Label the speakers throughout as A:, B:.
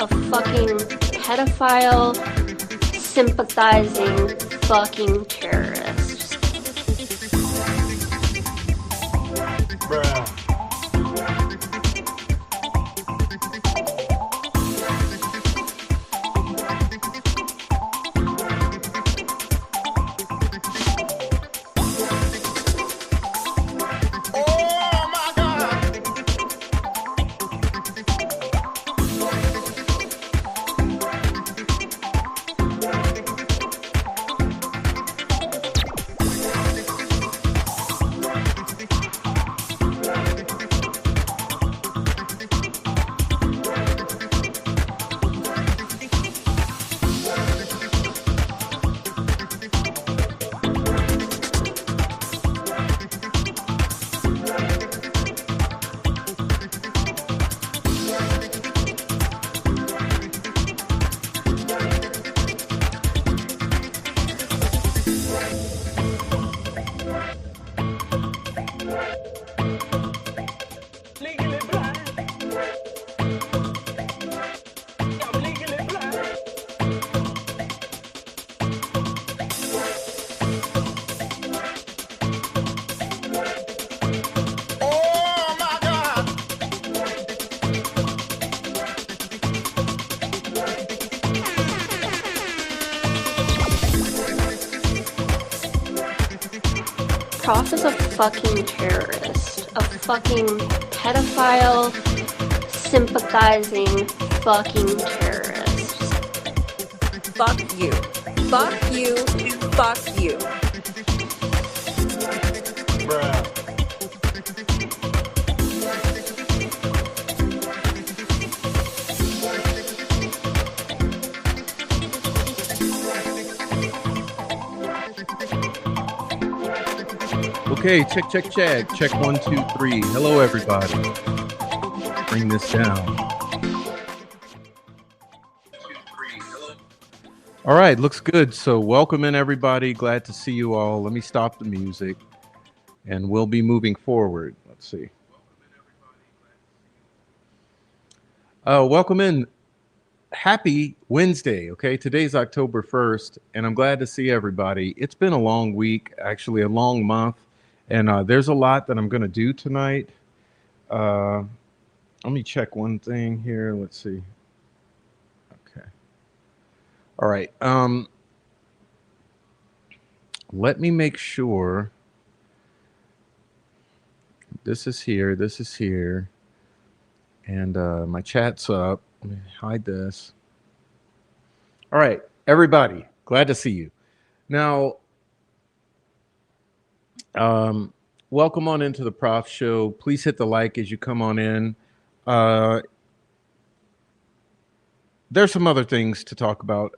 A: A fucking pedophile, sympathizing fucking terrorist.
B: Bruh.
A: Prof is a fucking terrorist. A fucking pedophile, sympathizing fucking terrorist.
C: Fuck you. Fuck you. Fuck you.
B: Bruh.
D: Okay, check, check, check. Check 1, 2, 3. Hello, everybody. Bring this down. All right, looks good. So welcome in, everybody. Glad to see you all. Let me stop the music, and we'll be moving forward. Let's see. Welcome in. Happy Wednesday, okay? Today's October 1st, and I'm glad to see everybody. It's been a long week, actually a long month. And there's a lot that I'm going to do tonight. Let me check one thing here. Let's see. Okay. All right. Let me make sure. This is here. This is here. And my chat's up. Let me hide this. All right, everybody. Glad to see you. Now, welcome on into the Prof Show. Please hit the like as you come on in. There's some other things to talk about,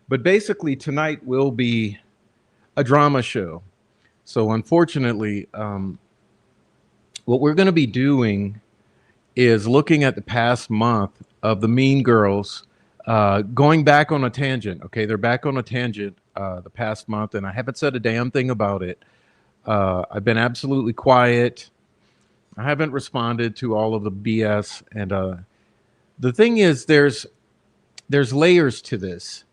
D: but basically tonight will be a drama show. So unfortunately, what we're going to be doing is looking at the past month of the Mean Girls, going back on a tangent. Okay, they're back on a tangent the past month, and I haven't said a damn thing about it. I've been absolutely quiet. I haven't responded to all of the BS. And the thing is, there's layers to this,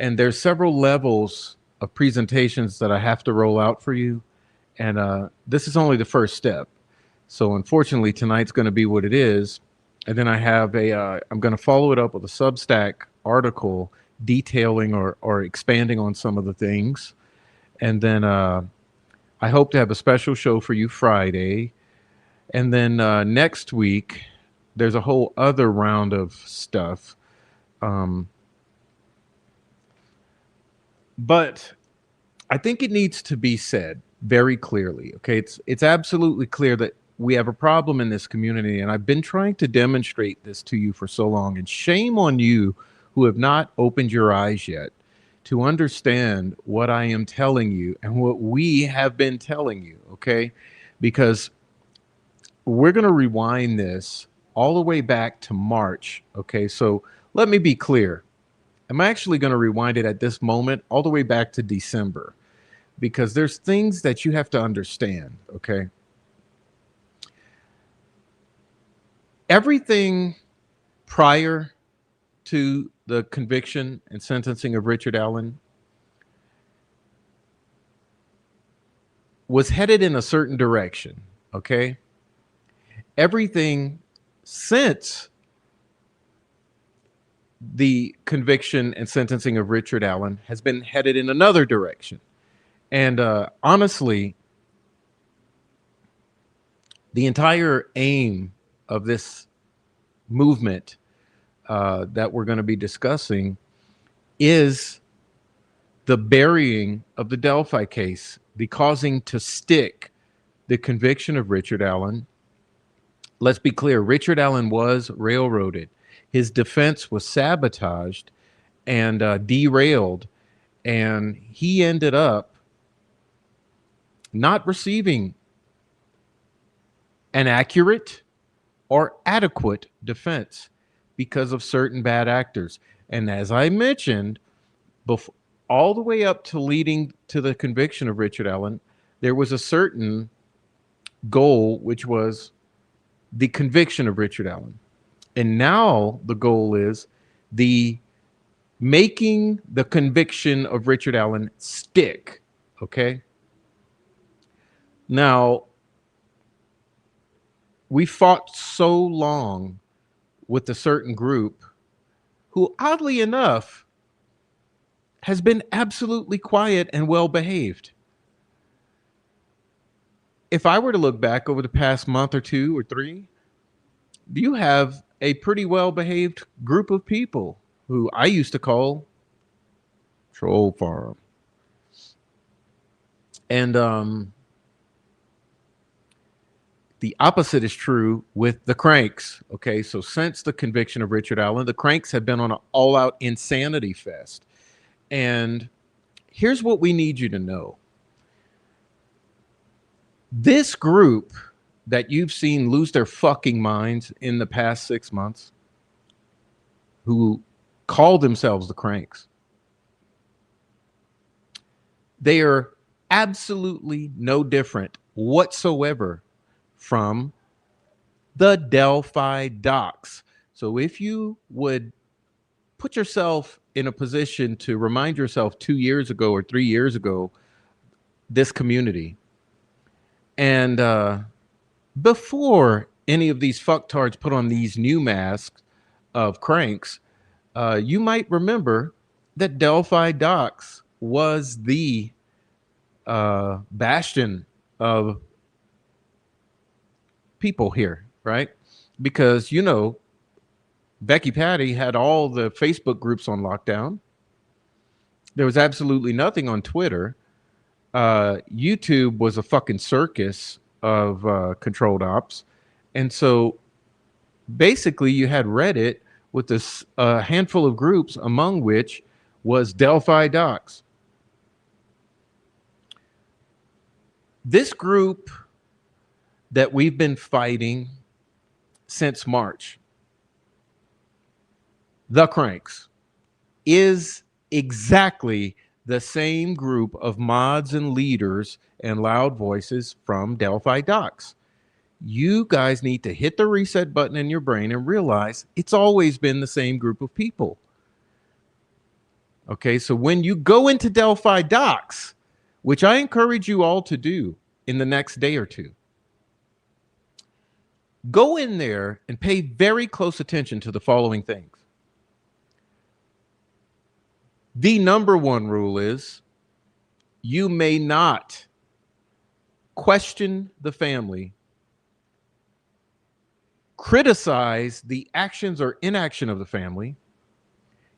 D: and there's several levels of presentations that I have to roll out for you. And this is only the first step. So unfortunately, tonight's going to be what it is. And then I have I'm going to follow it up with a Substack article detailing or expanding on some of the things. And then I hope to have a special show for you Friday. And then next week, there's a whole other round of stuff. Um, but I think it needs to be said very clearly. Okay, it's absolutely clear that we have a problem in this community, and I've been trying to demonstrate this to you for so long. And shame on you who have not opened your eyes yet to understand what I am telling you and what we have been telling you. Okay, because we're going to rewind this all the way back to March. Okay, so let me be clear. I'm actually going to rewind it at this moment all the way back to December because there's things that you have to understand. Okay, everything prior to the conviction and sentencing of Richard Allen was headed in a certain direction. Okay, everything since the conviction and sentencing of Richard Allen has been headed in another direction. And honestly, the entire aim of this movement that we're going to be discussing is the burying of the Delphi case, the causing to stick the conviction of Richard Allen. Let's be clear, Richard Allen was railroaded. His defense was sabotaged and derailed, and he ended up not receiving an accurate or adequate defense because of certain bad actors. And as I mentioned, all the way up to leading to the conviction of Richard Allen, there was a certain goal, which was the conviction of Richard Allen. And now the goal is the making the conviction of Richard Allen stick. Okay. Now, we fought so long with a certain group who, oddly enough, has been absolutely quiet and well behaved. If I were to look back over the past month or two or three, you have a pretty well behaved group of people who I used to call troll farm. And the opposite is true with the cranks. Okay, so since the conviction of Richard Allen, the cranks have been on an all out insanity fest. And here's what we need you to know. This group that you've seen lose their fucking minds in the past 6 months, who call themselves the cranks, they are absolutely no different whatsoever from the Delphi docs. So if you would put yourself in a position to remind yourself 2 years ago or 3 years ago, this community, and before any of these fucktards put on these new masks of cranks, you might remember that Delphi docs was the bastion of people here, right? Because, you know, Becky Patty had all the Facebook groups on lockdown. There was absolutely nothing on Twitter. YouTube was a fucking circus of controlled ops. And so basically you had Reddit with this handful of groups, among which was Delphi Docs. This group that we've been fighting since March, the Cranks, is exactly the same group of mods and leaders and loud voices from Delphi Docs. You guys need to hit the reset button in your brain and realize it's always been the same group of people. Okay, so when you go into Delphi Docs, which I encourage you all to do in the next day or two, go in there and pay very close attention to the following things. The number one rule is you may not question the family, criticize the actions or inaction of the family.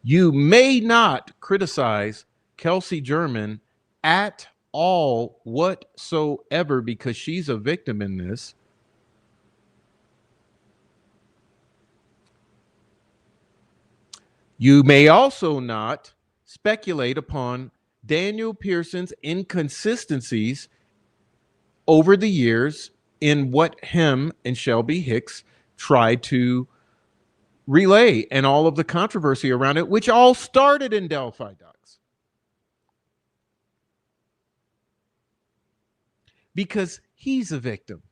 D: You may not criticize Kelsey German at all whatsoever because she's a victim in this. You may also not speculate upon Daniel Pearson's inconsistencies over the years in what him and Shelby Hicks tried to relay and all of the controversy around it, which all started in Delphi Docs. Because he's a victim.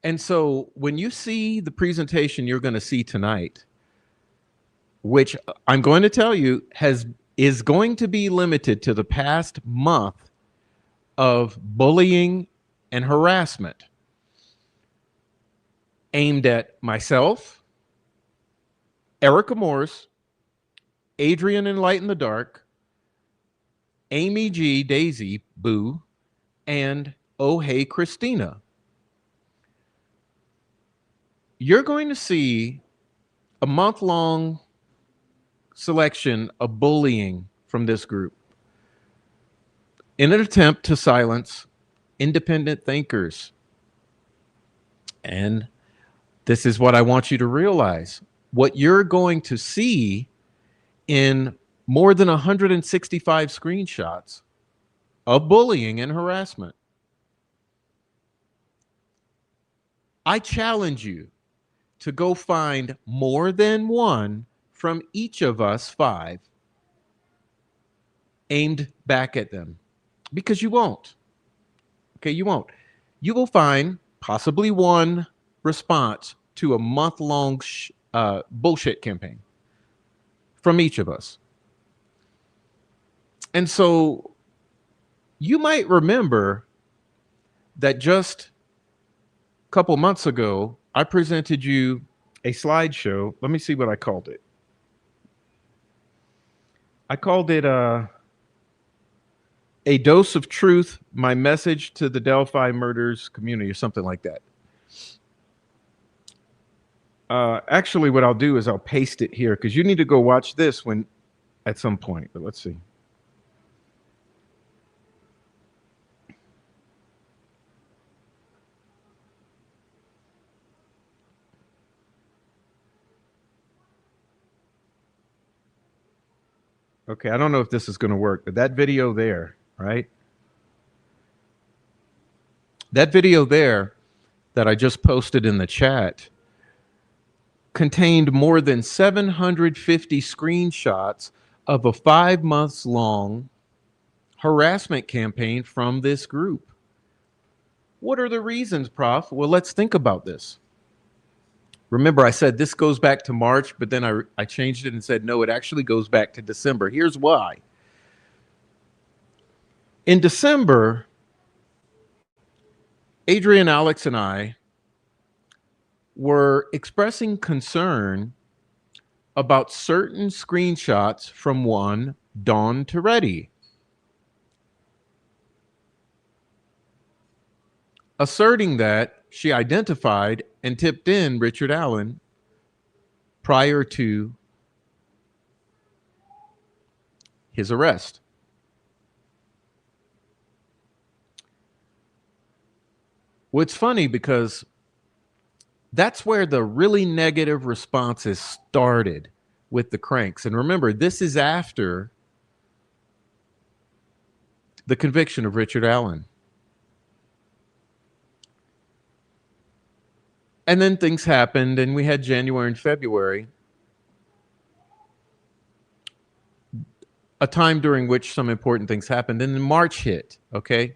D: And so when you see the presentation you're going to see tonight, which I'm going to tell you is going to be limited to the past month of bullying and harassment aimed at myself, Erica Morse, Adrian in Light in the Dark, Amy G, Daisy, Boo, and Oh Hey Christina. You're going to see a month-long selection of bullying from this group in an attempt to silence independent thinkers. And this is what I want you to realize. What you're going to see in more than 165 screenshots of bullying and harassment. I challenge you to go find more than one from each of us 5 aimed back at them, because you won't. Okay, you won't. You will find possibly one response to a month-long bullshit campaign from each of us. And so you might remember that just a couple months ago, I presented you a slideshow. Let me see what I called it. I called it A Dose of Truth, My Message to the Delphi Murders Community, or something like that. Actually, what I'll do is I'll paste it here because you need to go watch this at some point. But let's see. Okay, I don't know if this is going to work, but that video there, right? That video there that I just posted in the chat contained more than 750 screenshots of a 5 months long harassment campaign from this group. What are the reasons, Prof? Well, let's think about this. Remember, I said this goes back to March, but then I changed it and said, no, it actually goes back to December. Here's why. In December, Adrian, Alex, and I were expressing concern about certain screenshots from one Dawn Toretti, asserting that she identified and tipped in Richard Allen prior to his arrest. Well, it's funny because that's where the really negative responses started with the cranks. And remember, this is after the conviction of Richard Allen. And then things happened, and we had January and February, a time during which some important things happened. And then March hit, okay?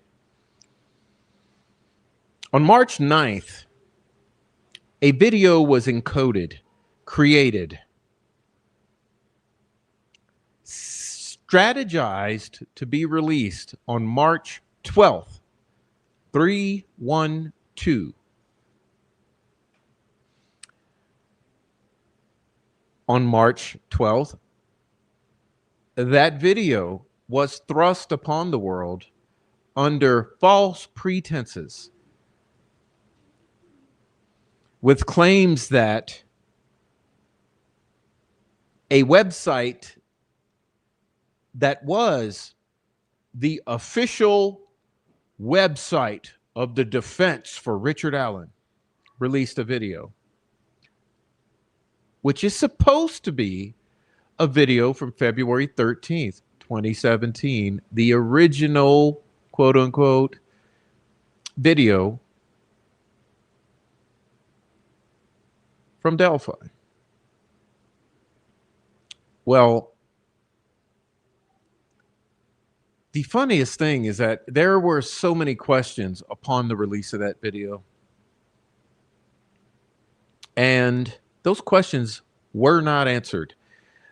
D: On March 9th, a video was encoded, created, strategized to be released on March 12th, 3/1/2. On March 12th, that video was thrust upon the world under false pretenses with claims that a website that was the official website of the defense for Richard Allen released a video, which is supposed to be a video from February 13th, 2017, the original quote unquote video from Delphi. Well, the funniest thing is that there were so many questions upon the release of that video. And those questions were not answered.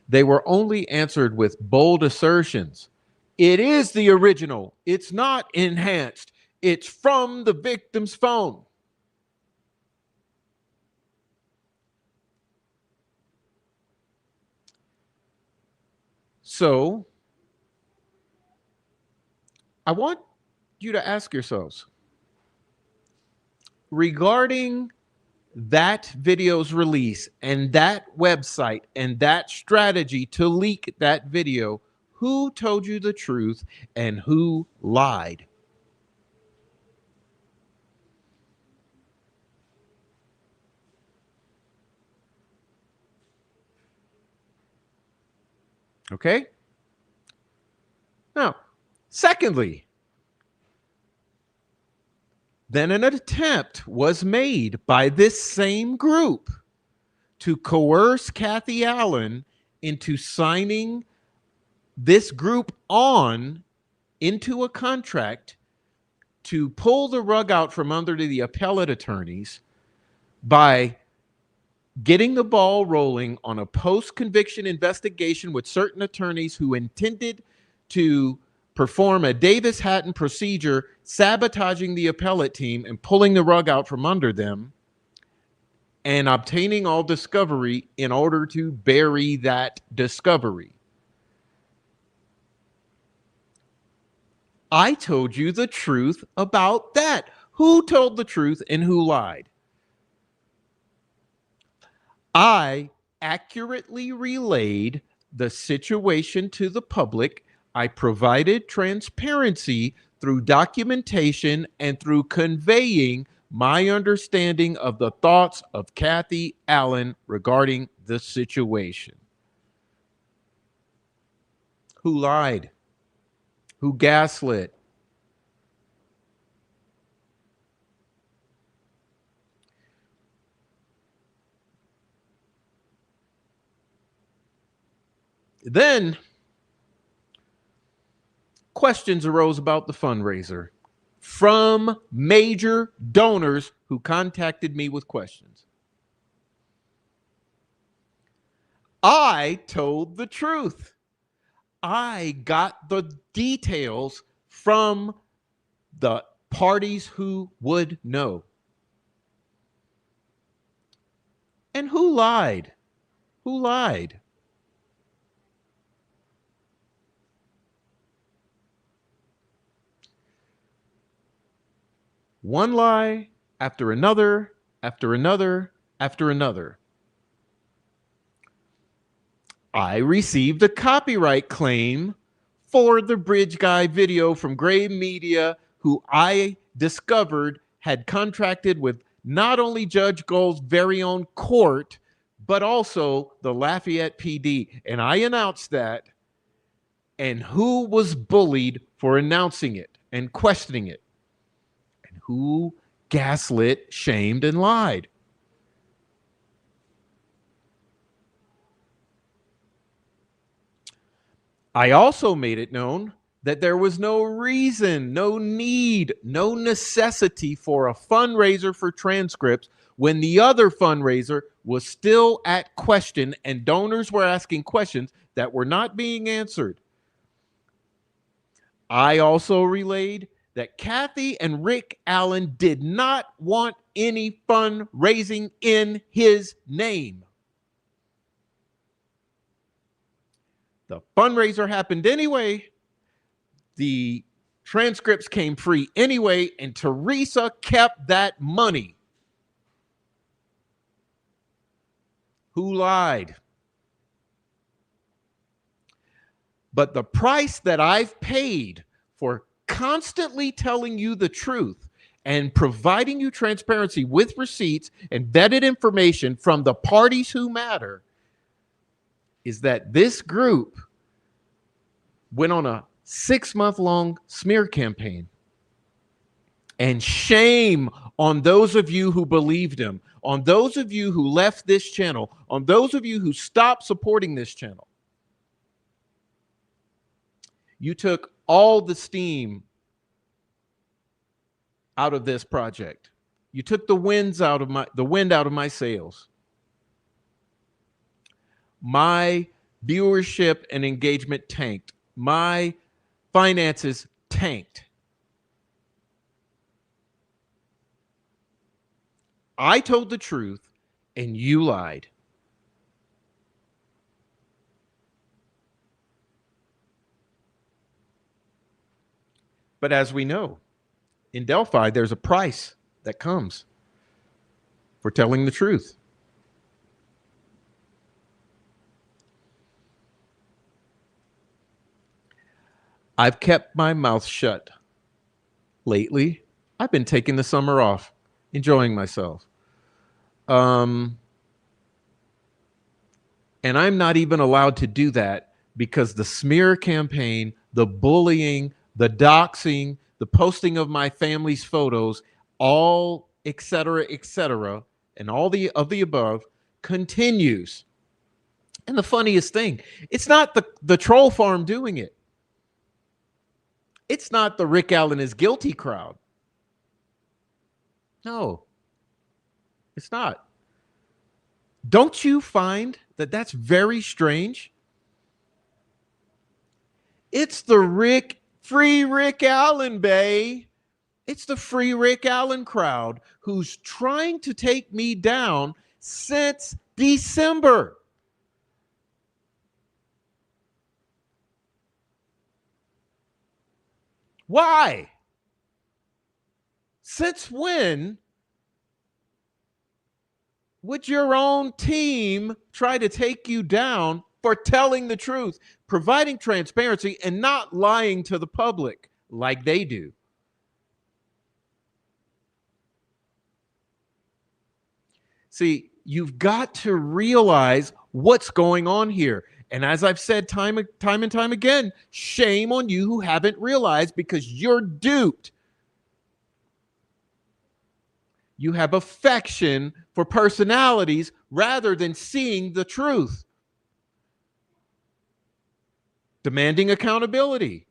D: They were only answered with bold assertions. It is the original. It's not enhanced. It's from the victim's phone. So I want you to ask yourselves, regarding that video's release and that website and that strategy to leak that video, who told you the truth and who lied? Okay? Now, secondly, then an attempt was made by this same group to coerce Kathy Allen into signing this group on into a contract to pull the rug out from under the appellate attorneys by getting the ball rolling on a post-conviction investigation with certain attorneys who intended to perform a Davis-Hatton procedure, sabotaging the appellate team and pulling the rug out from under them and obtaining all discovery in order to bury that discovery. I told you the truth about that. Who told the truth and who lied? I accurately relayed the situation to the public. I provided transparency through documentation and through conveying my understanding of the thoughts of Kathy Allen regarding the situation. Who lied? Who gaslit? Then questions arose about the fundraiser from major donors who contacted me with questions. I told the truth. I got the details from the parties who would know. And who lied? Who lied? One lie after another, after another, after another. I received a copyright claim for the Bridge Guy video from Gray Media, who I discovered had contracted with not only Judge Gold's very own court, but also the Lafayette PD. And I announced that. And who was bullied for announcing it and questioning it? And who gaslit, shamed, and lied? I also made it known that there was no reason, no need, no necessity for a fundraiser for transcripts when the other fundraiser was still at question and donors were asking questions that were not being answered. I also relayed that Kathy and Rick Allen did not want any fundraising in his name. The fundraiser happened anyway. The Transcripts came free anyway, and Teresa kept that money. Who lied? But the price that I've paid for constantly telling you the truth and providing you transparency with receipts and vetted information from the parties who matter is that this group went on a 6-month-long smear campaign. And shame on those of you who believed him, on those of you who left this channel, on those of you who stopped supporting this channel. You took all the steam out of this project. You took the wind out of my sails. My viewership and engagement tanked. My finances tanked. I told the truth and you lied. But as we know, in Delphi, there's a price that comes for telling the truth. I've kept my mouth shut lately. I've been taking the summer off, enjoying myself. And I'm not even allowed to do that because the smear campaign, the bullying, the doxing, the posting of my family's photos, all et cetera, and all the of the above continues. And the funniest thing, it's not the troll farm doing it. It's not the Rick Allen is guilty crowd. No, it's not. Don't you find that that's very strange? It's the free Rick Allen, bae. It's the free Rick Allen crowd who's trying to take me down since December. Why? Since when would your own team try to take you down for telling the truth, providing transparency, and not lying to the public like they do? See, you've got to realize what's going on here. And as I've said time and time again, shame on you who haven't realized, because you're duped. You have affection for personalities rather than seeing the truth. Demanding accountability.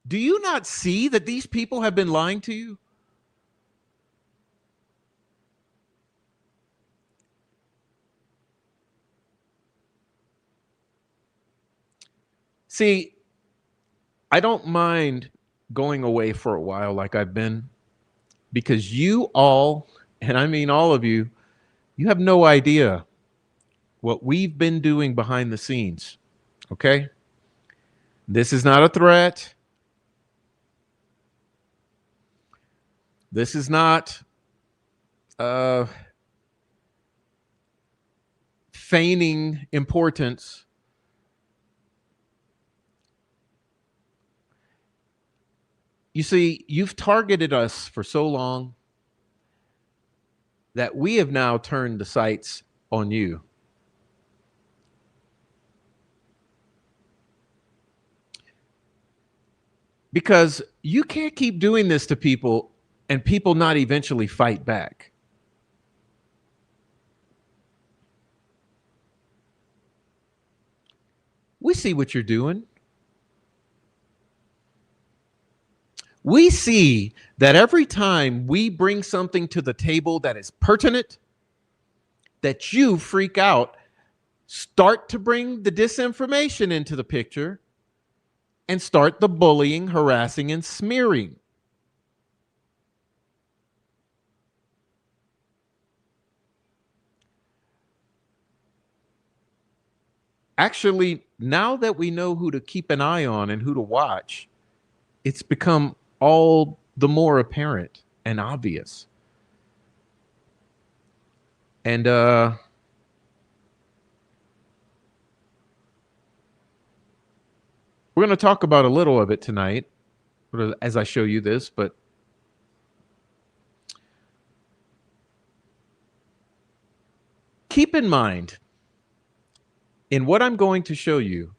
D: Do you not see that these people have been lying to you? See, I don't mind going away for a while like I've been, because you all, and I mean all of you, you have no idea what we've been doing behind the scenes, okay? This is not a threat. This is not feigning importance. You see, you've targeted us for so long that we have now turned the sights on you. Because you can't keep doing this to people and people not eventually fight back. We see what you're doing. We see that every time we bring something to the table that is pertinent, that you freak out, start to bring the disinformation into the picture, and start the bullying, harassing, and smearing. Actually, now that we know who to keep an eye on and who to watch, it's become all the more apparent and obvious. And we're going to talk about a little of it tonight as I show you this, but keep in mind in what I'm going to show you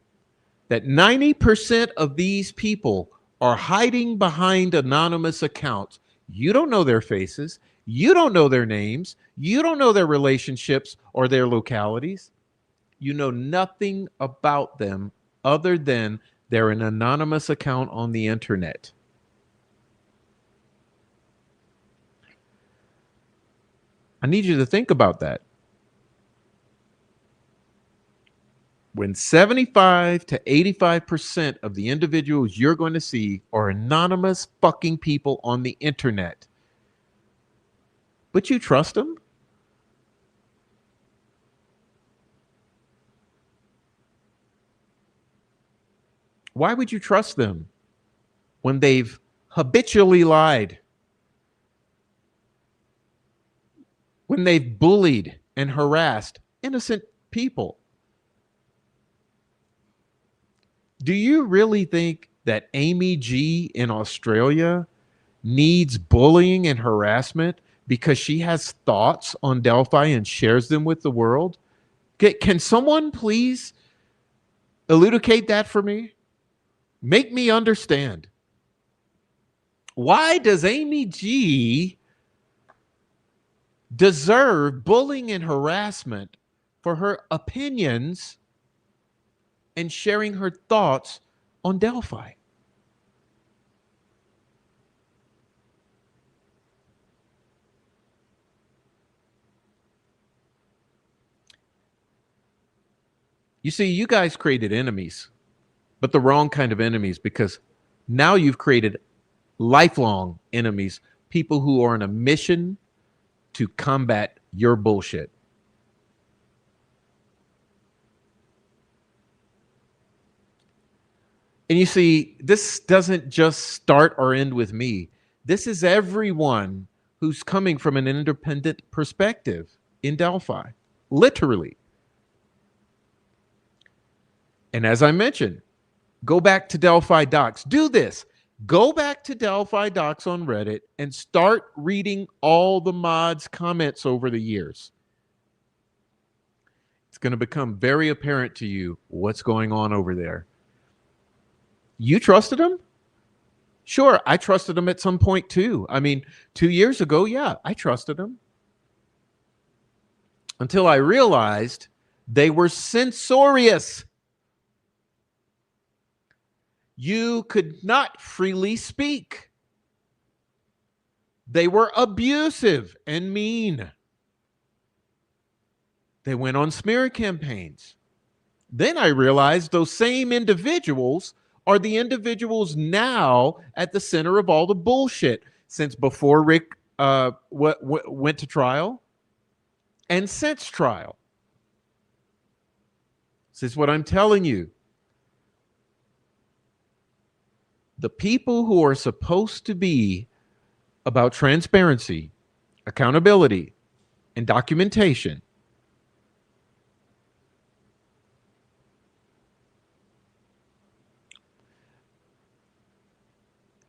D: that 90% of these people are hiding behind anonymous accounts. You don't know their faces. You don't know their names. You don't know their relationships or their localities. You know nothing about them other than they're an anonymous account on the internet. I need you to think about that. When 75 to 85% of the individuals you're going to see are anonymous fucking people on the internet, but you trust them? Why would you trust them when they've habitually lied? When they've bullied and harassed innocent people? Do you really think that Amy G in Australia needs bullying and harassment because she has thoughts on Delphi and shares them with the world? Can someone please elucidate that for me? Make me understand. Why does Amy G deserve bullying and harassment for her opinions and sharing her thoughts on Delphi? You see, you guys created enemies, but the wrong kind of enemies, because now you've created lifelong enemies, people who are on a mission to combat your bullshit. And you see, this doesn't just start or end with me. This is everyone who's coming from an independent perspective in Delphi, literally. And as I mentioned, go back to Delphi docs. Do this. Go back to Delphi docs on Reddit and start reading all the mods' comments over the years. It's going to become very apparent to you what's going on over there. You trusted him? Sure, I trusted him at some point too. I mean, 2 years ago, yeah, I trusted him. Until I realized they were censorious. You could not freely speak. They were abusive and mean. They went on smear campaigns. Then I realized those same individuals are the individuals now at the center of all the bullshit since before Rick went to trial and since trial. This is what I'm telling you. The people who are supposed to be about transparency, accountability, and documentation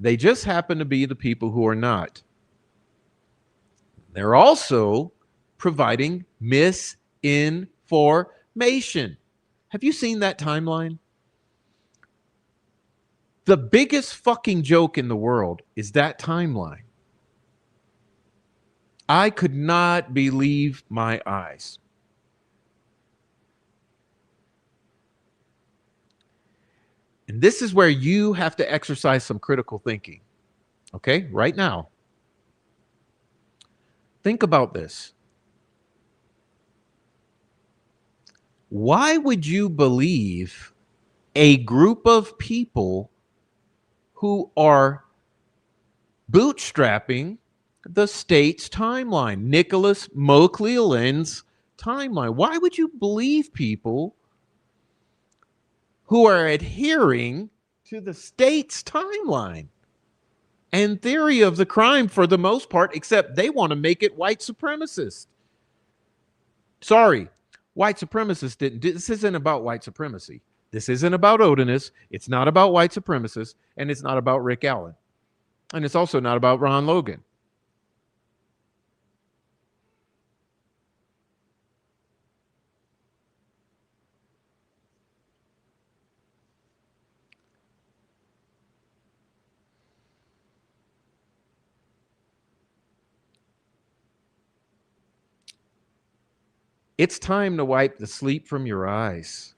D: they just happen to be the people who are not. They're also providing misinformation. Have you seen that timeline? The biggest fucking joke in the world is that timeline. I could not believe my eyes. And this is where you have to exercise some critical thinking. Okay, right now. Think about this. Why would you believe a group of people who are bootstrapping the state's timeline, Nicholas Mokleeland's timeline? Why would you believe people who are adhering to the state's timeline and theory of the crime for the most part, except they want to make it white supremacist. Sorry, white supremacists didn't. This isn't about white supremacy. This isn't about Odinist. It's not about white supremacists, and it's not about Rick Allen. And it's also not about Ron Logan. It's time to wipe the sleep from your eyes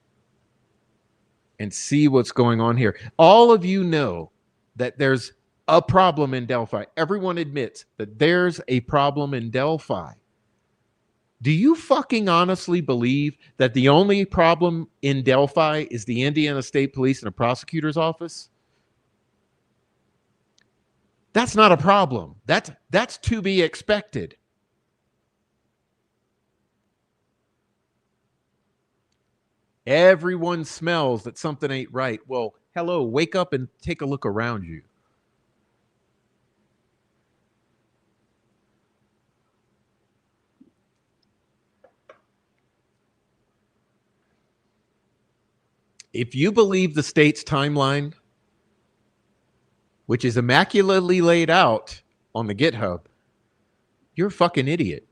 D: and see what's going on here. All of you know that there's a problem in Delphi. Everyone admits that there's a problem in Delphi. Do you fucking honestly believe that the only problem in Delphi is the Indiana State Police and a prosecutor's office? That's not a problem. That's to be expected. Everyone smells that something ain't right. Well, hello, wake up and take a look around you. If you believe the state's timeline, which is immaculately laid out on the GitHub, you're a fucking idiot.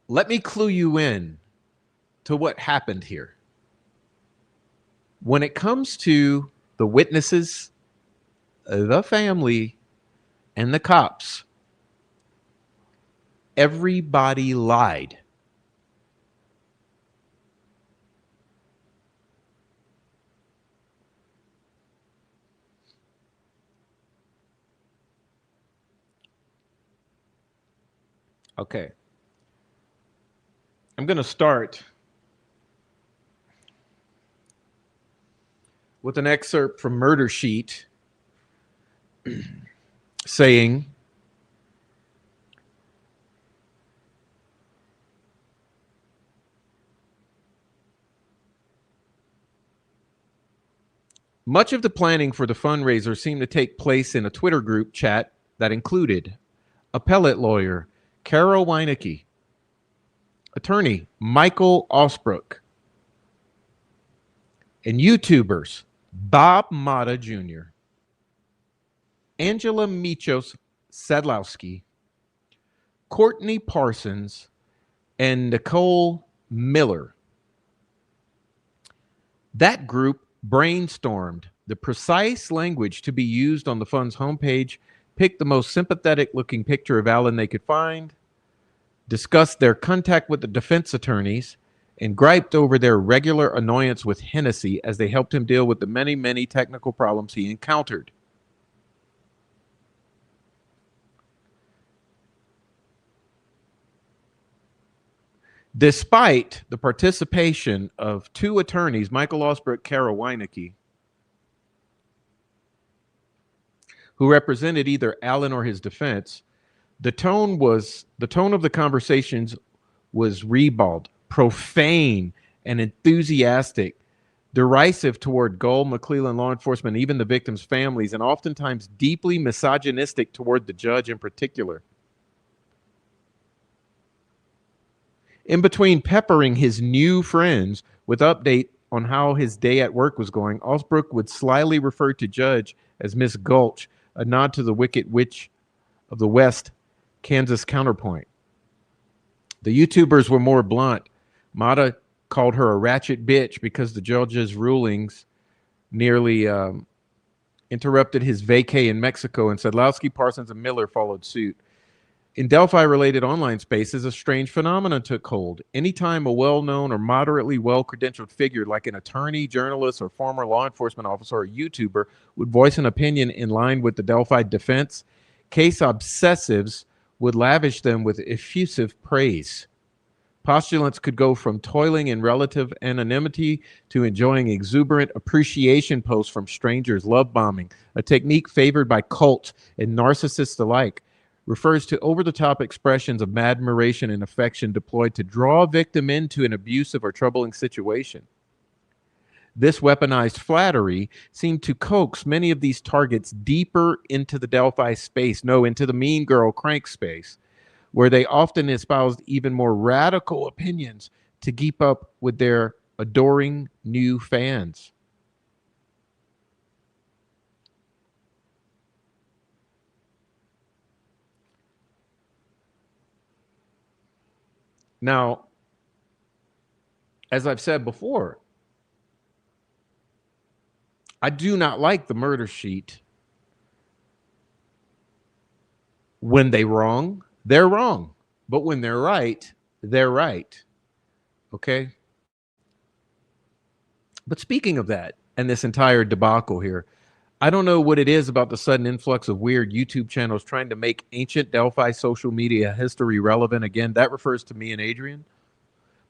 D: Let me clue you in to what happened here. When it comes to the witnesses, the family, and the cops, everybody lied. Okay. I'm going to start with an excerpt from Murder Sheet saying, much of the planning for the fundraiser seemed to take place in a Twitter group chat that included appellate lawyer Carol Weinecke, attorney Michael Osbrook, and YouTubers Bob Mata Jr., Angela Michos Sadlowski, Courtney Parsons, and Nicole Miller. That group brainstormed the precise language to be used on the fund's homepage, picked the most sympathetic looking picture of Alan they could find, discussed their contact with the defense attorneys, and griped over their regular annoyance with Hennessy as they helped him deal with the many, many technical problems he encountered. Despite the participation of two attorneys, Michael Osbrook, Carol Weinecke, who represented either Allen or his defense, the tone of the conversations was ribald, profane, and enthusiastic, derisive toward Gull, McClellan law enforcement, even the victims' families, and oftentimes deeply misogynistic toward the judge in particular. In between peppering his new friends with update on how his day at work was going, Osbrook would slyly refer to Judge as Miss Gulch, a nod to the Wicked Witch of the West, Kansas counterpoint. The YouTubers were more blunt. Mata called her a ratchet bitch because the judge's rulings nearly interrupted his vacay in Mexico, and Sadlowski, Parsons, and Miller followed suit. In Delphi-related online spaces, a strange phenomenon took hold. Anytime a well-known or moderately well-credentialed figure like an attorney, journalist, or former law enforcement officer or YouTuber would voice an opinion in line with the Delphi defense, case obsessives would lavish them with effusive praise. Postulants could go from toiling in relative anonymity to enjoying exuberant appreciation posts from strangers, love bombing, a technique favored by cults and narcissists alike. refers to over-the-top expressions of admiration and affection deployed to draw a victim into an abusive or troubling situation. This weaponized flattery seemed to coax many of these targets deeper into the Delphi space, no, into the mean girl crank space, where they often espoused even more radical opinions to keep up with their adoring new fans. Now, as I've said before, I do not like the murder sheet. When they're wrong, they're wrong. But when they're right, they're right. Okay? But speaking of that, and this entire debacle here, I don't know what it is about the sudden influx of weird YouTube channels trying to make ancient Delphi social media history relevant again. That refers to me and Adrian.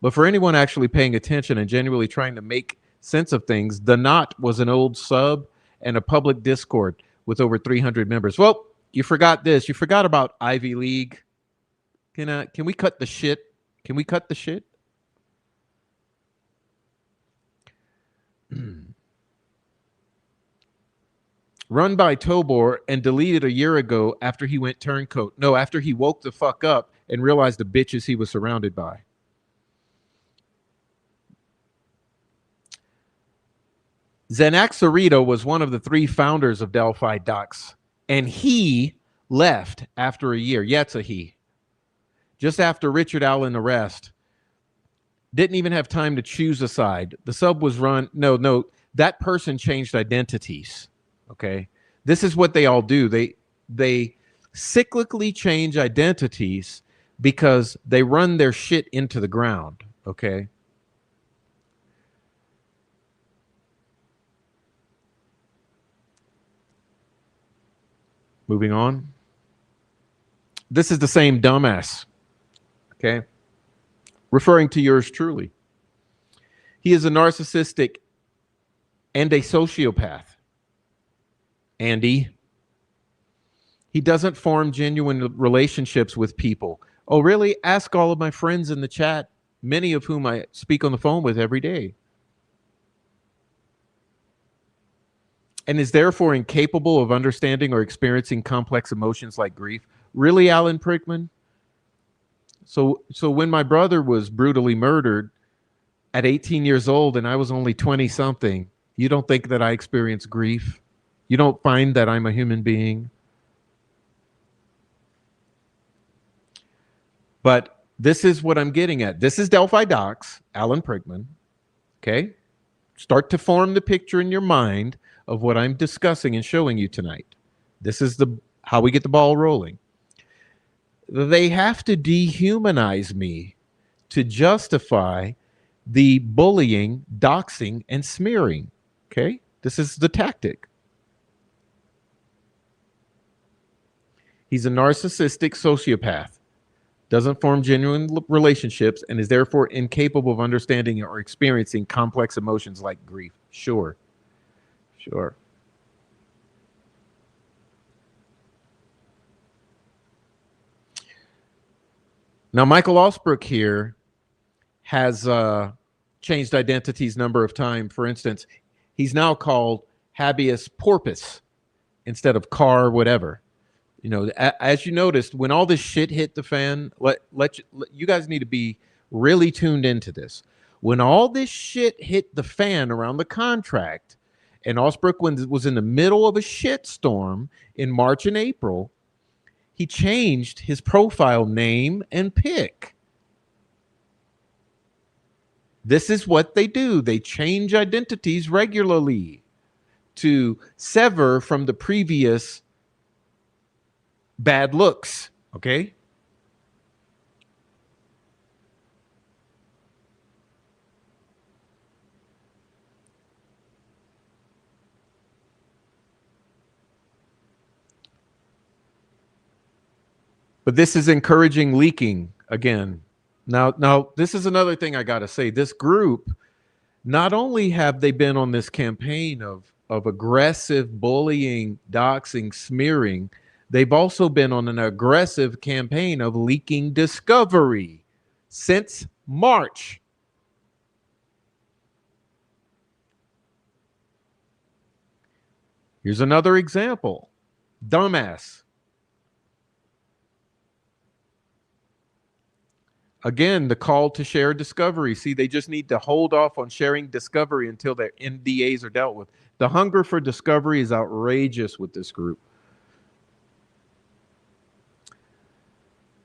D: But for anyone actually paying attention and genuinely trying to make sense of things, The Knot was an old sub and a public Discord with over 300 members. Well, you forgot this. You forgot about Ivy League. Can we cut the shit? Can we cut the shit? Run by Tobor and deleted a year ago after he went turncoat. No, after he woke the fuck up and realized the bitches he was surrounded by. Xanaxarito was one of the 3 founders of Delphi Docs, and he left after a year. Yeah, it's a he. Just after Richard Allen arrest. Didn't even have time to choose a side. The sub was run. No, that person changed identities. Okay. This is what they all do. They cyclically change identities because they run their shit into the ground. Okay. Moving on. This is the same dumbass. Okay. Referring to yours truly. He is a narcissistic and a sociopath. Andy. He doesn't form genuine relationships with people. Oh, really? Ask all of my friends in the chat, many of whom I speak on the phone with every day. And is therefore incapable of understanding or experiencing complex emotions like grief. Really, Alan Prickman? So when my brother was brutally murdered at 18 years old and I was only 20 something, you don't think that I experienced grief? You don't find that I'm a human being? But this is what I'm getting at. This is Delphi Docs, Alan Prickman. Okay? Start to form the picture in your mind of what I'm discussing and showing you tonight. This is how we get the ball rolling. They have to dehumanize me to justify the bullying, doxing, and smearing. Okay? This is the tactic. He's a narcissistic sociopath, doesn't form genuine relationships, and is therefore incapable of understanding or experiencing complex emotions like grief. Sure. Now, Michael Osbrook here has changed identities a number of times. For instance, he's now called habeas corpus instead of car whatever. You know, as you noticed, when all this shit hit the fan, you guys need to be really tuned into this. When all this shit hit the fan around the contract, and Osbrook was in the middle of a shitstorm in March and April, he changed his profile name and pic. This is what they do. They change identities regularly to sever from the previous bad looks, okay? But this is encouraging leaking again. Now, this is another thing I got to say. This group, not only have they been on this campaign of aggressive bullying, doxing, smearing, They've also been on an aggressive campaign of leaking discovery since March. Here's another example. Dumbass. Again, the call to share discovery. See, they just need to hold off on sharing discovery until their NDAs are dealt with. The hunger for discovery is outrageous with this group.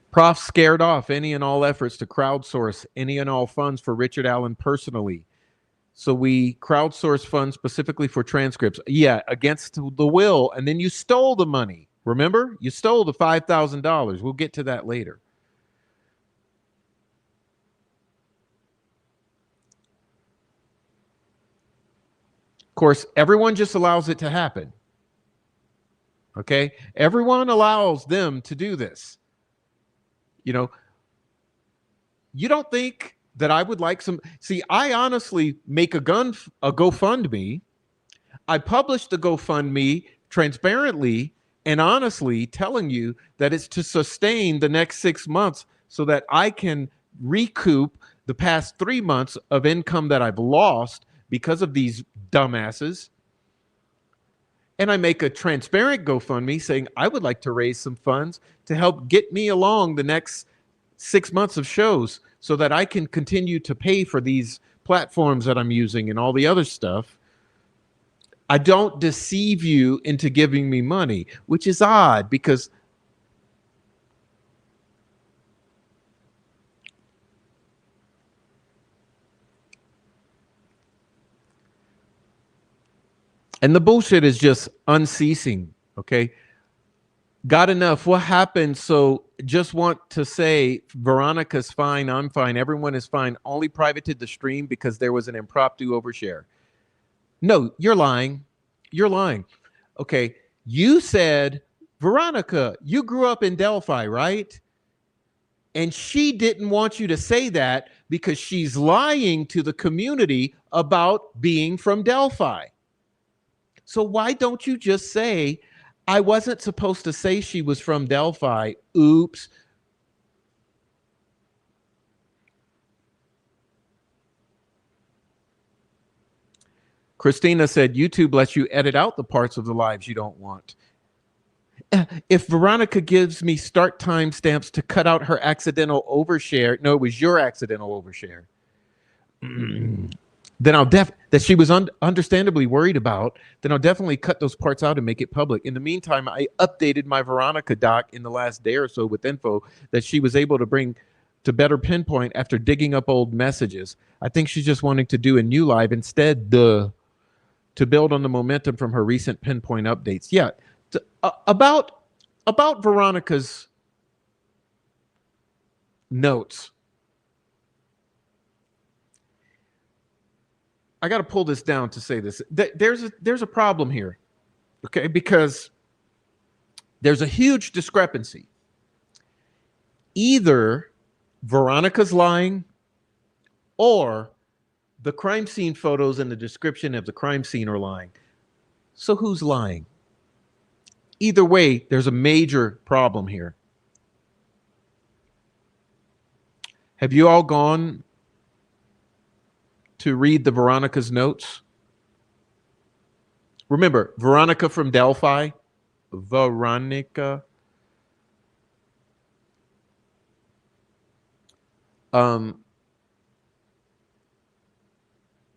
D: Prof scared off any and all efforts to crowdsource any and all funds for Richard Allen personally. So we crowdsource funds specifically for transcripts. Yeah, against the will. And then you stole the money. Remember? You stole the $5,000. We'll get to that later. Of course, everyone just allows it to happen. Okay? Everyone allows them to do this. You know, you don't think that I would like some. See, I honestly make a GoFundMe. I publish the GoFundMe transparently and honestly telling you that it's to sustain the next 6 months so that I can recoup the past 3 months of income that I've lost because of these dumbasses. And I make a transparent GoFundMe saying I would like to raise some funds to help get me along the next 6 months of shows so that I can continue to pay for these platforms that I'm using and all the other stuff. I don't deceive you into giving me money, which is odd because and the bullshit is just unceasing, okay? Got enough. What happened? So just want to say Veronica's fine, I'm fine, everyone is fine. Only privated the stream because there was an impromptu overshare. No, you're lying. You're lying. Okay, you said, Veronica, you grew up in Delphi, right? And she didn't want you to say that because she's lying to the community about being from Delphi. So why don't you just say, I wasn't supposed to say she was from Delphi. Oops. Christina said, YouTube lets you edit out the parts of the lives you don't want. If Veronica gives me start timestamps to cut out her accidental overshare, no, it was your accidental overshare. Then I'll that she was understandably worried about, then I'll definitely cut those parts out and make it public. In the meantime, I updated my Veronica doc in the last day or so with info that she was able to bring to better pinpoint after digging up old messages. I think she's just wanting to do a new live instead to build on the momentum from her recent pinpoint updates. Yeah, about Veronica's notes. I got to pull this down to say this. There's a problem here, okay? Because there's a huge discrepancy. Either Veronica's lying or the crime scene photos and the description of the crime scene are lying. So who's lying? Either way, there's a major problem here. Have you all gone to read the Veronica's notes? Remember, Veronica from Delphi. Veronica.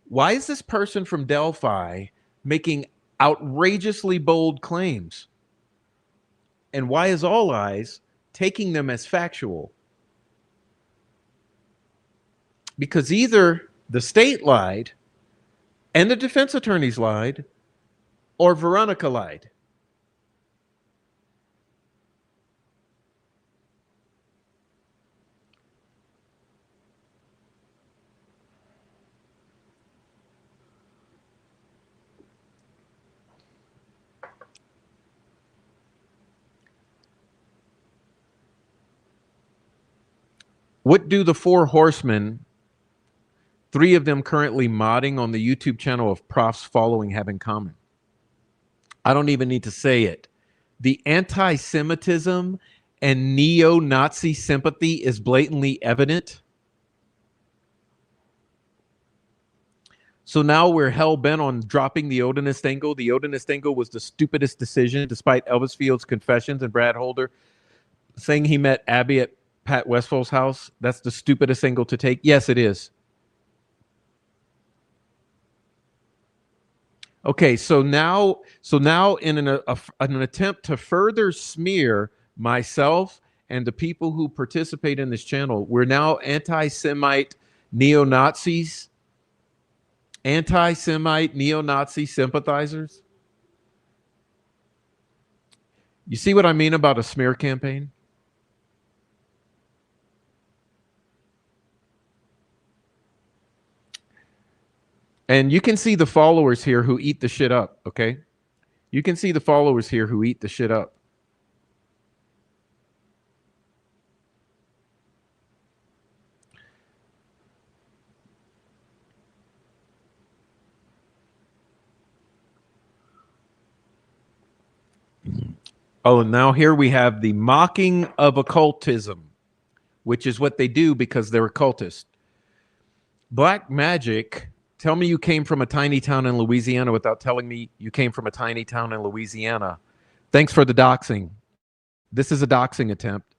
D: Why is this person from Delphi making outrageously bold claims? And why is All Eyes taking them as factual? Because either the state lied and the defense attorneys lied, or Veronica lied. What do the four horsemen, three of them currently modding on the YouTube channel of Prof's following, have in common? I don't even need to say it. the anti-Semitism and neo-Nazi sympathy is blatantly evident. So now we're hell-bent on dropping the Odinist angle. The Odinist angle was the stupidest decision, despite Elvis Field's confessions and Brad Holder saying he met Abby at Pat Westphal's house. That's the stupidest angle to take. Yes, it is. Okay, so now in an attempt to further smear myself and the people who participate in this channel, we're now anti-Semite neo-Nazis, anti-Semite neo-Nazi sympathizers. You see what I mean about a smear campaign? And you can see the followers here who eat the shit up, okay? You can see the followers here who eat the shit up. Oh, and now here we have the mocking of occultism, which is what they do because they're occultists. Black magic. Tell me you came from a tiny town in Louisiana without telling me you came from a tiny town in Louisiana. Thanks for the doxing. This is a doxing attempt.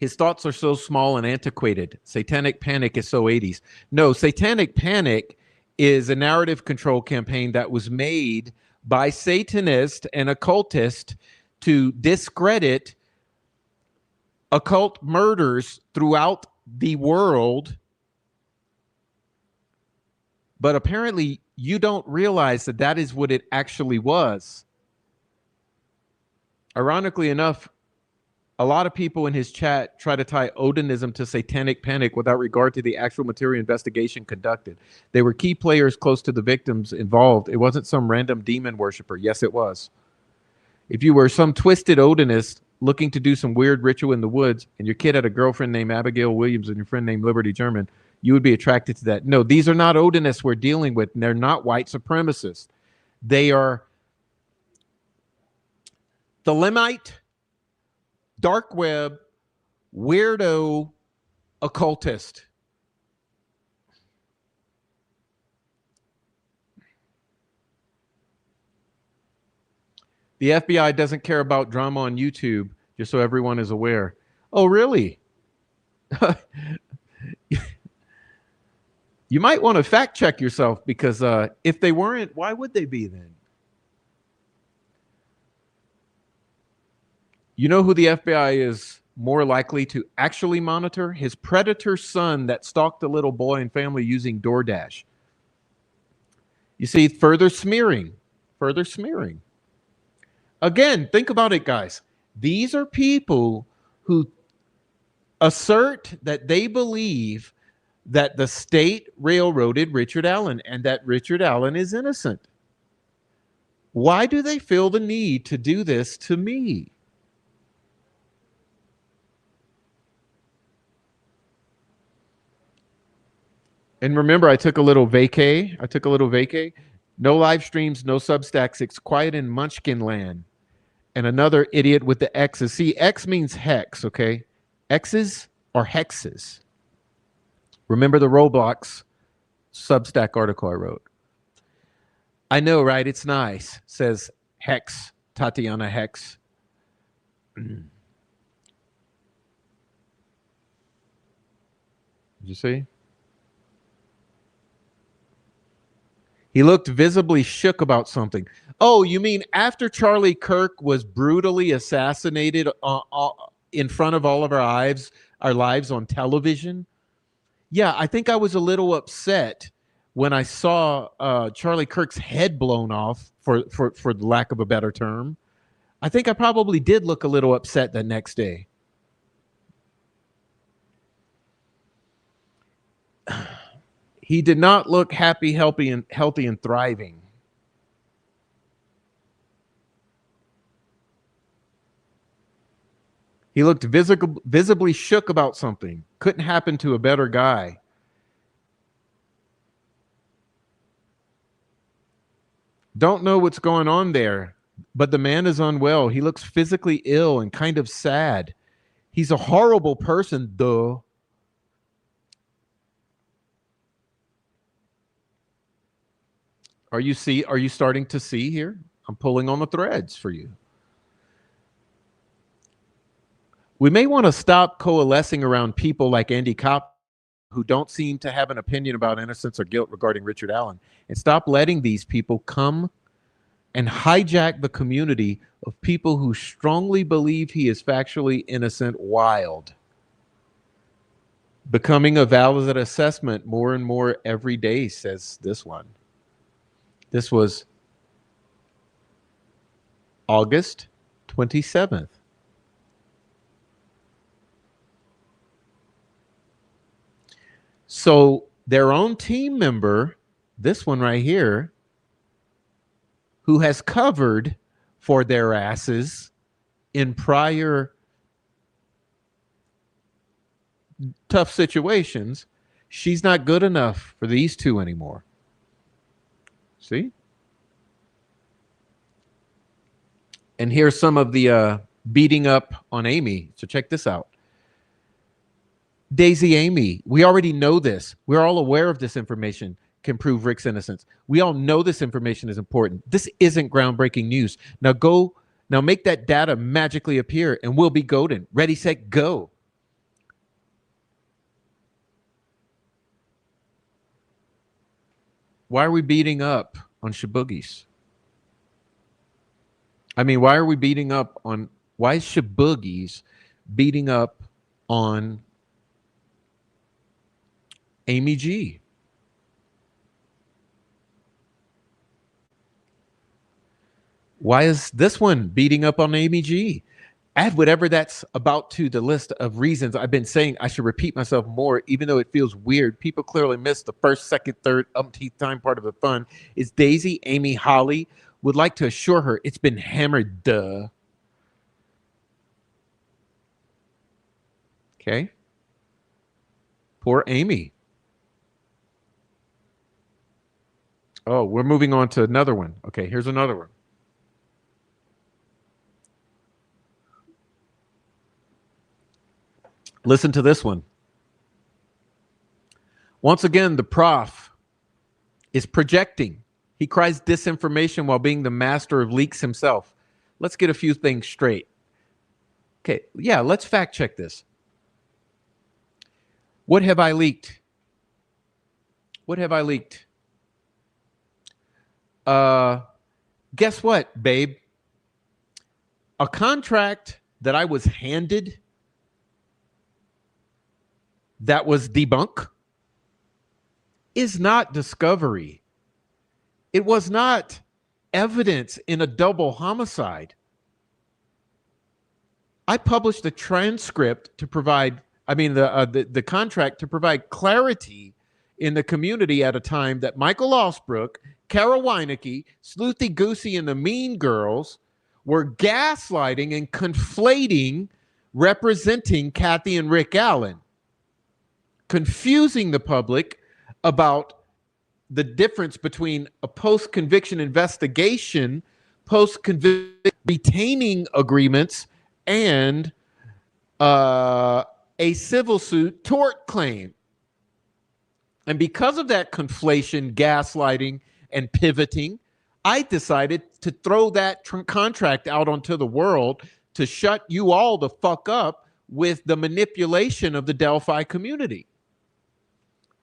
D: His thoughts are so small and antiquated. Satanic Panic is so 80s. No, Satanic Panic is a narrative control campaign that was made by Satanists and occultists to discredit occult murders throughout the world. But apparently you don't realize that that is what it actually was. Ironically enough, a lot of people in his chat try to tie Odinism to Satanic Panic without regard to the actual material investigation conducted. They were key players close to the victims involved. It wasn't some random demon worshiper. Yes, it was. If you were some twisted Odinist looking to do some weird ritual in the woods and your kid had a girlfriend named Abigail Williams and your friend named Liberty German, you would be attracted to that. No, these are not Odinists we're dealing with. And they're not white supremacists. They are the Lemite, dark web, weirdo, occultist. The FBI doesn't care about drama on YouTube, just so everyone is aware. Oh, really? You might want to fact check yourself because if they weren't, why would they be then? You know who the FBI is more likely to actually monitor? His predator son that stalked a little boy and family using DoorDash. You see, further smearing, further smearing. Again, think about it, guys. These are people who assert that they believe that the state railroaded Richard Allen and that Richard Allen is innocent. Why do they feel the need to do this to me? And remember, I took a little vacay. No live streams, no Substacks. It's quiet in Munchkin land. And another idiot with the X's. See, X means hex, okay? X's are hexes. Remember the Roblox Substack article I wrote. I know, right? It's nice. Says Hex, Tatiana Hex. Did you see? He looked visibly shook about something. Oh, you mean after Charlie Kirk was brutally assassinated in front of all of our lives on television? Yeah, I think I was a little upset when I saw Charlie Kirk's head blown off, for the lack of a better term. I think I probably did look a little upset the next day. He did not look happy, healthy, and thriving. He looked visibly shook about something. Couldn't happen to a better guy. Don't know what's going on there. But the man is unwell. He looks physically ill and kind of sad. He's a horrible person, though. Are you starting to see here? I'm pulling on the threads for you. We may want to stop coalescing around people like Andy Kopp who don't seem to have an opinion about innocence or guilt regarding Richard Allen, and stop letting these people come and hijack the community of people who strongly believe he is factually innocent wild. Becoming a valid assessment more and more every day, says this one. This was August 27th. So their own team member, this one right here, who has covered for their asses in prior tough situations, she's not good enough for these two anymore. See? And here's some of the beating up on Amy. So check this out. Daisy Amy, we already know this. We're all aware of this information can prove Rick's innocence. We all know this information is important. This isn't groundbreaking news. Now make that data magically appear and we'll be golden. Ready, set, go. Why are we beating up on Shaboogies? I mean, why is Shaboogies beating up on Amy G? Why is this one beating up on Amy G? Add whatever that's about to the list of reasons I've been saying I should repeat myself more, even though it feels weird. People clearly missed the first, second, third, umpteenth time part of the fun. Is Daisy Amy Holly would like to assure her it's been hammered, duh. Okay. Poor Amy. Oh, we're moving on to another one. Okay, here's another one. Listen to this one. Once again, the prof is projecting. He cries disinformation while being the master of leaks himself. Let's get a few things straight. Okay, yeah, let's fact check this. What have I leaked? What have I leaked? Guess what, babe? A contract that I was handed that was debunk is not discovery. It was not evidence in a double homicide. I published a transcript to provide, the contract to provide clarity in the community at a time that Michael Osbrook, Carol Weinecke, Sleuthy Goosey, and the Mean Girls were gaslighting and conflating representing Kathy and Rick Allen, confusing the public about the difference between a post-conviction investigation, post-conviction retaining agreements, and a civil suit tort claim. And because of that conflation, gaslighting, and pivoting, I decided to throw that contract out onto the world to shut you all the fuck up with the manipulation of the Delphi community.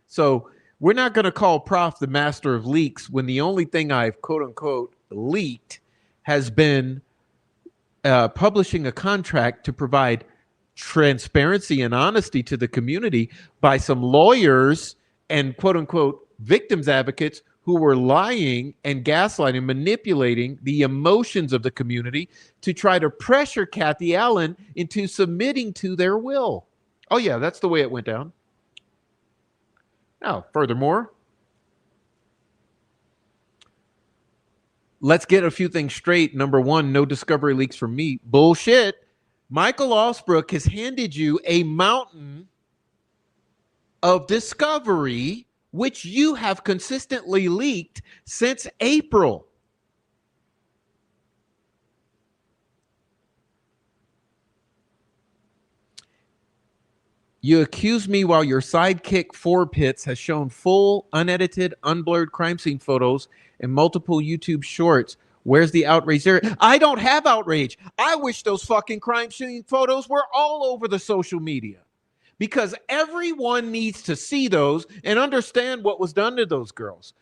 D: So we're not going to call Prof the master of leaks when the only thing I've quote unquote leaked has been publishing a contract to provide transparency and honesty to the community by some lawyers and quote unquote victims advocates who were lying and gaslighting, manipulating the emotions of the community to try to pressure Kathy Allen into submitting to their will. Oh yeah, that's the way it went down. Now, furthermore, let's get a few things straight. Number one, no discovery leaks from me. Bullshit. Michael Osbrook has handed you a mountain of discovery, which you have consistently leaked since April. You accuse me while your sidekick Four Pits has shown full, unedited, unblurred crime scene photos in multiple YouTube shorts. Where's the outrage there? I don't have outrage. I wish those fucking crime scene photos were all over the social media, because everyone needs to see those and understand what was done to those girls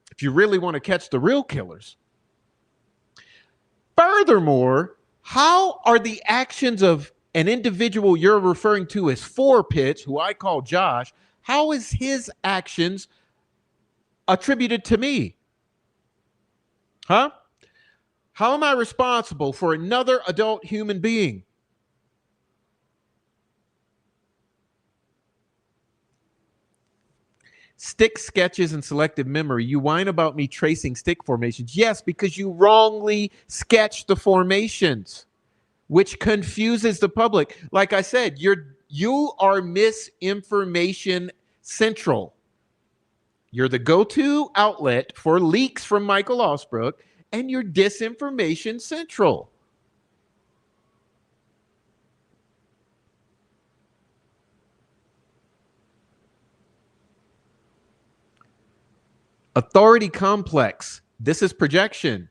D: if you really want to catch the real killers. Furthermore, how are the actions of an individual you're referring to as Four Pits, who I call Josh, how is his actions attributed to me? Huh? How am I responsible for another adult human being? Stick sketches and selective memory. You whine about me tracing stick formations. Yes, because you wrongly sketched the formations, which confuses the public. Like I said, you are misinformation central. You're the go-to outlet for leaks from Michael Osbrook, and you're disinformation central. Authority complex. This is projection.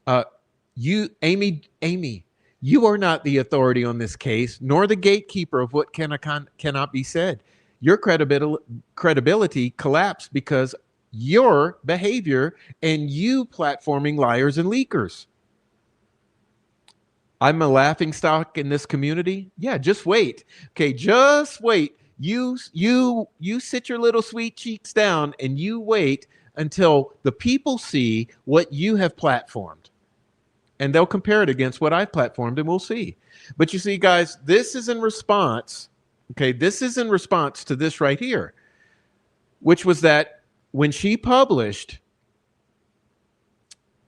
D: Amy, you are not the authority on this case, nor the gatekeeper of what cannot be said. Your credibility collapsed because your behavior and you platforming liars and leakers. I'm a laughing stock in this community. Yeah, just wait. Okay, just wait. You sit your little sweet cheeks down and you wait until the people see what you have platformed. And they'll compare it against what I've platformed, and we'll see. But you see, guys, this is in response. Okay, this is in response to this right here, which was that when she published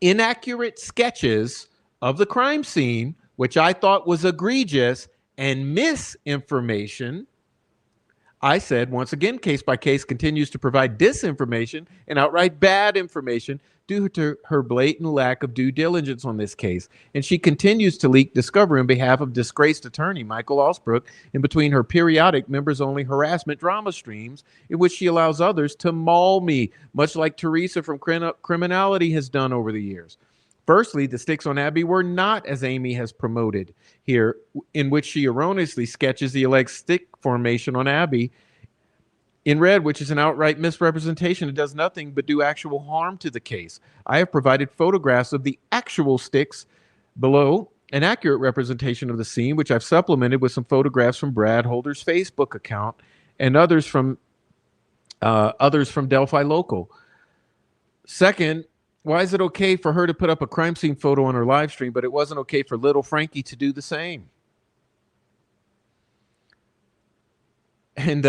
D: inaccurate sketches of the crime scene, which I thought was egregious and misinformation, I said, once again, Case by Case continues to provide disinformation and outright bad information due to her blatant lack of due diligence on this case. And she continues to leak discovery on behalf of disgraced attorney Michael Osbrook in between her periodic members-only harassment drama streams in which she allows others to maul me, much like Teresa from Criminality has done over the years. Firstly, the sticks on Abby were not as Amy has promoted here, in which she erroneously sketches the alleged stick formation on Abby in red, which is an outright misrepresentation. It does nothing but do actual harm to the case. I have provided photographs of the actual sticks below, an accurate representation of the scene, which I've supplemented with some photographs from Brad Holder's Facebook account and others from Delphi Local. Second, why is it okay for her to put up a crime scene photo on her live stream, but it wasn't okay for little Frankie to do the same? And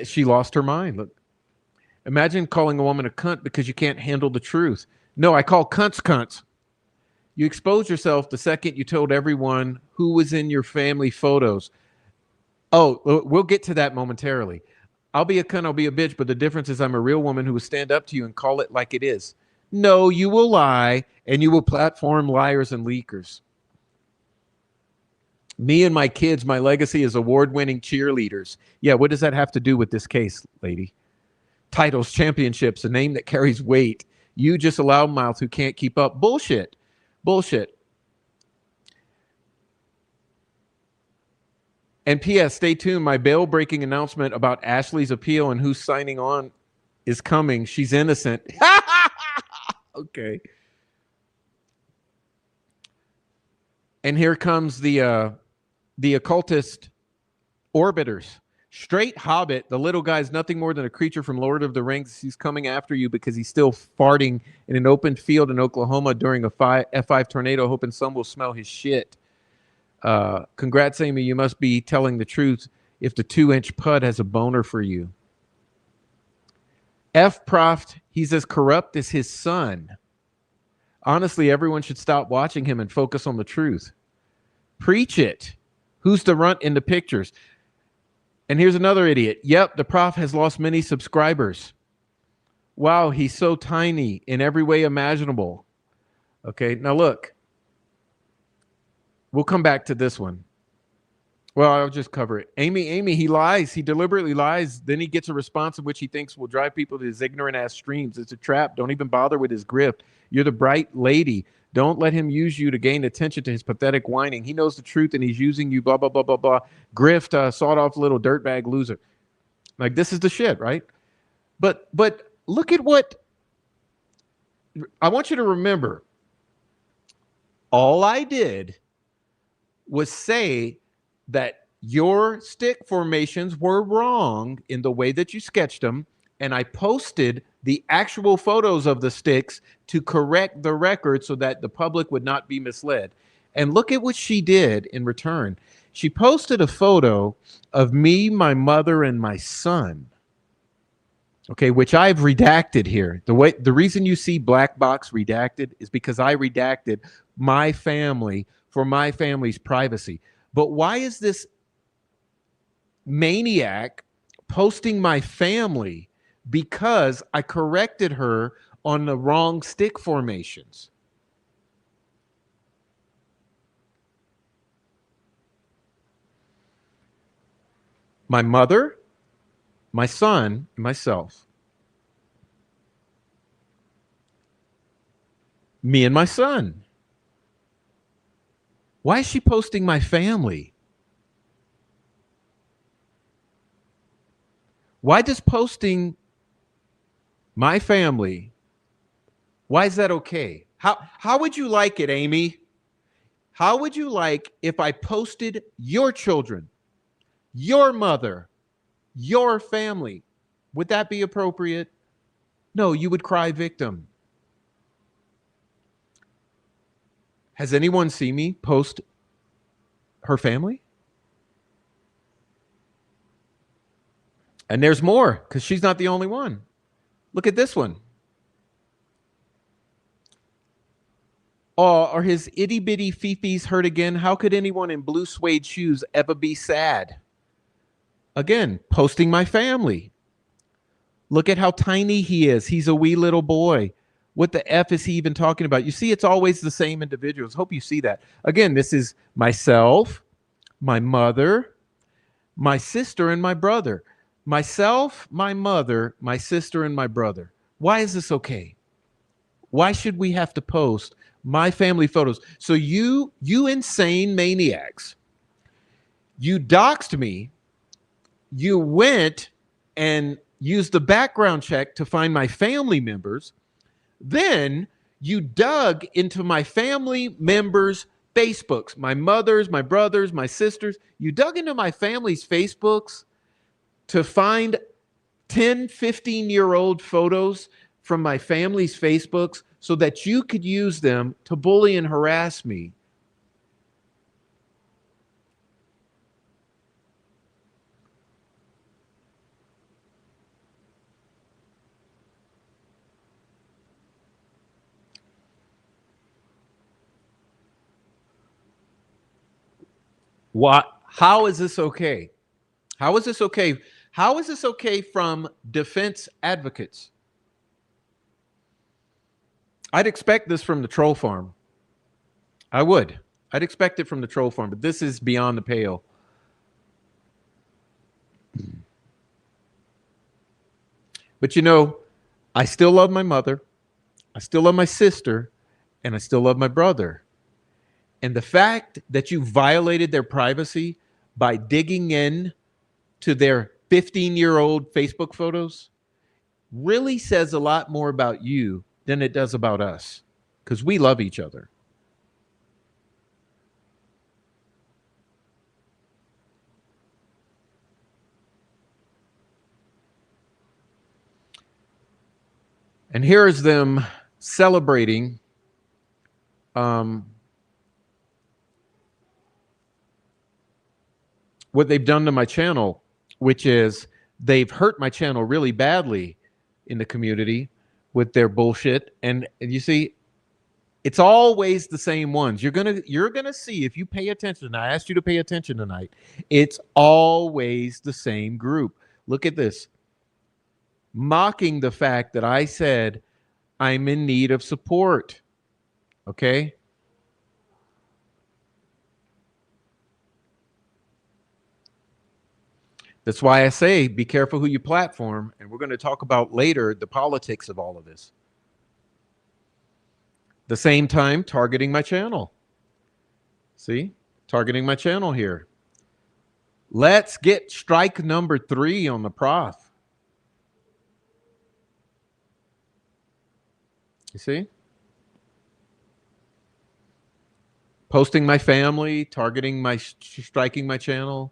D: she lost her mind. Look, imagine calling a woman a cunt because you can't handle the truth. No, I call cunts cunts. You exposed yourself the second you told everyone who was in your family photos. Oh, we'll get to that momentarily. I'll be a cunt, I'll be a bitch, but the difference is I'm a real woman who will stand up to you and call it like it is. No, you will lie, and you will platform liars and leakers. Me and my kids, my legacy is award-winning cheerleaders. Yeah, what does that have to do with this case, lady? Titles, championships, a name that carries weight. You just a loudmouth who can't keep up. Bullshit. Bullshit. And P.S., stay tuned. My bail-breaking announcement about Ashley's appeal and who's signing on is coming. She's innocent. Okay. And here comes the occultist orbiters. Straight Hobbit, the little guy's nothing more than a creature from Lord of the Rings. He's coming after you because he's still farting in an open field in Oklahoma during a F5 tornado, hoping some will smell his shit. Congrats, Amy. You must be telling the truth if the 2-inch pud has a boner for you. F-Prof, he's as corrupt as his son. Honestly, everyone should stop watching him and focus on the truth. Preach it. Who's the runt in the pictures? And here's another idiot. Yep, the prof has lost many subscribers. Wow, he's so tiny in every way imaginable. Okay, now look. We'll come back to this one. Well, I'll just cover it. Amy, he lies. He deliberately lies. Then he gets a response in which he thinks will drive people to his ignorant ass streams. It's a trap. Don't even bother with his grift. You're the bright lady. Don't let him use you to gain attention to his pathetic whining. He knows the truth and he's using you, blah, blah, blah, blah, blah. Grift, sawed off little dirtbag loser. Like, this is the shit, right? But look at what I want you to remember. All I did was say that your stick formations were wrong in the way that you sketched them, and I posted the actual photos of the sticks to correct the record so that the public would not be misled. And look at what she did in return. She posted a photo of me, my mother, and my son. Okay, which I've redacted here. The reason you see black box redacted is because I redacted my family for my family's privacy. But why is this maniac posting my family? Because I corrected her on the wrong stick formations. My mother, my son, and myself. Me and my son. Why is she posting my family? Why does posting my family, why is that okay? How would you like it, Amy? How would you like if I posted your children, your mother, your family? Would that be appropriate? No, you would cry victim. Has anyone seen me post her family? And there's more, because she's not the only one. Look at this one. Oh, are his itty bitty fifis hurt again? How could anyone in blue suede shoes ever be sad? Again, posting my family. Look at how tiny he is. He's a wee little boy. What the F is he even talking about? You see, it's always the same individuals. Hope you see that. Again, this is myself, my mother, my sister, and my brother. Myself, my mother, my sister, and my brother. Why is this okay? Why should we have to post my family photos? So you insane maniacs, you doxed me. You went and used the background check to find my family members. Then you dug into my family members' Facebooks, my mother's, my brother's, my sister's. You dug into my family's Facebooks to find 10, 15-year-old photos from my family's Facebooks so that you could use them to bully and harass me. What? How is this okay? How is this okay? How is this okay from defense advocates? I'd expect this from the troll farm. I would. I'd expect it from the troll farm, but this is beyond the pale. But you know, I still love my mother, I still love my sister, and I still love my brother. And the fact that you violated their privacy by digging in to their 15-year-old Facebook photos really says a lot more about you than it does about us, because we love each other. And here is them celebrating what they've done to my channel, which is they've hurt my channel really badly in the community with their bullshit. And you see, it's always the same ones. You're gonna see, if you pay attention. I asked you to pay attention tonight. It's always the same group. Look at this. Mocking the fact that I said I'm in need of support. Okay? That's why I say be careful who you platform. And we're going to talk about later the politics of all of this. The same time, targeting my channel. See, targeting my channel here. Let's get strike number 3 on the prof. You see? Posting my family, targeting my, striking my channel.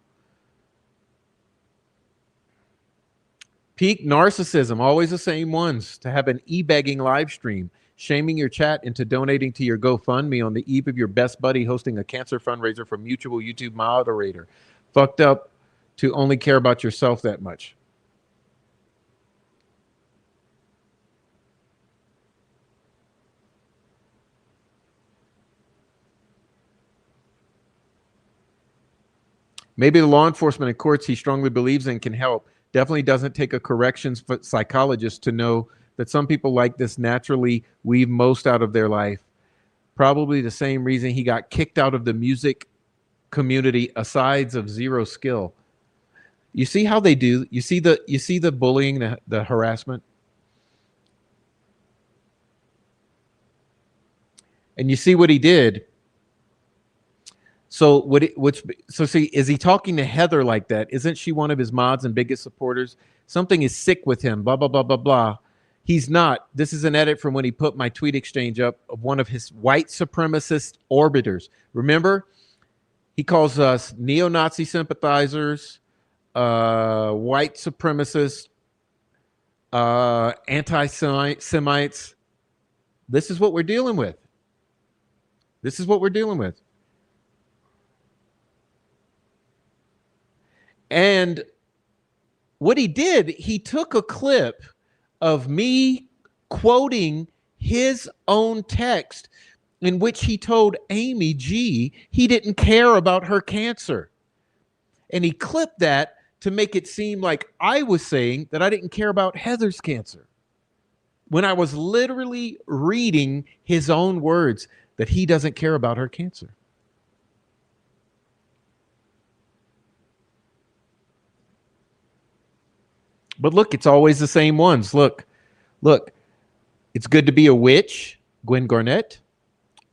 D: Peak narcissism, always the same ones. To have an e-begging live stream, shaming your chat into donating to your GoFundMe on the eve of your best buddy hosting a cancer fundraiser for mutual YouTube moderator. Fucked up to only care about yourself that much. Maybe the law enforcement and courts he strongly believes in can help. Definitely doesn't take a corrections psychologist to know that some people like this naturally weave most out of their life. Probably the same reason he got kicked out of the music community, asides of zero skill. You see how they do? You see the bullying, the harassment? And you see what he did. So see, is he talking to Heather like that? Isn't she one of his mods and biggest supporters? Something is sick with him, blah, blah, blah, blah, blah. He's not. This is an edit from when he put my tweet exchange up of one of his white supremacist orbiters. Remember, he calls us neo-Nazi sympathizers, white supremacists, anti-Semites. This is what we're dealing with. This is what we're dealing with. And what he did, he took a clip of me quoting his own text in which he told Amy G he didn't care about her cancer. And he clipped that to make it seem like I was saying that I didn't care about Heather's cancer, when I was literally reading his own words that he doesn't care about her cancer. But look, it's always the same ones. Look, it's good to be a witch, Gwen Garnett,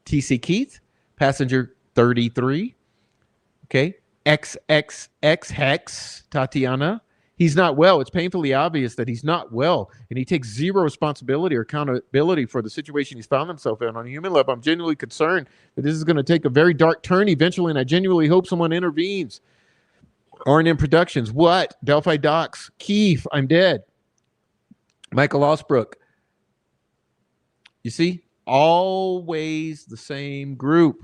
D: TC Keith, passenger 33, okay, XXX Hex, Tatiana. He's not well. It's painfully obvious that he's not well, and he takes zero responsibility or accountability for the situation he's found himself in. On a human level, I'm genuinely concerned that this is going to take a very dark turn eventually, and I genuinely hope someone intervenes. R&M Productions, what? Delphi Docs, Keith, I'm dead. Michael Osbrook. You see? Always the same group.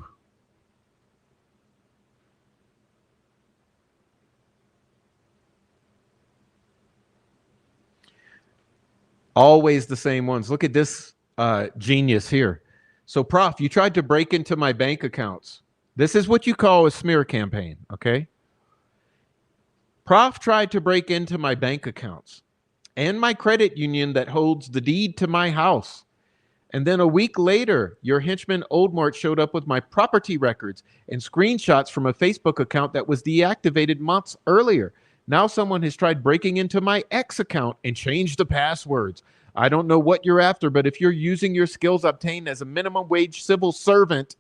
D: Always the same ones. Look at this genius here. So, Prof, you tried to break into my bank accounts. This is what you call a smear campaign, okay? Prof tried to break into my bank accounts and my credit union that holds the deed to my house. And then a week later, your henchman Oldmart showed up with my property records and screenshots from a Facebook account that was deactivated months earlier. Now someone has tried breaking into my X account and changed the passwords. I don't know what you're after, but if you're using your skills obtained as a minimum wage civil servant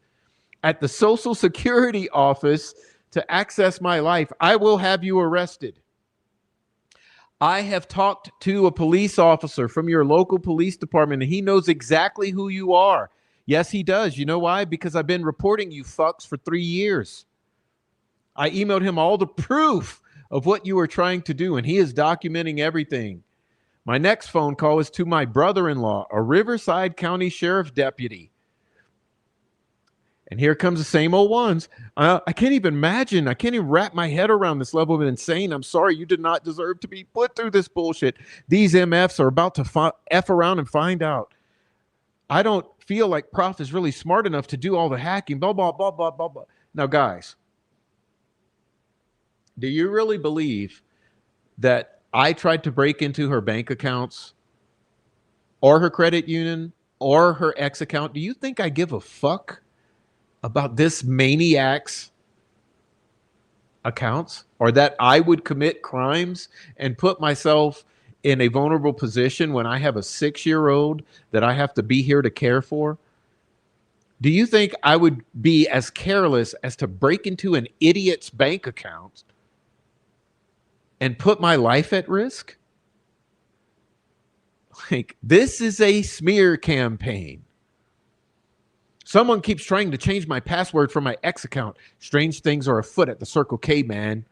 D: at the Social Security office to access my life, I will have you arrested. I have talked to a police officer from your local police department, and he knows exactly who you are. Yes, he does. You know why? Because I've been reporting you fucks for 3 years. I emailed him all the proof of what you were trying to do, and he is documenting everything. My next phone call is to my brother-in-law, a Riverside County Sheriff deputy. And here comes the same old ones. I can't even imagine. I can't even wrap my head around this level of insane. I'm sorry, you did not deserve to be put through this bullshit. These MFs are about to F around and find out. I don't feel like Prof is really smart enough to do all the hacking, blah, blah, blah, blah, blah, blah. Now, guys, do you really believe that I tried to break into her bank accounts or her credit union or her X account? Do you think I give a fuck about this maniac's accounts, or that I would commit crimes and put myself in a vulnerable position when I have a 6-year-old that I have to be here to care for? Do you think I would be as careless as to break into an idiot's bank account and put my life at risk? Like, this is a smear campaign. Someone keeps trying to change my password for my X account. Strange things are afoot at the Circle K, man.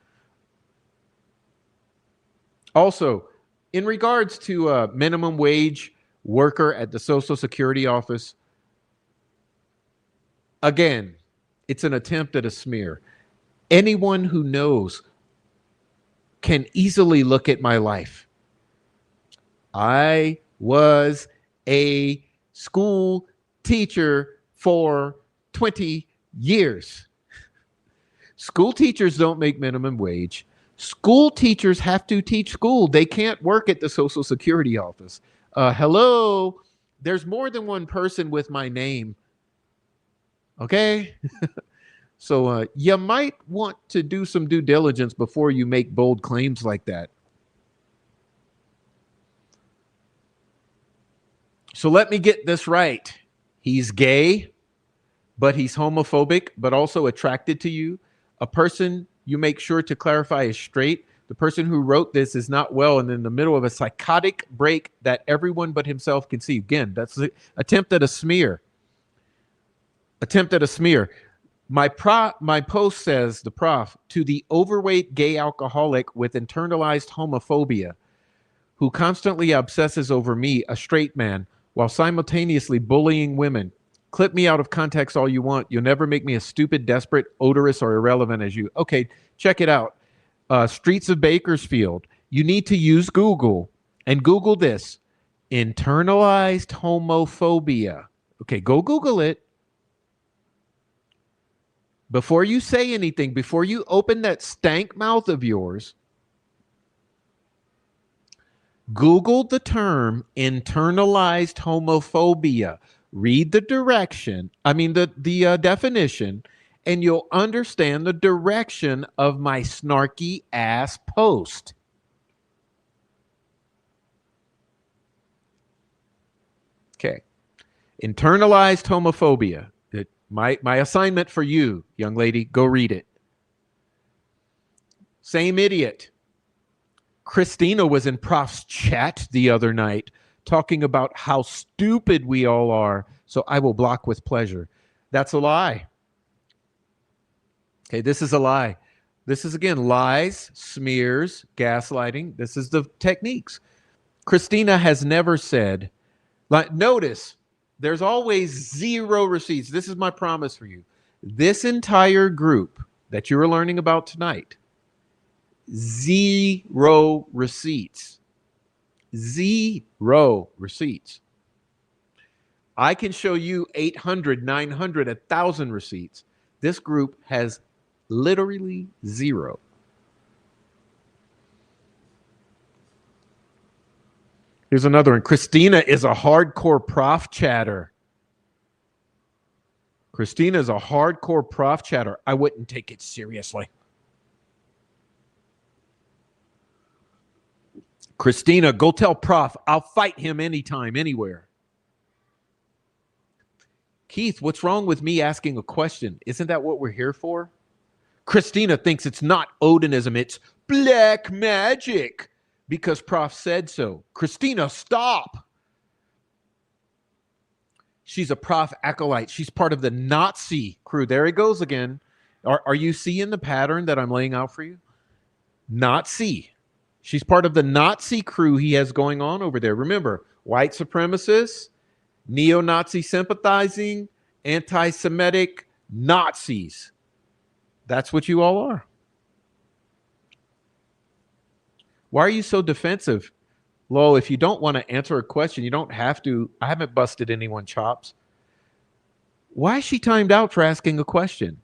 D: Also, in regards to a minimum wage worker at the Social Security office, again, it's an attempt at a smear. Anyone who knows can easily look at my life. I was a school teacher for 20 years. School teachers don't make minimum wage. School teachers have to teach school. They can't work at the Social Security office. Hello, there's more than one person with my name. Okay? So you might want to do some due diligence before you make bold claims like that. So let me get this right. He's gay, but he's homophobic, but also attracted to you. A person you make sure to clarify is straight. The person who wrote this is not well and in the middle of a psychotic break that everyone but himself can see. Again, that's the attempt at a smear. Attempt at a smear. My post says, the prof, to the overweight gay alcoholic with internalized homophobia who constantly obsesses over me, a straight man, while simultaneously bullying women. Clip me out of context all you want. You'll never make me as stupid, desperate, odorous, or irrelevant as you. Okay, check it out. Streets of Bakersfield. You need to use Google and Google this. Internalized homophobia. Okay, go Google it. Before you say anything, before you open that stank mouth of yours, Google the term internalized homophobia. Read the definition, and you'll understand the direction of my snarky ass post. Okay. Internalized homophobia. My assignment for you, young lady, go read it. Same idiot. Christina was in Prof's chat the other night talking about how stupid we all are, so I will block with pleasure. That's a lie. Okay, this is a lie. This is, again, lies, smears, gaslighting. This is the techniques. Christina has never said, like, notice, there's always 0 receipts. This is my promise for you. This entire group that you are learning about tonight, 0 receipts. 0 receipts. I can show you 800, 900, 1,000 receipts. This group has literally 0. Here's another one. Christina is a hardcore prof chatter. Christina is a hardcore prof chatter. I wouldn't take it seriously. Christina, go tell Prof, I'll fight him anytime, anywhere. Keith, what's wrong with me asking a question? Isn't that what we're here for? Christina thinks it's not Odinism, it's black magic because Prof said so. Christina, stop. She's a Prof acolyte. She's part of the Nazi crew. There he goes again. Are you seeing the pattern that I'm laying out for you? Nazi. She's part of the Nazi crew he has going on over there. Remember, white supremacists, neo-Nazi sympathizing, anti-Semitic Nazis. That's what you all are. Why are you so defensive? Lo, if you don't want to answer a question, you don't have to. I haven't busted anyone's chops. Why is she timed out for asking a question?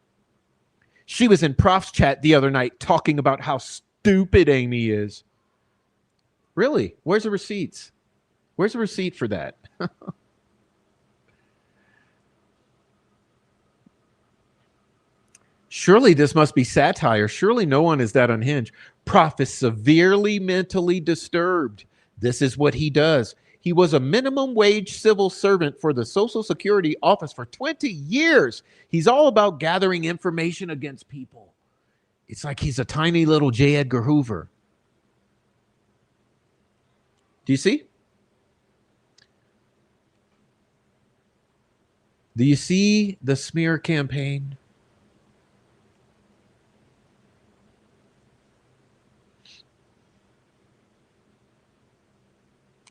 D: She was in Prof's chat the other night talking about how stupid Amy is. Really? Where's the receipts? Where's the receipt for that? Surely this must be satire. Surely no one is that unhinged. Prof is severely mentally disturbed. This is what he does. He was a minimum wage civil servant for the Social Security office for 20 years. He's all about gathering information against people. It's like he's a tiny little J. Edgar Hoover. Do you see? Do you see the smear campaign?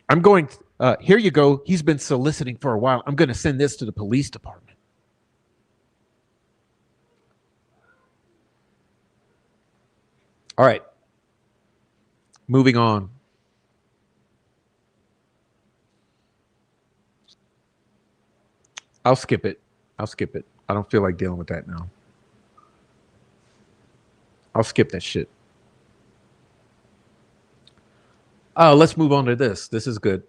D: I'm going, here you go. He's been soliciting for a while. I'm going to send this to the police department. All right. Moving on. I'll skip it. I'll skip it. I don't feel like dealing with that now. I'll skip that shit. Let's move on to this. This is good.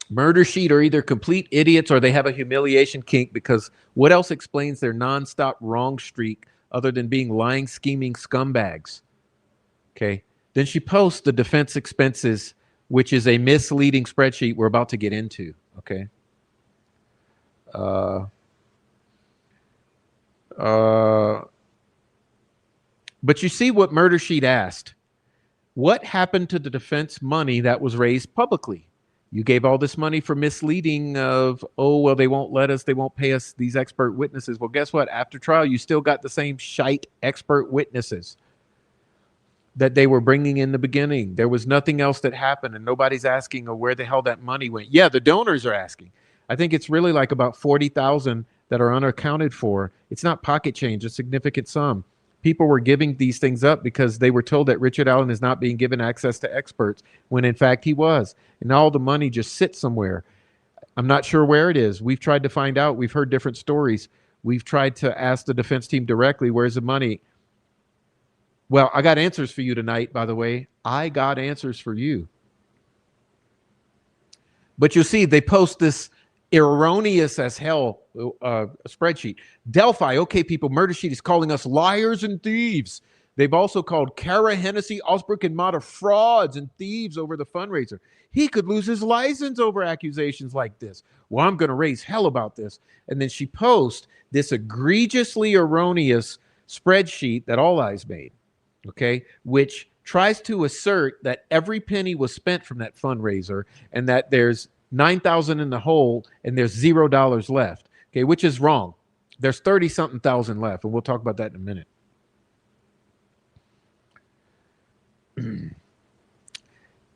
D: Murder Sheet are either complete idiots or they have a humiliation kink, because what else explains their nonstop wrong streak other than being lying, scheming scumbags? Okay. Then she posts the defense expenses, which is a misleading spreadsheet we're about to get into. Okay. But you see what Murder Sheet asked. What happened to the defense money that was raised publicly? You gave all this money for misleading of, oh, well, they won't let us, they won't pay us these expert witnesses. Well, guess what? After trial, you still got the same shite expert witnesses that they were bringing in the beginning. There was nothing else that happened, and nobody's asking, oh, where the hell that money went. Yeah, the donors are asking. I think it's really like about 40,000 that are unaccounted for. It's not pocket change, a significant sum. People were giving these things up because they were told that Richard Allen is not being given access to experts, when in fact he was. And all the money just sits somewhere. I'm not sure where it is. We've tried to find out. We've heard different stories. We've tried to ask the defense team directly, where's the money? Well, I got answers for you tonight, by the way. I got answers for you. But you'll see they post this erroneous as hell spreadsheet. Delphi, okay, people, Murder Sheet is calling us liars and thieves. They've also called Kara, Hennessy, Osbrook, and Mata frauds and thieves over the fundraiser. He could lose his license over accusations like this. Well, I'm going to raise hell about this. And then she posts this egregiously erroneous spreadsheet that All Eyes made, okay, which tries to assert that every penny was spent from that fundraiser and that there's 9,000 in the hole and there's $0 left, okay, which is wrong. There's 30-something thousand left, and we'll talk about that in a minute.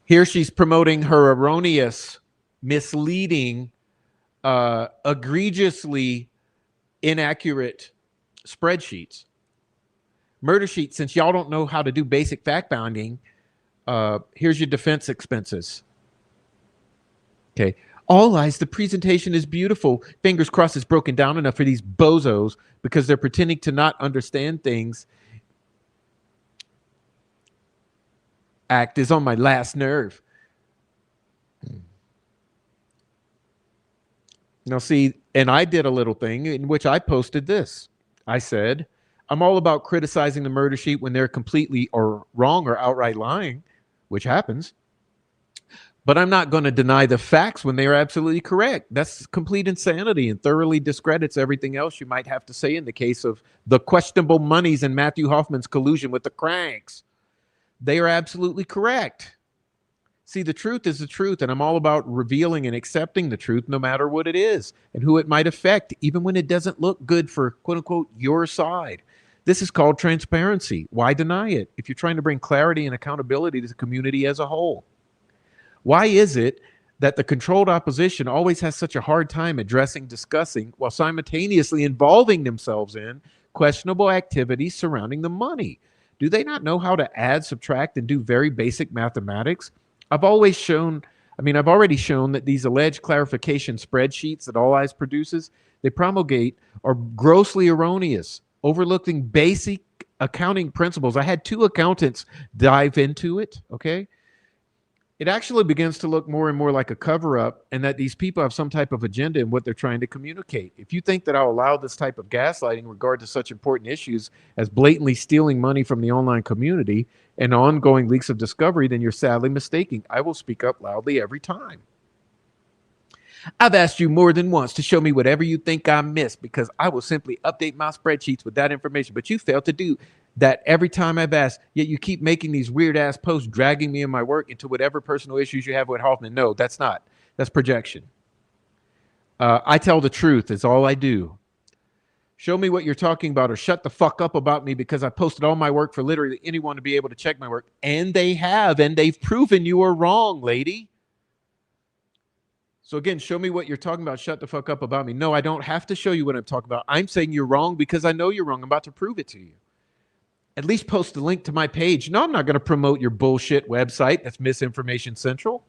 D: Here she's promoting her erroneous, misleading, egregiously inaccurate spreadsheets. Murder Sheet, since y'all don't know how to do basic fact bounding, here's your defense expenses. Okay. All Eyes, the presentation is beautiful. Fingers crossed it's broken down enough for these bozos, because they're pretending to not understand things. Act is on my last nerve. Now see, and I did a little thing in which I posted this. I said, I'm all about criticizing the Murder Sheet when they're completely or wrong or outright lying, which happens. But I'm not going to deny the facts when they are absolutely correct. That's complete insanity and thoroughly discredits everything else you might have to say in the case of the questionable monies and Matthew Hoffman's collusion with the cranks. They are absolutely correct. See, the truth is the truth, and I'm all about revealing and accepting the truth no matter what it is and who it might affect, even when it doesn't look good for, quote unquote, your side. This is called transparency. Why deny it if you're trying to bring clarity and accountability to the community as a whole? Why is it that the controlled opposition always has such a hard time addressing, discussing, while simultaneously involving themselves in questionable activities surrounding the money? Do they not know how to add, subtract, and do very basic mathematics? I've already shown that these alleged clarification spreadsheets that All Eyes produces, they promulgate, are grossly erroneous, overlooking basic accounting principles. I had 2 accountants dive into it, okay? it actually begins to look more and more like a cover up, and that these people have some type of agenda in what they're trying to communicate. If you think that I'll allow this type of gaslighting in regard to such important issues as blatantly stealing money from the online community and ongoing leaks of discovery, then you're sadly mistaken. I will speak up loudly every time. I've asked you more than once to show me whatever you think I missed because I will simply update my spreadsheets with that information, but you fail to do that every time I've asked, yet you keep making these weird ass posts dragging me and my work into whatever personal issues you have with Hoffman. No, that's not. That's projection. I tell the truth. It's all I do. Show me what you're talking about or shut the fuck up about me because I posted all my work for literally anyone to be able to check my work. And they have, and they've proven you are wrong, lady. So again, show me what you're talking about. Shut the fuck up about me. No, I don't have to show you what I'm talking about. I'm saying you're wrong because I know you're wrong. I'm about to prove it to you. At least post a link to my page. No, I'm not going to promote your bullshit website. That's Misinformation Central.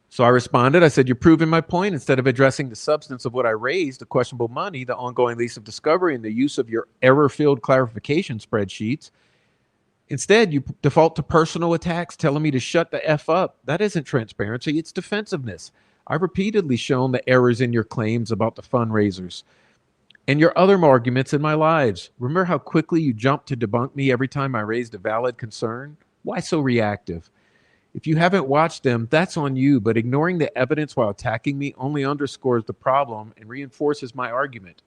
D: So I responded. I said, you're proving my point. Instead of addressing the substance of what I raised, the questionable money, the ongoing lease of discovery, and the use of your error-filled clarification spreadsheets, instead, you default to personal attacks, telling me to shut the F up. That isn't transparency. It's defensiveness. I've repeatedly shown the errors in your claims about the fundraisers and your other arguments in my lives. Remember how quickly you jumped to debunk me every time I raised a valid concern? Why so reactive? If you haven't watched them, that's on you, but ignoring the evidence while attacking me only underscores the problem and reinforces my argument.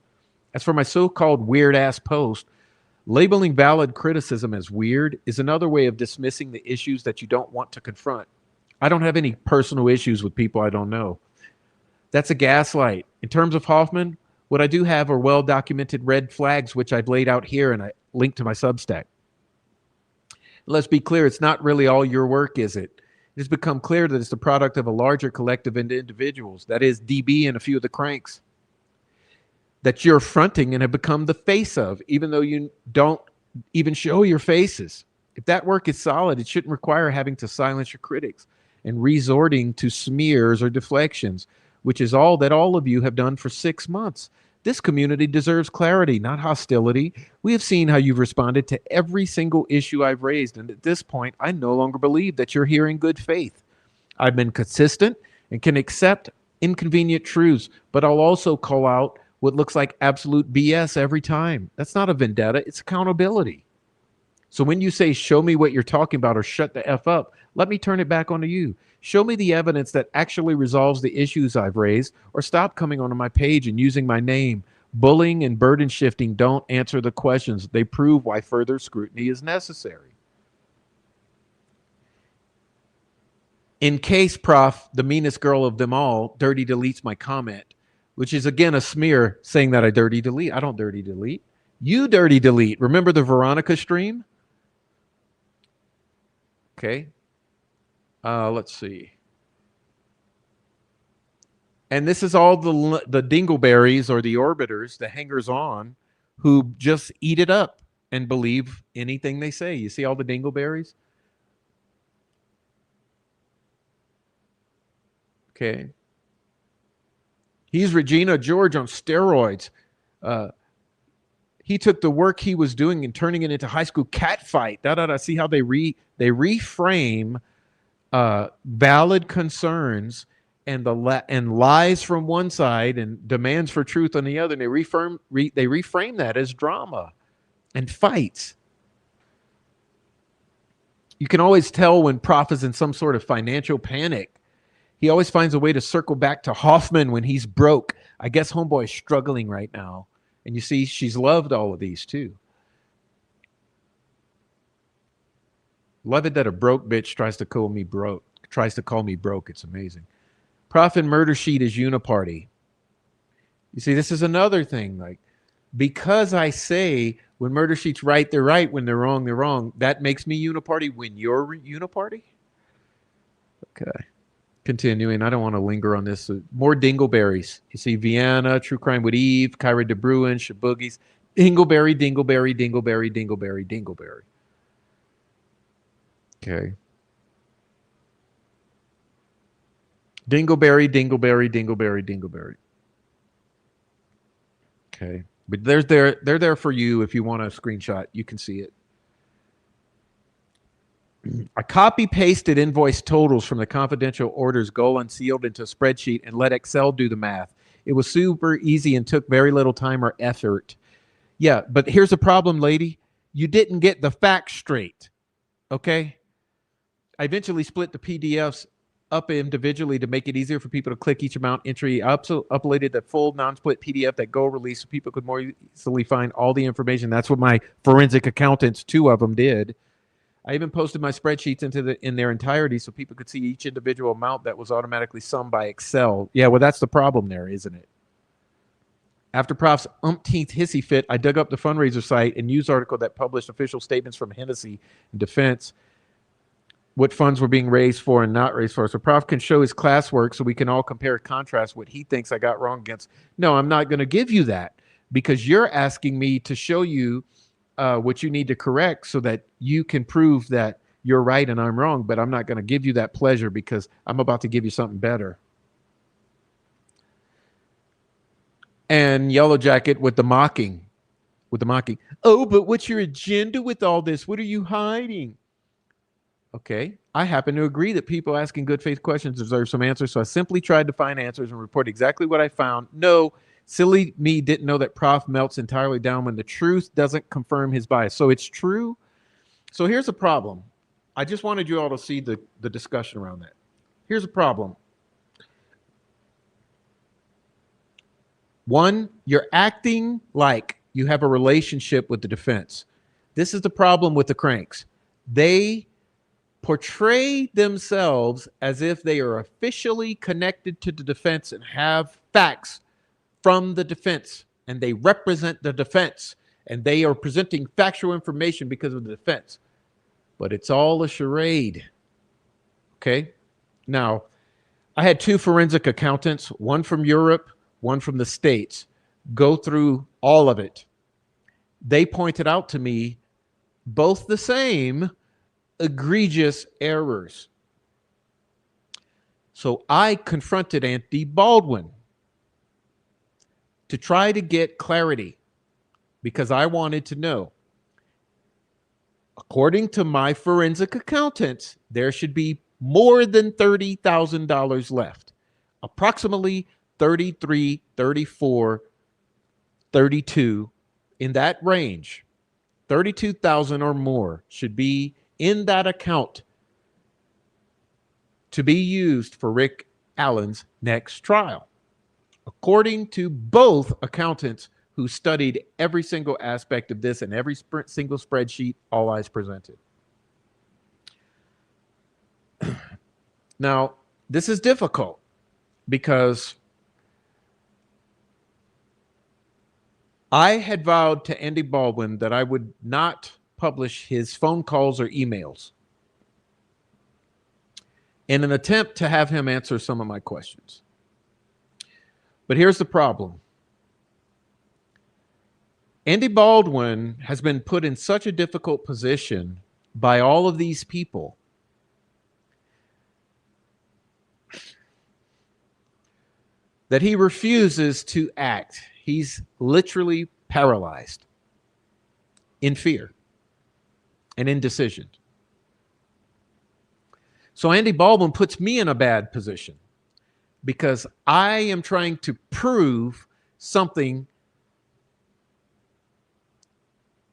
D: As for my so-called weird-ass post, labeling valid criticism as weird is another way of dismissing the issues that you don't want to confront. I don't have any personal issues with people I don't know. That's a gaslight. In terms of Hoffman, what I do have are well-documented red flags, which I've laid out here, and I link to my Substack. Let's be clear, it's not really all your work, is it? It has become clear that it's the product of a larger collective of individuals, that is DB and a few of the cranks, that you're fronting and have become the face of, even though you don't even show your faces. If that work is solid, it shouldn't require having to silence your critics and resorting to smears or deflections, which is all that all of you have done for 6 months. This community deserves clarity, not hostility. We have seen how you've responded to every single issue I've raised, and at this point, I no longer believe that you're here in good faith. I've been consistent and can accept inconvenient truths, but I'll also call out what looks like absolute BS every time. That's not a vendetta, it's accountability. So when you say, show me what you're talking about or shut the F up, let me turn it back onto you. Show me the evidence that actually resolves the issues I've raised, or stop coming onto my page and using my name. Bullying and burden shifting don't answer the questions. They prove why further scrutiny is necessary. In case, Prof, the meanest girl of them all, dirty deletes my comment, which is again a smear saying that I dirty delete. I don't dirty delete. You dirty delete. Remember the Veronica stream? Okay. Let's see. And this is all the dingleberries or the orbiters, the hangers-on, who just eat it up and believe anything they say. You see all the dingleberries? Okay. He's Regina George on steroids. He took the work he was doing and turning it into high school catfight. See how they reframe valid concerns and lies from one side and demands for truth on the other. And they reframe that as drama and fights. You can always tell when Prof is in some sort of financial panic. He always finds a way to circle back to Hoffman when he's broke. I guess homeboy is struggling right now. And you see, she's loved all of these too. Love it that a broke bitch tries to call me broke. It's amazing. Prof and Murder Sheet is uniparty. You see, this is another thing. Like, because I say when Murder Sheet's right, they're right. When they're wrong. That makes me uniparty when you're uniparty? Okay. Continuing, I don't want to linger on this. More dingleberries. You see, Vienna, True Crime with Eve, Kyra DeBruin, Shaboogies, Dingleberry. Okay. Dingleberry. Okay. But they're there for you if you want a screenshot. You can see it. I copy pasted invoice totals from the confidential orders, go unsealed into a spreadsheet, and let Excel do the math. It was super easy and took very little time or effort. Yeah, but here's the problem, lady. You didn't get the facts straight. Okay? I eventually split the PDFs up individually to make it easier for people to click each amount entry. I also uploaded the full non-split PDF that Go released so people could more easily find all the information. That's what my forensic accountants, 2 of them, did. I even posted my spreadsheets in their entirety so people could see each individual amount that was automatically summed by Excel. Yeah, well, that's the problem there, isn't it? After Prof's umpteenth hissy fit, I dug up the fundraiser site and news article that published official statements from Hennessy in defense, what funds were being raised for and not raised for. So Prof can show his classwork so we can all compare and contrast what he thinks I got wrong against. No, I'm not going to give you that because you're asking me to show you what you need to correct so that you can prove that you're right and I'm wrong. But I'm not going to give you that pleasure because I'm about to give you something better. And Yellow Jacket with the mocking. Oh, but what's your agenda with all this? What are you hiding? Okay, I happen to agree that people asking good faith questions deserve some answers, so I simply tried to find answers and report exactly what I found. No, silly me didn't know that Prof melts entirely down when the truth doesn't confirm his bias. So it's true. So here's the problem. I just wanted you all to see the discussion around that. Here's the problem. One, you're acting like you have a relationship with the defense. This is the problem with the cranks. They portray themselves as if they are officially connected to the defense and have facts from the defense, and they represent the defense, and they are presenting factual information because of the defense. But it's all a charade. Okay? Now, I had 2 forensic accountants, one from Europe, one from the States, go through all of it. They pointed out to me both the same egregious errors. So I confronted Andy Baldwin to try to get clarity because I wanted to know. According to my forensic accountants, there should be more than $30,000 left. Approximately 33, 34, 32, in that range. 32,000 or more should be in that account to be used for Rick Allen's next trial. According to both accountants who studied every single aspect of this and every single spreadsheet all eyes presented. Now, this is difficult because I had vowed to Andy Baldwin that I would not publish his phone calls or emails in an attempt to have him answer some of my questions. But here's the problem. Andy Baldwin has been put in such a difficult position by all of these people that he refuses to act. He's literally paralyzed in fear and indecision. So Andy Baldwin puts me in a bad position because I am trying to prove something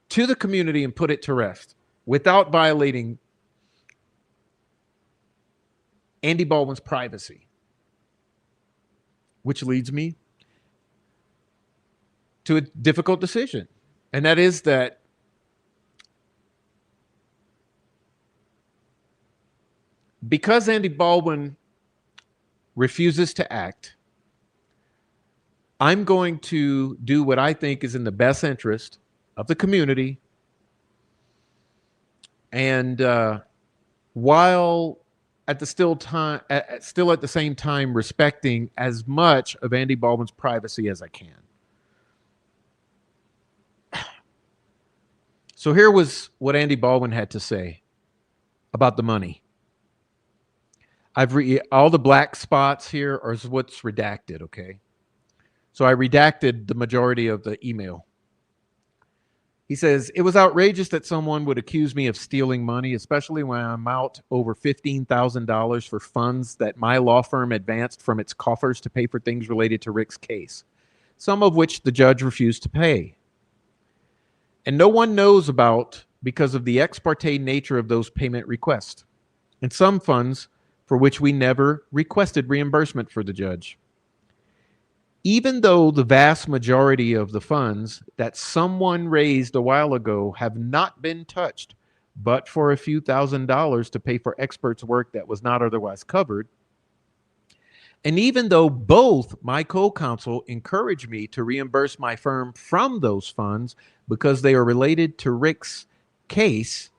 D: to the community and put it to rest without violating Andy Baldwin's privacy, which leads me to a difficult decision. And that is that because Andy Baldwin refuses to act, I'm going to do what I think is in the best interest of the community. And while at the still at the same time respecting as much of Andy Baldwin's privacy as I can. So here was what Andy Baldwin had to say about the money. All the black spots here are what's redacted, okay? So I redacted the majority of the email. He says, it was outrageous that someone would accuse me of stealing money, especially when I'm out over $15,000 for funds that my law firm advanced from its coffers to pay for things related to Rick's case, some of which the judge refused to pay. And no one knows about because of the ex parte nature of those payment requests, and some funds for which we never requested reimbursement for the judge. Even though the vast majority of the funds that someone raised a while ago have not been touched, but for a few $1,000s to pay for experts' work that was not otherwise covered, and even though both my co-counsel encouraged me to reimburse my firm from those funds because they are related to Rick's case,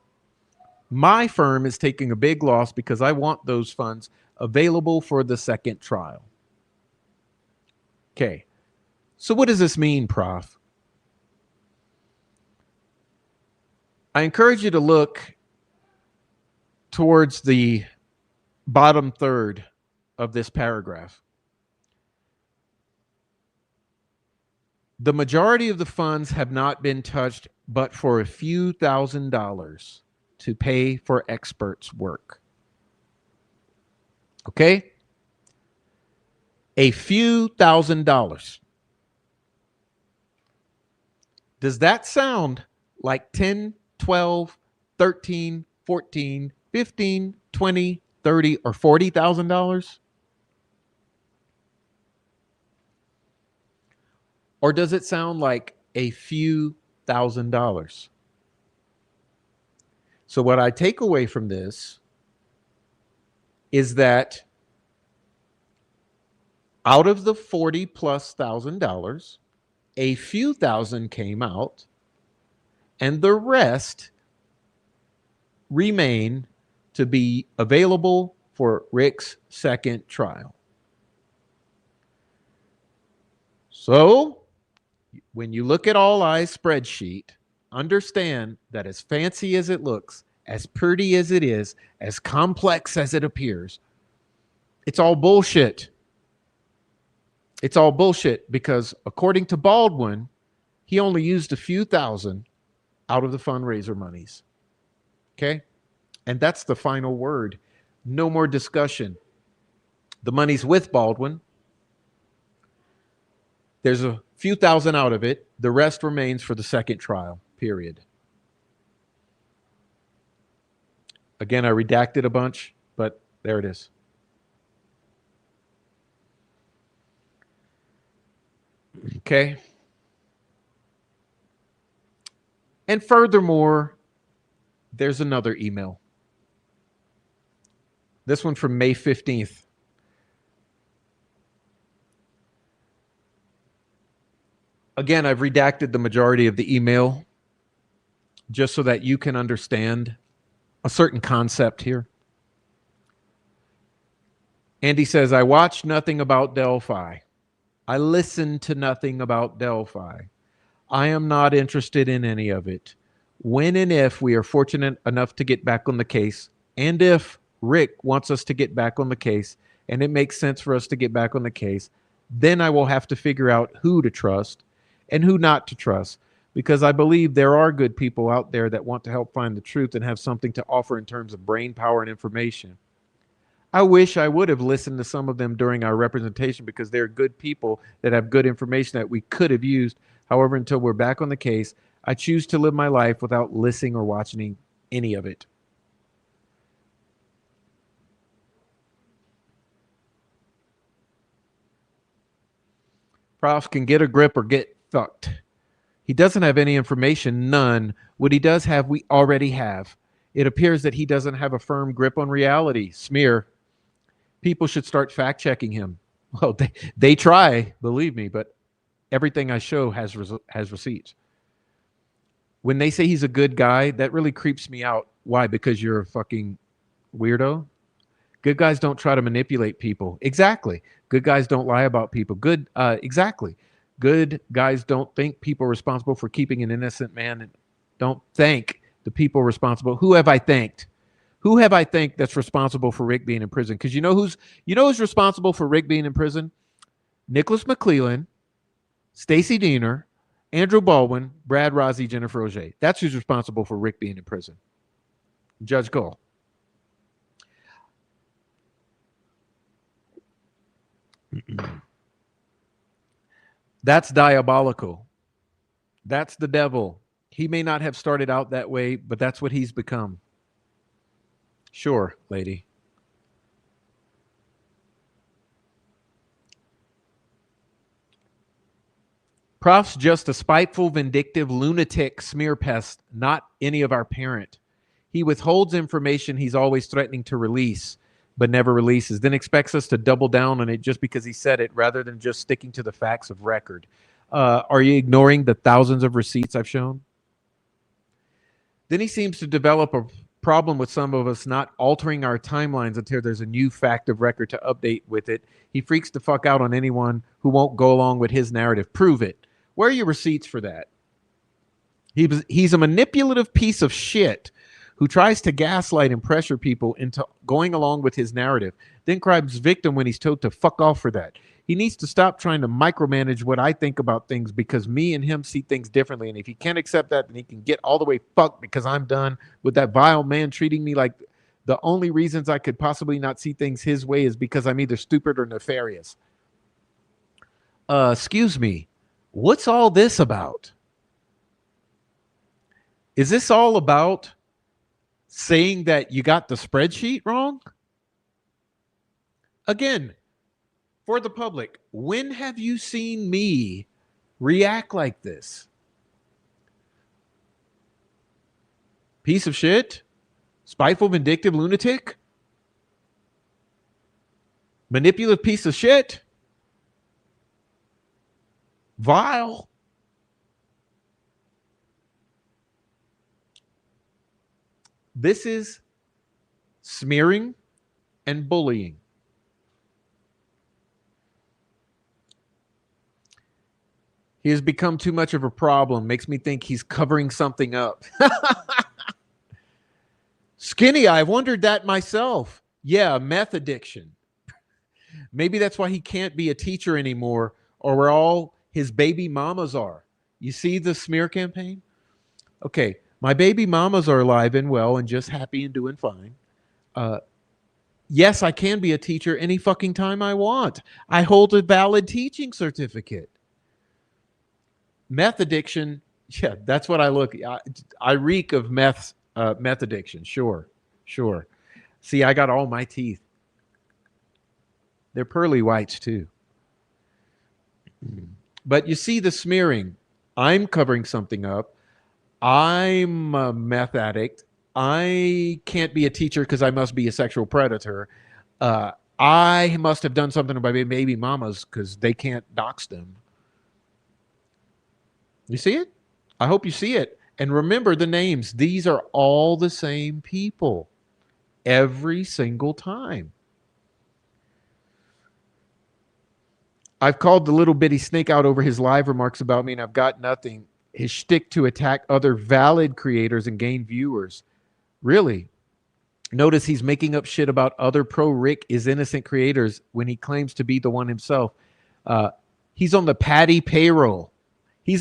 D: my firm is taking a big loss because I want those funds available for the second trial. Okay, so what does this mean, Prof? I encourage you to look towards the bottom third of this paragraph. The majority of the funds have not been touched, but for a few $1,000s to pay for experts' work. Okay? A few $1,000s. Does that sound like 10, 12, 13, 14, 15, 20, 30, or $40,000? Or does it sound like a few $1,000s? So what I take away from this is that out of the $40,000+, a few thousand came out, and the rest remain to be available for Rick's second trial. So, when you look at All Eyes spreadsheet, understand that as fancy as it looks, as pretty as it is, as complex as it appears, it's all bullshit. It's all bullshit because according to Baldwin, he only used a few thousand out of the fundraiser monies. Okay? And that's the final word. No more discussion. The money's with Baldwin. There's a few thousand out of it. The rest remains for the second trial, period. Again, I redacted a bunch, but there it is. Okay. And furthermore, there's another email. This one from May 15th. Again, I've redacted the majority of the email just so that you can understand a certain concept here. Andy says, I watched nothing about Delphi. I listened to nothing about Delphi. I am not interested in any of it. When and if we are fortunate enough to get back on the case, and if Rick wants us to get back on the case, and it makes sense for us to get back on the case, then I will have to figure out who to trust and who not to trust, because I believe there are good people out there that want to help find the truth and have something to offer in terms of brain power and information. I wish I would have listened to some of them during our representation because they're good people that have good information that we could have used. However, until we're back on the case, I choose to live my life without listening or watching any of it. Prof can get a grip or get fucked. He doesn't have any information, none. What he does have, we already have. It appears that he doesn't have a firm grip on reality. Smear. People should start fact checking him. Well, they try, believe me, but everything I show has receipts. When they say he's a good guy, that really creeps me out. Why? Because you're a fucking weirdo? Good guys don't try to manipulate people. Exactly. Good guys don't lie about people. Exactly. Good guys don't think people responsible for keeping an innocent man and don't thank the people responsible. Who have I thanked? Who have I thanked that's responsible for Rick being in prison? Because you know who's responsible for Rick being in prison? Nicholas McClellan, Stacy Diener, Andrew Baldwin, Brad Rozzi, Jennifer Auger. That's who's responsible for Rick being in prison. Judge Cole. That's diabolical. That's the devil. He may not have started out that way, but that's what he's become. Sure, lady. Prof's just a spiteful, vindictive, lunatic smear pest, not any of our parent. He withholds information he's always threatening to release, but never releases, then expects us to double down on it just because he said it, rather than just sticking to the facts of record. Are you ignoring the thousands of receipts I've shown? Then he seems to develop a problem with some of us not altering our timelines until there's a new fact of record to update with it. He freaks the fuck out on anyone who won't go along with his narrative. Prove it. Where are your receipts for that? He's a manipulative piece of shit who tries to gaslight and pressure people into going along with his narrative, then cries victim when he's told to fuck off for that. He needs to stop trying to micromanage what I think about things, because me and him see things differently. And if he can't accept that, then he can get all the way fucked, because I'm done with that vile man treating me like the only reasons I could possibly not see things his way is because I'm either stupid or nefarious. Excuse me. What's all this about? Is this all about saying that you got the spreadsheet wrong? Again, for the public, when have you seen me react like this? Piece of shit? Spiteful, vindictive lunatic? Manipulative piece of shit? Vile? This is smearing and bullying. He has become too much of a problem. Makes me think he's covering something up. Skinny, I've wondered that myself. Yeah, meth addiction. Maybe that's why he can't be a teacher anymore, or where all his baby mamas are. You see the smear campaign? Okay, my baby mamas are alive and well and just happy and doing fine. Yes, I can be a teacher any fucking time I want. I hold a valid teaching certificate. Meth addiction, yeah, that's what I look. I reek of meth addiction. Sure. See, I got all my teeth. They're pearly whites too. But you see the smearing. I'm covering something up. I'm a meth addict. I can't be a teacher because I must be a sexual predator. I must have done something to my baby mamas because they can't dox them. You see it? I hope you see it. And remember the names. These are all the same people every single time. I've called the little bitty snake out over his live remarks about me, and I've got nothing. His shtick to attack other valid creators and gain viewers. Really? Notice he's making up shit about other pro-Rick is innocent creators when he claims to be the one himself. He's on the Patty payroll. He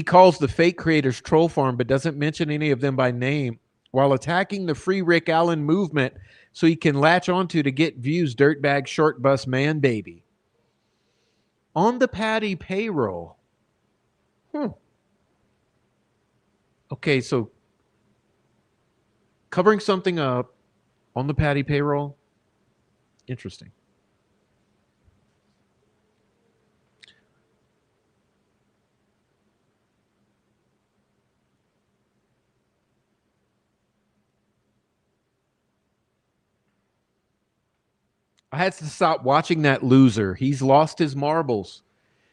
D: calls the fake creators troll farm, but doesn't mention any of them by name, while attacking the Free Rick Allen movement so he can latch onto to get views. Dirtbag short bus man baby. On the Patty payroll. Okay, so covering something up on the Patty payroll. Interesting. I had to stop watching that loser. He's lost his marbles.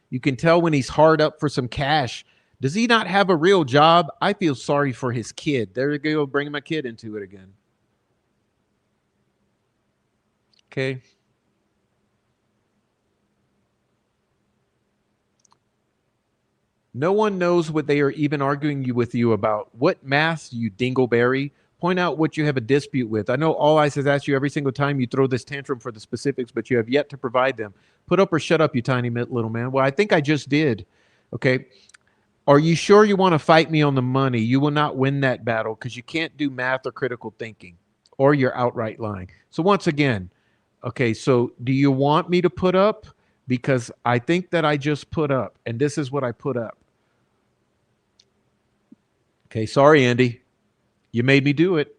D: You can tell when he's hard up for some cash. Does he not have a real job? I feel sorry for his kid. There you go, bringing my kid into it again. Okay. No one knows what they are even arguing with you about. What math, you dingleberry? Point out what you have a dispute with. I know All Eyes has asked you every single time you throw this tantrum for the specifics, but you have yet to provide them. Put up or shut up, you tiny little man. Well, I think I just did. Okay. Are you sure you want to fight me on the money? You will not win that battle because you can't do math or critical thinking, or you're outright lying. So once again, okay, so do you want me to put up? Because I think that I just put up, and this is what I put up. Okay, sorry, Andy. You made me do it.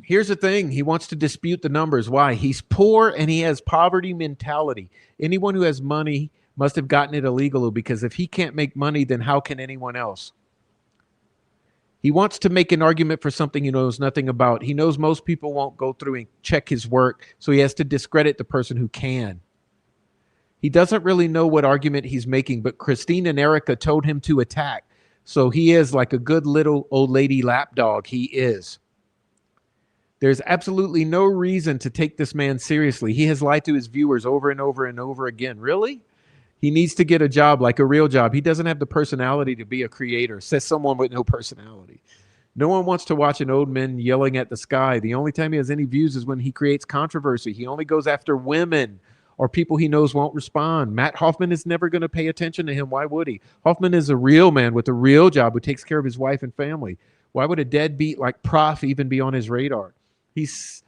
D: Here's the thing. He wants to dispute the numbers. Why? He's poor and he has poverty mentality. Anyone who has money must have gotten it illegally, because if he can't make money, then how can anyone else? He wants to make an argument for something he knows nothing about. He knows most people won't go through and check his work, so he has to discredit the person who can. He doesn't really know what argument he's making, but Christine and Erica told him to attack. So he is like a good little old lady lapdog. He is. There's absolutely no reason to take this man seriously. He has lied to his viewers over and over and over again. Really? He needs to get a job, like a real job. He doesn't have the personality to be a creator, says someone with no personality. No one wants to watch an old man yelling at the sky. The only time he has any views is when he creates controversy. He only goes after women or people he knows won't respond. Matt Hoffman is never going to pay attention to him. Why would he? Hoffman is a real man with a real job who takes care of his wife and family. Why would a deadbeat like Prof even be on his radar? He's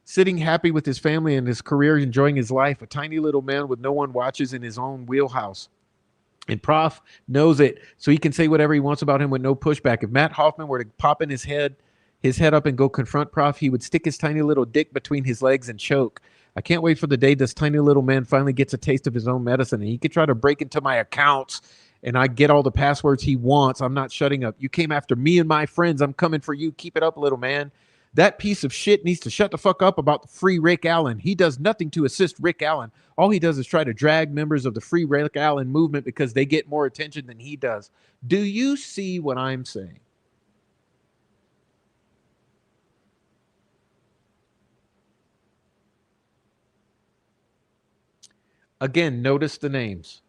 D: sitting happy with his family and his career, enjoying his life, a tiny little man with no one watches in his own wheelhouse. And Prof knows it, so he can say whatever he wants about him with no pushback. If Matt Hoffman were to pop in his head up and go confront Prof, he would stick his tiny little dick between his legs and choke. I can't wait for the day this tiny little man finally gets a taste of his own medicine and he could try to break into my accounts and I get all the passwords he wants. I'm not shutting up. You came after me and my friends. I'm coming for you. Keep it up, little man. That piece of shit needs to shut the fuck up about the Free Rick Allen. He does nothing to assist Rick Allen. All he does is try to drag members of the Free Rick Allen movement because they get more attention than he does. Do you see what I'm saying? Again, notice the names.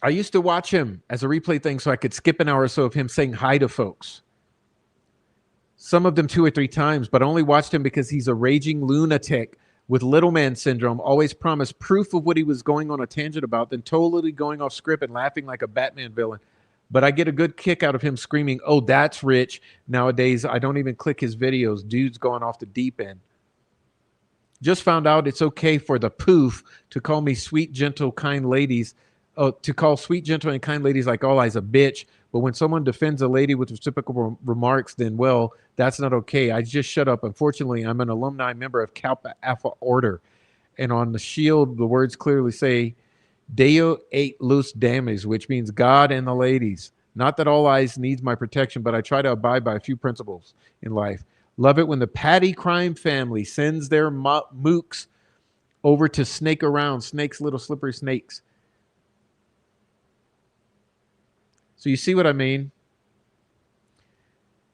D: I used to watch him as a replay thing so I could skip an hour or so of him saying hi to folks. Some of them 2 or 3 times, but I only watched him because he's a raging lunatic with little man syndrome, always promised proof of what he was going on a tangent about, then totally going off script and laughing like a Batman villain. But I get a good kick out of him screaming, "Oh, that's rich." Nowadays, I don't even click his videos. Dude's going off the deep end. Just found out it's okay for the poof to call me sweet, gentle, kind ladies. To call sweet, gentle, and kind ladies like All Eyes a bitch. But when someone defends a lady with reciprocal remarks, then, well, that's not okay. I just shut up. Unfortunately, I'm an alumni member of Kappa Alpha Order. And on the shield, the words clearly say, Deo et Lus Dames, which means God and the ladies. Not that All Eyes needs my protection, but I try to abide by a few principles in life. Love it when the Patty crime family sends their mooks over to snake around, snakes, little slippery snakes. So you see what I mean?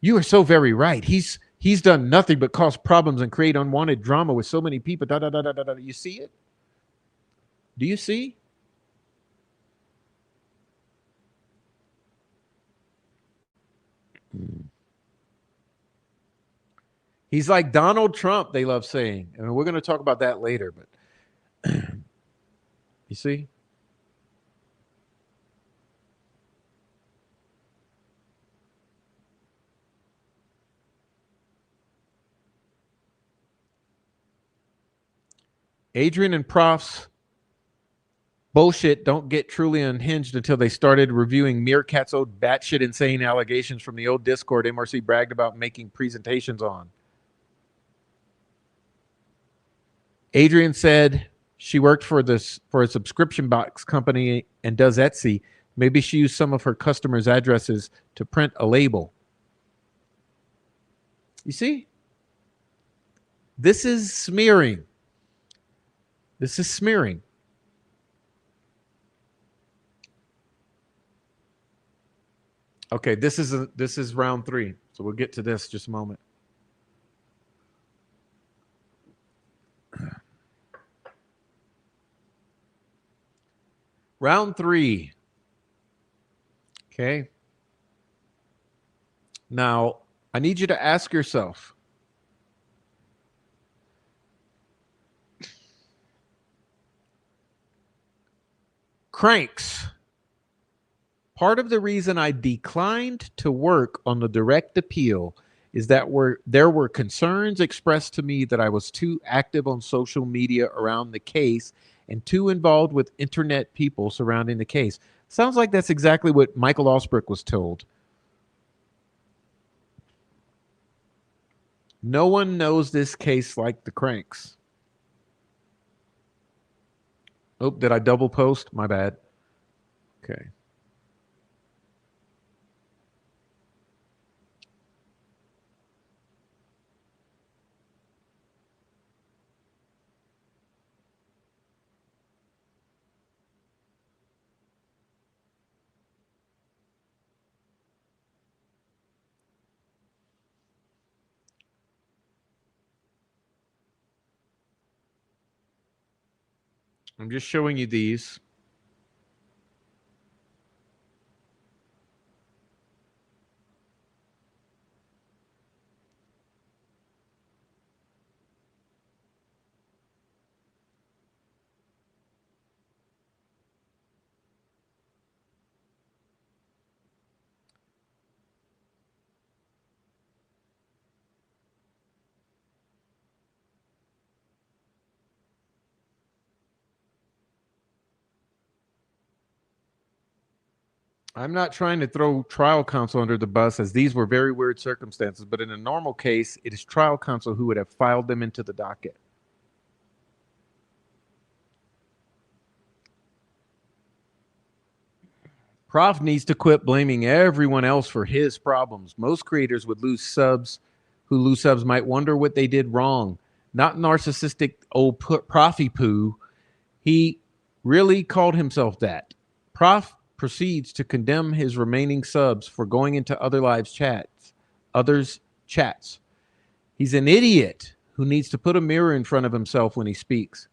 D: You are so very right. He's done nothing but cause problems and create unwanted drama with so many people. Da, da, da, da, da, da. You see it? Do you see? He's like Donald Trump, they love saying. I mean, we're going to talk about that later, but you see? Adrian and Prof's bullshit don't get truly unhinged until they started reviewing Meerkat's old batshit insane allegations from the old Discord MRC bragged about making presentations on. Adrian said she worked for a subscription box company and does Etsy. Maybe she used some of her customers' addresses to print a label. You see? This is smearing. This is smearing. Okay, this is round 3. So we'll get to this just a moment. Round 3. Okay. Now, I need you to ask yourself, cranks. Part of the reason I declined to work on the direct appeal is that there were concerns expressed to me that I was too active on social media around the case and too involved with internet people surrounding the case. Sounds like that's exactly what Michael Osbrick was told. No one knows this case like the cranks. Oh, did I double post? My bad. Okay. I'm just showing you these. I'm not trying to throw trial counsel under the bus, as these were very weird circumstances, but in a normal case, it is trial counsel who would have filed them into the docket. Prof needs to quit blaming everyone else for his problems. Most creators would lose subs who lose subs might wonder what they did wrong. Not narcissistic old profy poo. He really called himself that. Prof proceeds to condemn his remaining subs for going into others' chats. He's an idiot who needs to put a mirror in front of himself when he speaks.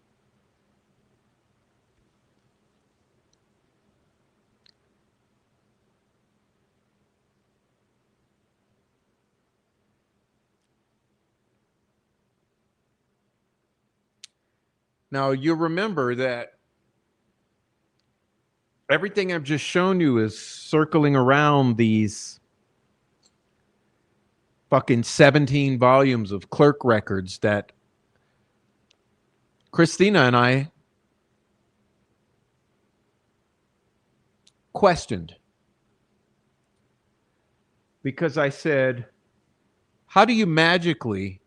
D: Now, you remember that everything I've just shown you is circling around these fucking 17 volumes of clerk records that Christina and I questioned. Because I said, how do you magically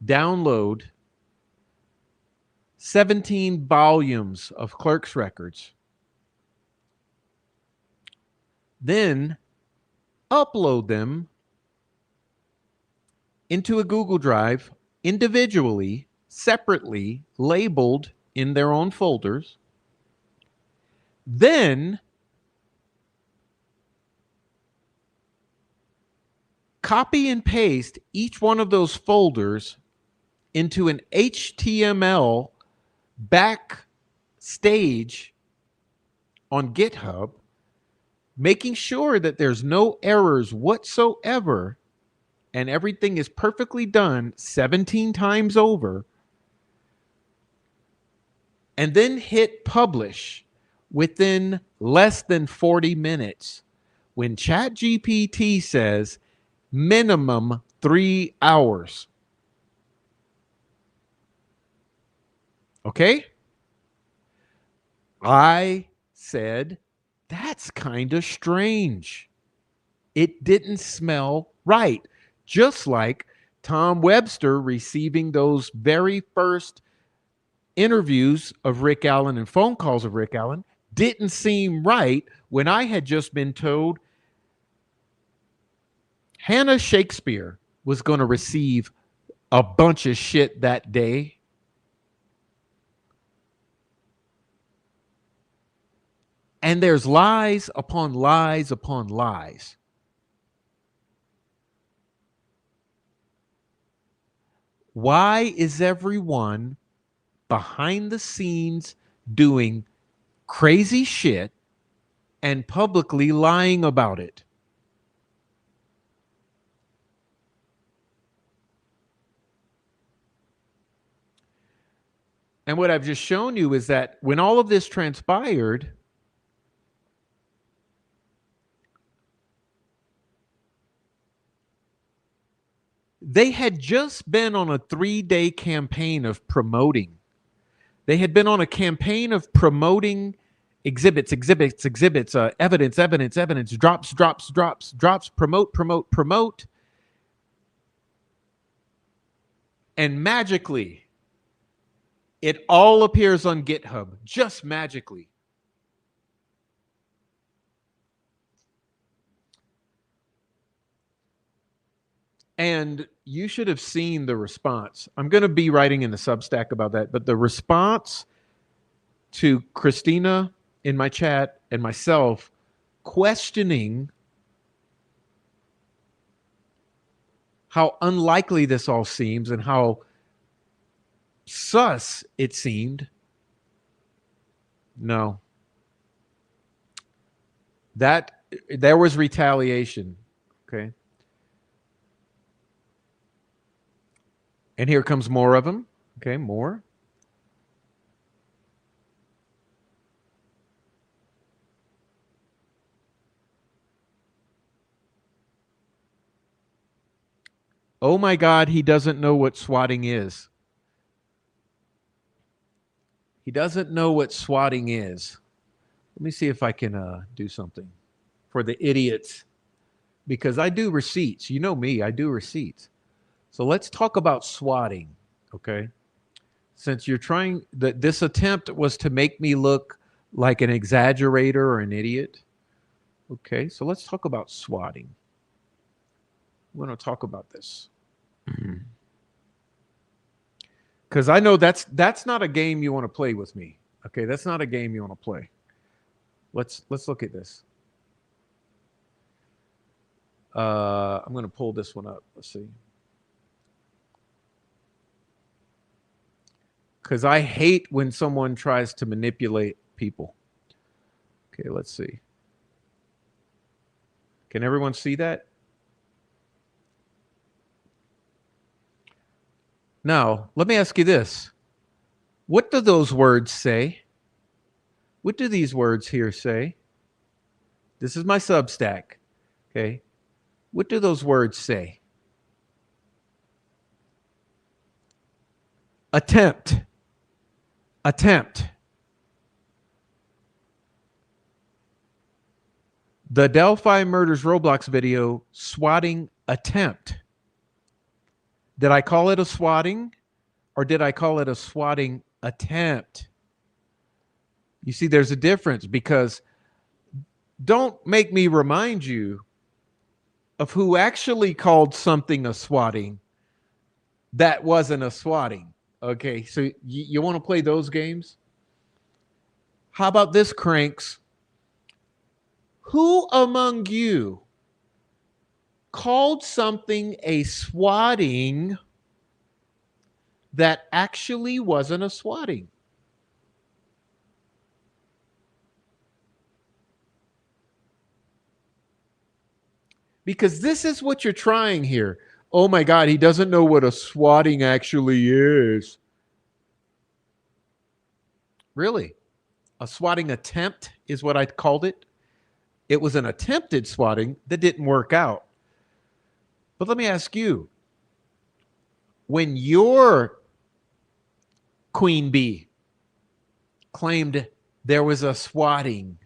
D: download 17 volumes of clerk's records, then upload them into a Google Drive individually, separately, labeled in their own folders, then copy and paste each one of those folders into an HTML backstage on GitHub, making sure that there's no errors whatsoever and everything is perfectly done 17 times over, and then hit publish within less than 40 minutes when ChatGPT says minimum 3 hours. Okay? I said, that's kind of strange. It didn't smell right. Just like Tom Webster receiving those very first interviews of Rick Allen and phone calls of Rick Allen didn't seem right when I had just been told Hannah Shakespeare was going to receive a bunch of shit that day. And there's lies upon lies upon lies. Why is everyone behind the scenes doing crazy shit and publicly lying about it. And what I've just shown you is that when all of this transpired, they had just been on a 3-day campaign of promoting. They had been on a campaign of promoting exhibits, evidence, drops, promote. And magically, it all appears on GitHub, just magically. And you should have seen the response. I'm going to be writing in the Substack about that, but the response to Christina in my chat and myself questioning how unlikely this all seems and how sus it seemed. No. There was retaliation. Okay. And here comes more of them. Okay, more. Oh my God, he doesn't know what swatting is. He doesn't know what swatting is. Let me see if I can do something for the idiots, because I do receipts. You know me, I do receipts. So let's talk about swatting, okay? Since you're trying, this attempt was to make me look like an exaggerator or an idiot. Okay, so let's talk about swatting. We're going to talk about this. Because I know that's not a game you want to play with me. Okay, that's not a game you want to play. Let's look at this. I'm going to pull this one up. Let's see. Because I hate when someone tries to manipulate people. Okay, let's see. Can everyone see that? Now, let me ask you this. What do those words say? What do these words here say? This is my Substack. Okay. What do those words say? Attempt. Attempt. The Delphi Murders Roblox video, swatting attempt. Did I call it a swatting, or did I call it a swatting attempt? You see, there's a difference, because don't make me remind you of who actually called something a swatting that wasn't a swatting. Okay, so you want to play those games? How about this, cranks? Who among you called something a swatting that actually wasn't a swatting? Because this is what you're trying here. Oh my God, he doesn't know what a swatting actually is. Really? A swatting attempt is what I called it. It was an attempted swatting that didn't work out. But let me ask you, when your queen bee claimed there was a swatting,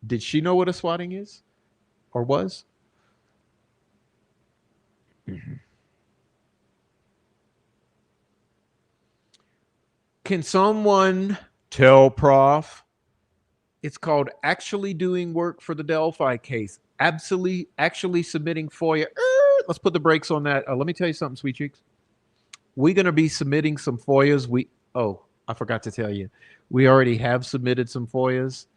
D: did she know what a swatting is or was? Mm-hmm. Can someone tell Prof? It's called actually doing work for the Delphi case. Actually submitting FOIA. Let's put the brakes on that. Let me tell you something, sweet cheeks. We're going to be submitting some FOIAs. I forgot to tell you. We already have submitted some FOIAs.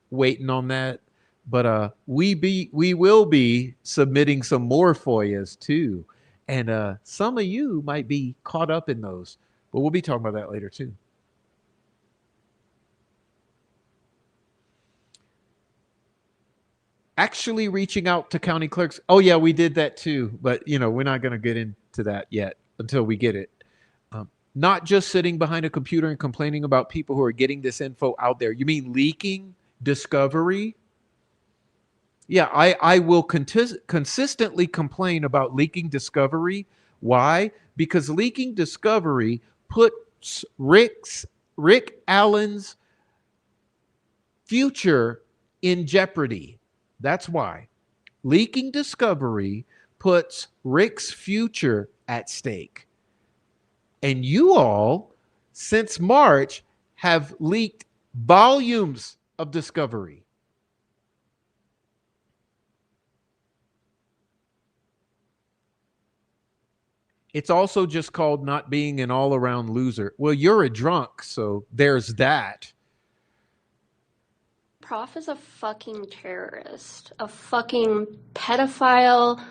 D: Waiting on that. But we will be submitting some more FOIAs too. And some of you might be caught up in those, but we'll be talking about that later too. Actually reaching out to county clerks. Oh yeah, we did that too, but we're not going to get into that yet until we get it. Not just sitting behind a computer and complaining about people who are getting this info out there. You mean leaking discovery? Yeah, I will consistently complain about leaking discovery. Why? Because leaking discovery puts Rick Allen's future in jeopardy. That's why. Leaking discovery puts Rick's future at stake. And you all, since March, have leaked volumes of discovery. It's also just called not being an all-around loser. Well, you're a drunk, so there's that.
A: Prof is a fucking terrorist, a fucking pedophile,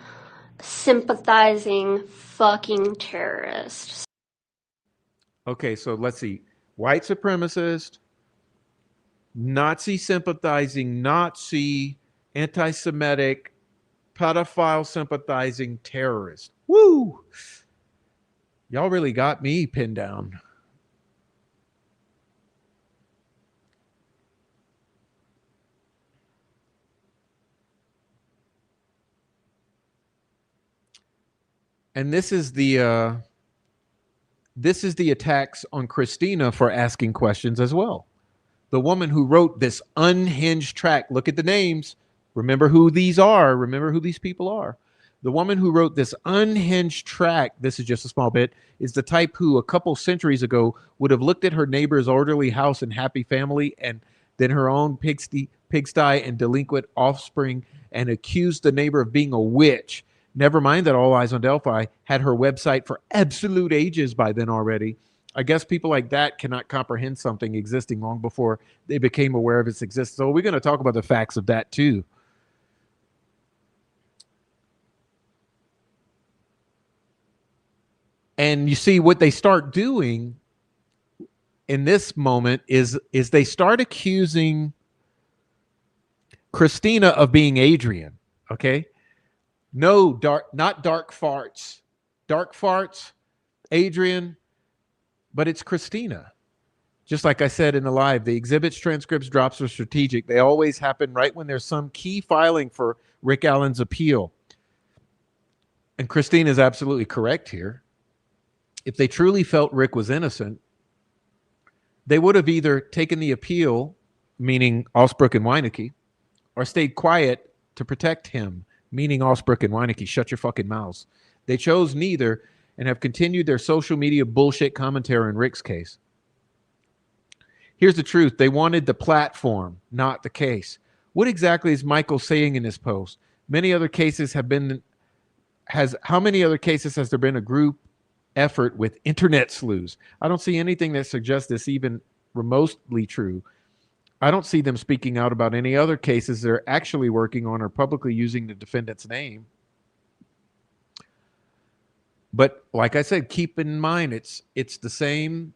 A: sympathizing fucking terrorist.
D: Okay, so let's see. White supremacist, Nazi sympathizing, Nazi, anti-Semitic, pedophile sympathizing terrorist. Woo! Y'all really got me pinned down. And this is the attacks on Christina for asking questions as well. The woman who wrote this unhinged track. Look at the names. Remember who these are. Remember who these people are. The woman who wrote this unhinged track, this is just a small bit, is the type who a couple centuries ago would have looked at her neighbor's orderly house and happy family and then her own pigsty and delinquent offspring and accused the neighbor of being a witch. Never mind that All Eyes on Delphi had her website for absolute ages by then already. I guess people like that cannot comprehend something existing long before they became aware of its existence. So we're going to talk about the facts of that too. And you see what they start doing in this moment is they start accusing Christina of being Adrian. Okay. No, not dark farts. Dark farts, Adrian, but it's Christina. Just like I said in the live, the exhibits, transcripts, drops are strategic. They always happen right when there's some key filing for Rick Allen's appeal. And Christina is absolutely correct here. If they truly felt Rick was innocent, they would have either taken the appeal, meaning Alsbrook and Weineke, or stayed quiet to protect him, meaning Alsbrook and Weineke. Shut your fucking mouths. They chose neither and have continued their social media bullshit commentary in Rick's case. Here's the truth. They wanted the platform, not the case. What exactly is Michael saying in this post? How many other cases has there been a group effort with internet sleuths? I don't see anything that suggests this even remotely true. I don't see them speaking out about any other cases they're actually working on or publicly using the defendant's name. But like I said, keep in mind, it's the same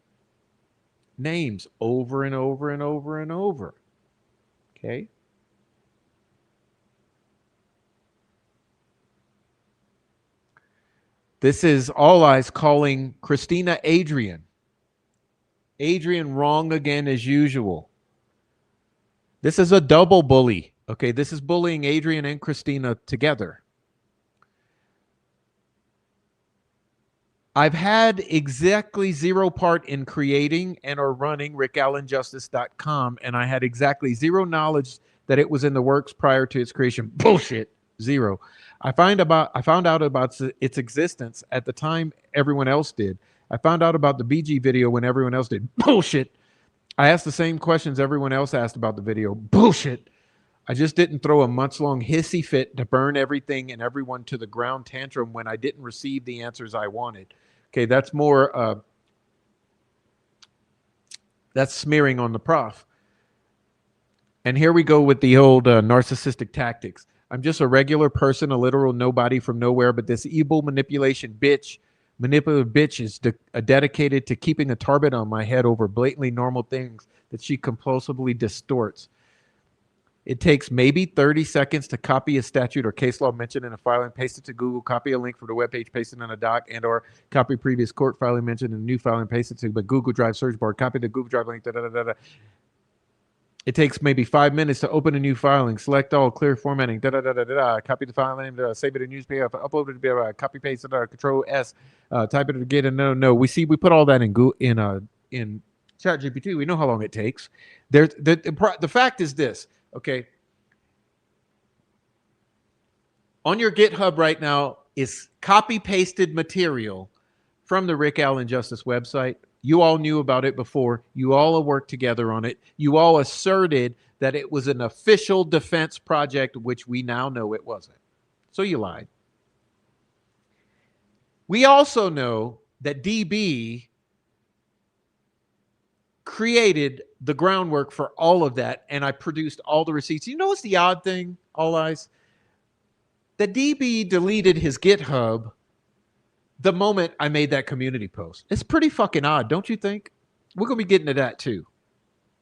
D: names over and over and over and over. Okay. This is All Eyes calling Christina Adrian. Adrian wrong again as usual. This is a double bully. Okay, this is bullying Adrian and Christina together. I've had exactly zero part in creating and or running rickallenjustice.com, and I had exactly zero knowledge that it was in the works prior to its creation. Bullshit. Zero. I found out about its existence at the time everyone else did. I found out about the BG video when everyone else did. Bullshit. I asked the same questions everyone else asked about the video. Bullshit. I just didn't throw a months-long hissy fit to burn everything and everyone to the ground tantrum when I didn't receive the answers I wanted. Okay, that's more, that's smearing on the prof. And here we go with the old narcissistic tactics. I'm just a regular person, a literal nobody from nowhere, but this evil manipulative bitch is dedicated to keeping a target on my head over blatantly normal things that she compulsively distorts. It takes maybe 30 seconds to copy a statute or case law mentioned in a filing, paste it to Google, copy a link from the webpage, paste it in a doc, and or copy previous court filing mentioned in a new filing, paste it to the Google Drive search bar, copy the Google Drive link, da da da da. It takes maybe 5 minutes to open a new filing, select all, clear formatting, da da da da da. Copy the file name, save it in newspaper, upload it to copy paste it, Control S, type it again, and no. We put all that in ChatGPT. We know how long it takes. The fact is this, okay? On your GitHub right now is copy pasted material from the Rick Allen Justice website. You all knew about it before. You all worked together on it. You all asserted that it was an official defense project, which we now know it wasn't. So you lied. We also know that DB created the groundwork for all of that, and I produced all the receipts. You know what's the odd thing, All Eyes? That DB deleted his GitHub the moment I made that community post. It's pretty fucking odd, don't you think? We're going to be getting to that too.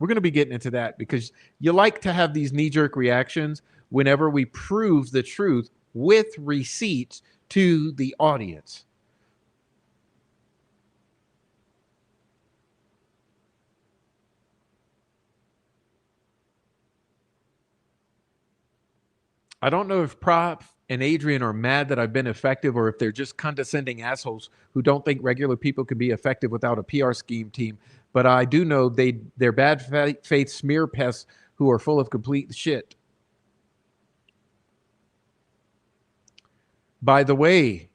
D: We're going to be getting into that because you like to have these knee-jerk reactions whenever we prove the truth with receipts to the audience. I don't know if Prop and Adrian are mad that I've been effective or if they're just condescending assholes who don't think regular people can be effective without a PR scheme team. But I do know they're bad faith smear pests who are full of complete shit. By the way,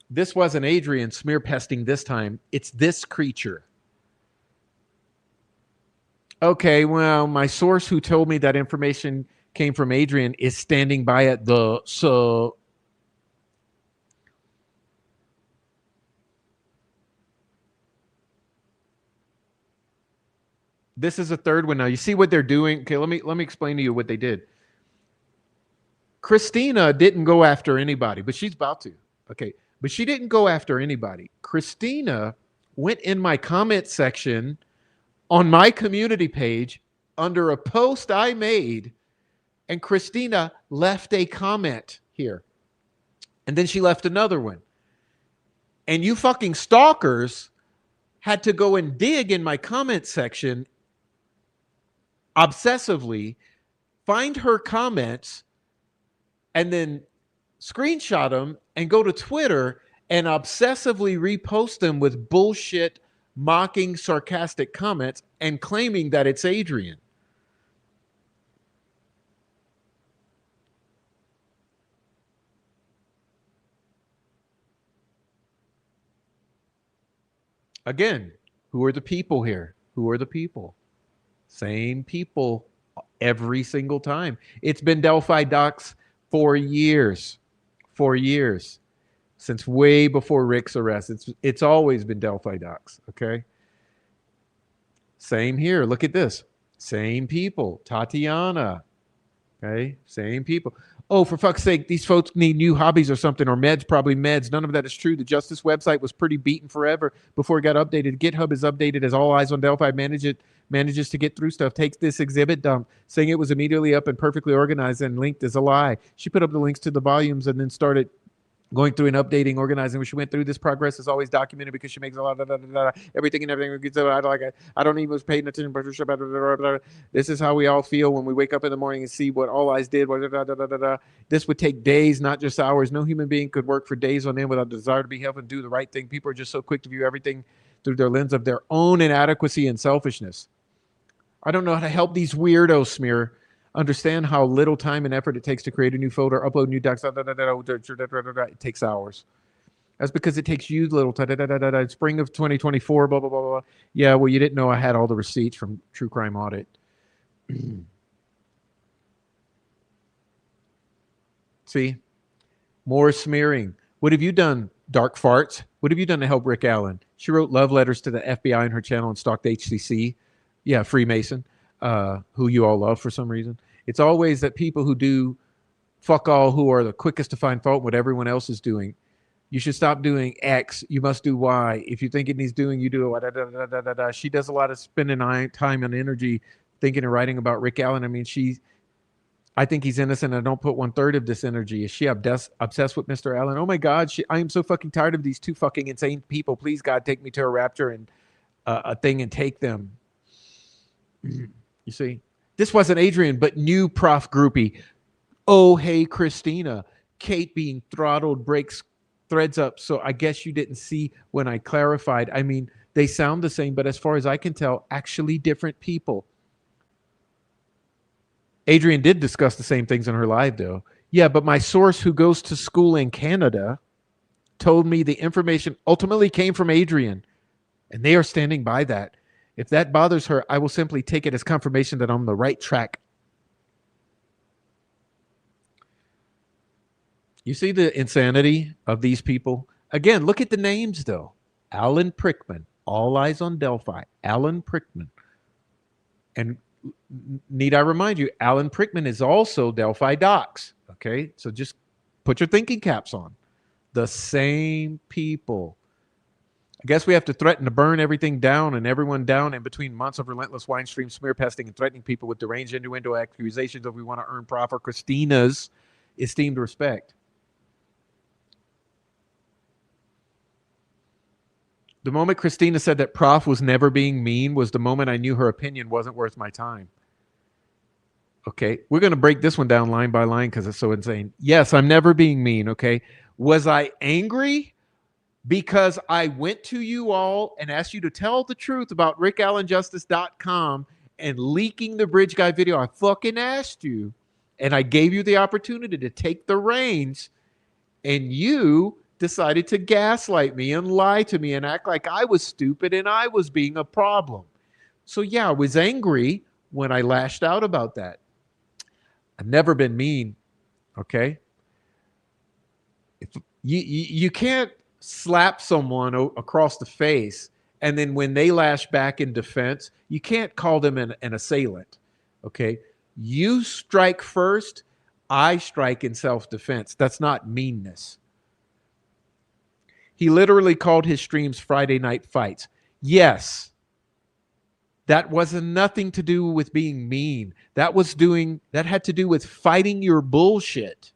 D: this wasn't Adrian smear pesting this time. It's this creature. Okay, well, my source who told me that information came from Adrian is standing by at the so. This is a third one now. You see what they're doing? Okay, let me explain to you what they did. Christina didn't go after anybody, but she's about to. Okay, but she didn't go after anybody. Christina went in my comment section on my community page under a post I made, and Christina left a comment here. And then she left another one. And you fucking stalkers had to go and dig in my comment section obsessively, find her comments, and then screenshot them and go to Twitter and obsessively repost them with bullshit, mocking, sarcastic comments and claiming that it's Adrian. Again, who are the people here? Who are the people? Same people every single time. It's been Delphi docs for years. For years. Since way before Rick's arrest. It's always been Delphi docs, okay? Same here. Look at this. Same people. Tatiana. Okay? Same people. Oh, for fuck's sake, these folks need new hobbies or something, or meds, probably meds. None of that is true. The Justice website was pretty beaten forever before it got updated. GitHub is updated as All Eyes on Delphi manages to get through stuff. Takes this exhibit dump, saying it was immediately up and perfectly organized and linked is a lie. She put up the links to the volumes and then started going through and updating, organizing. When she went through this progress is always documented because she makes a lot of everything. I don't even was paying attention. This is how we all feel when we wake up in the morning and see what All Eyes did. This would take days, not just hours. No human being could work for days on end without the desire to be helped and do the right thing. People are just so quick to view everything through their lens of their own inadequacy and selfishness. I don't know how to help these weirdos, Smear, understand how little time and effort it takes to create a new folder, upload new docs. It takes hours. That's because it takes you little spring of 2024, blah, blah, blah, blah. Yeah, well, you didn't know I had all the receipts from True Crime Audit. See? More smearing. What have you done, Dark Farts? What have you done to help Rick Allen? She wrote love letters to the FBI in her channel and stalked HCC. Yeah, Freemason, who you all love for some reason. It's always that people who do fuck all who are the quickest to find fault in what everyone else is doing. You should stop doing X. You must do Y. If you think it needs doing, you do it. Da, da, da, da, da, da. She does a lot of spending time and energy thinking and writing about Rick Allen. I mean, I think he's innocent. I don't put 1/3 of this energy. Is she obsessed with Mr. Allen? Oh my God, I am so fucking tired of these two fucking insane people. Please, God, take me to a rapture and a thing and take them. You see, this wasn't Adrian, but new Prof Groupie. Oh, hey, Christina. Kate being throttled breaks threads up. So I guess you didn't see when I clarified. I mean, they sound the same, but as far as I can tell, actually different people. Adrian did discuss the same things in her live, though. Yeah, but my source who goes to school in Canada told me the information ultimately came from Adrian, and they are standing by that. If that bothers her, I will simply take it as confirmation that I'm on the right track. You see the insanity of these people? Again, look at the names, though. Alan Prickman, All Eyes on Delphi. Alan Prickman. And need I remind you, Alan Prickman is also Delphi Docs. Okay, so just put your thinking caps on. The same people. I guess we have to threaten to burn everything down and everyone down in between months of relentless wine stream smear pesting and threatening people with deranged innuendo accusations of we want to earn Prof or Christina's esteemed respect. The moment Christina said that Prof was never being mean was the moment I knew her opinion wasn't worth my time. Okay, we're going to break this one down line by line because it's so insane. Yes, I'm never being mean, okay? Was I angry because I went to you all and asked you to tell the truth about rickallenjustice.com and leaking the Bridge Guy video? I fucking asked you, and I gave you the opportunity to take the reins, and you decided to gaslight me and lie to me and act like I was stupid and I was being a problem. So yeah, I was angry when I lashed out about that. I've never been mean, okay? If you can't slap someone across the face and then when they lash back in defense, you can't call them an assailant, okay? You strike first, I strike in self-defense. That's not meanness. He literally called his streams Friday night fights. Yes, that wasn't nothing to do with being mean. That had to do with fighting your bullshit.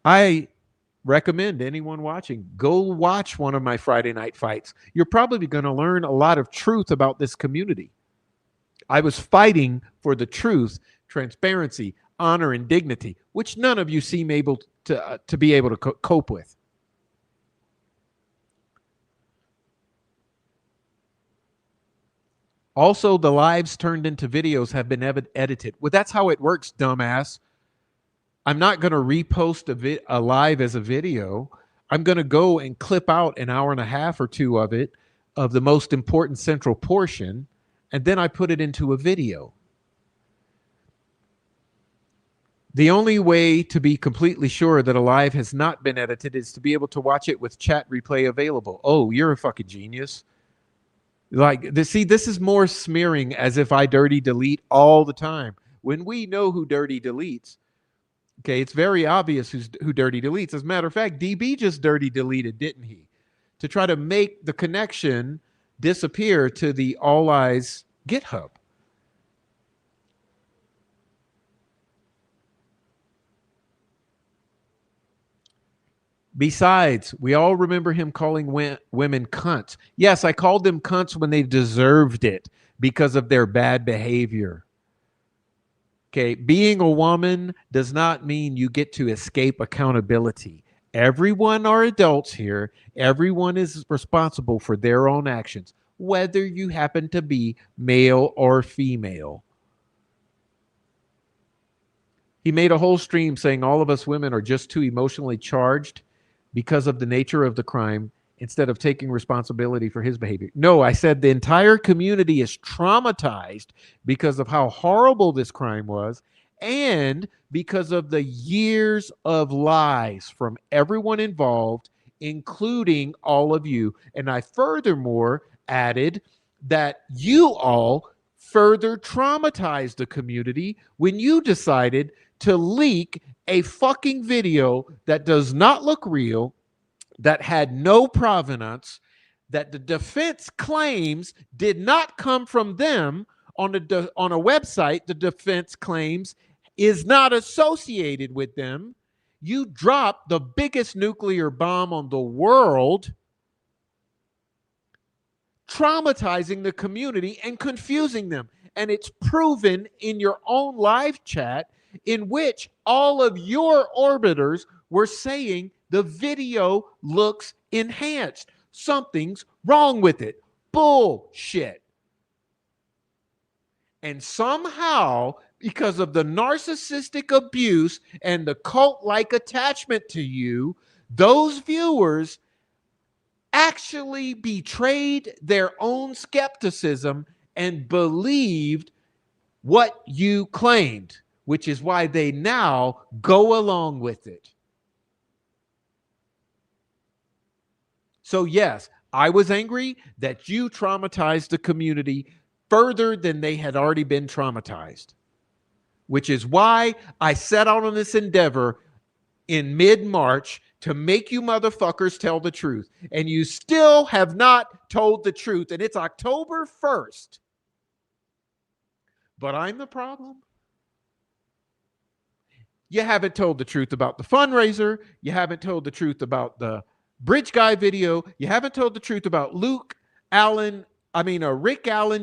D: I recommend anyone watching, go watch one of my Friday night fights. You're probably going to learn a lot of truth about this community. I was fighting for the truth, transparency, honor, and dignity, which none of you seem able to be able to cope with. Also, the lives turned into videos have been edited. Well, that's how it works, dumbass. I'm not going to repost a live as a video. I'm going to go and clip out an hour and a half or two of it, of the most important central portion, and then I put it into a video. The only way to be completely sure that a live has not been edited is to be able to watch it with chat replay available. Oh, you're a fucking genius. See, this is more smearing as if I dirty delete all the time. When we know who dirty deletes, okay, it's very obvious who dirty deletes. As a matter of fact, DB just dirty deleted, didn't he? To try to make the connection disappear to the All Eyes GitHub. Besides, we all remember him calling women cunts. Yes, I called them cunts when they deserved it because of their bad behavior. Okay, being a woman does not mean you get to escape accountability. Everyone are adults here. Everyone is responsible for their own actions, whether you happen to be male or female. He made a whole stream saying all of us women are just too emotionally charged because of the nature of the crime instead of taking responsibility for his behavior. No, I said the entire community is traumatized because of how horrible this crime was and because of the years of lies from everyone involved, including all of you. And I furthermore added that you all further traumatized the community when you decided to leak a fucking video that does not look real, that had no provenance, that the defense claims did not come from them on a website the defense claims is not associated with them. You dropped the biggest nuclear bomb on the world, traumatizing the community and confusing them. And it's proven in your own live chat, in which all of your orbiters were saying the video looks enhanced. Something's wrong with it. Bullshit. And somehow, because of the narcissistic abuse and the cult-like attachment to you, those viewers actually betrayed their own skepticism and believed what you claimed, which is why they now go along with it. So yes, I was angry that you traumatized the community further than they had already been traumatized, which is why I set out on this endeavor in mid-March to make you motherfuckers tell the truth. And you still have not told the truth. And it's October 1st. But I'm the problem. You haven't told the truth about the fundraiser. You haven't told the truth about the Bridge Guy video. You haven't told the truth about Rick Allen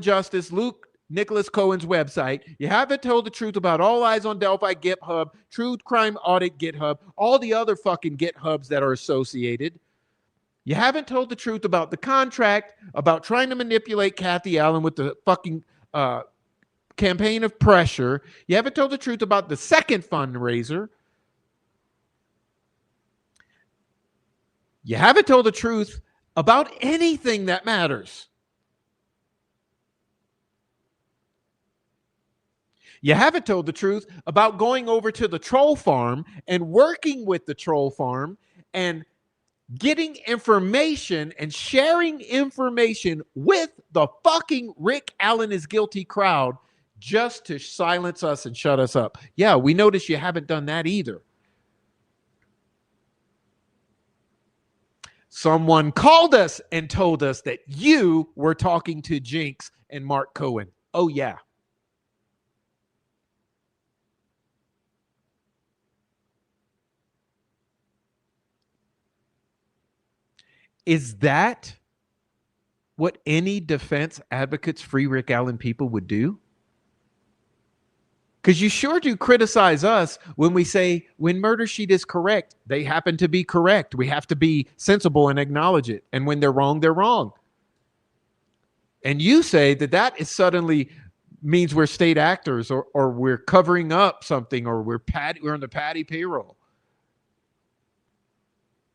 D: Justice, Luke Nicholas Cohen's website. You haven't told the truth about All Eyes on Delphi GitHub, True Crime Audit GitHub, all the other fucking GitHubs that are associated. You haven't told the truth about the contract, about trying to manipulate Kathy Allen with the fucking campaign of pressure. You haven't told the truth about the second fundraiser. You haven't told the truth about anything that matters. You haven't told the truth about going over to the troll farm and working with the troll farm and getting information and sharing information with the fucking Rick Allen is guilty crowd just to silence us and shut us up. Yeah, we notice you haven't done that either. Someone called us and told us that you were talking to Jinx and Mark Cohen. Oh, yeah. Is that what any defense advocates, free Rick Allen people would do? Because you sure do criticize us when we say, when Murder Sheet is correct, they happen to be correct. We have to be sensible and acknowledge it. And when they're wrong, they're wrong. And you say that that is suddenly means we're state actors, or we're covering up something, or we're on the Patty payroll.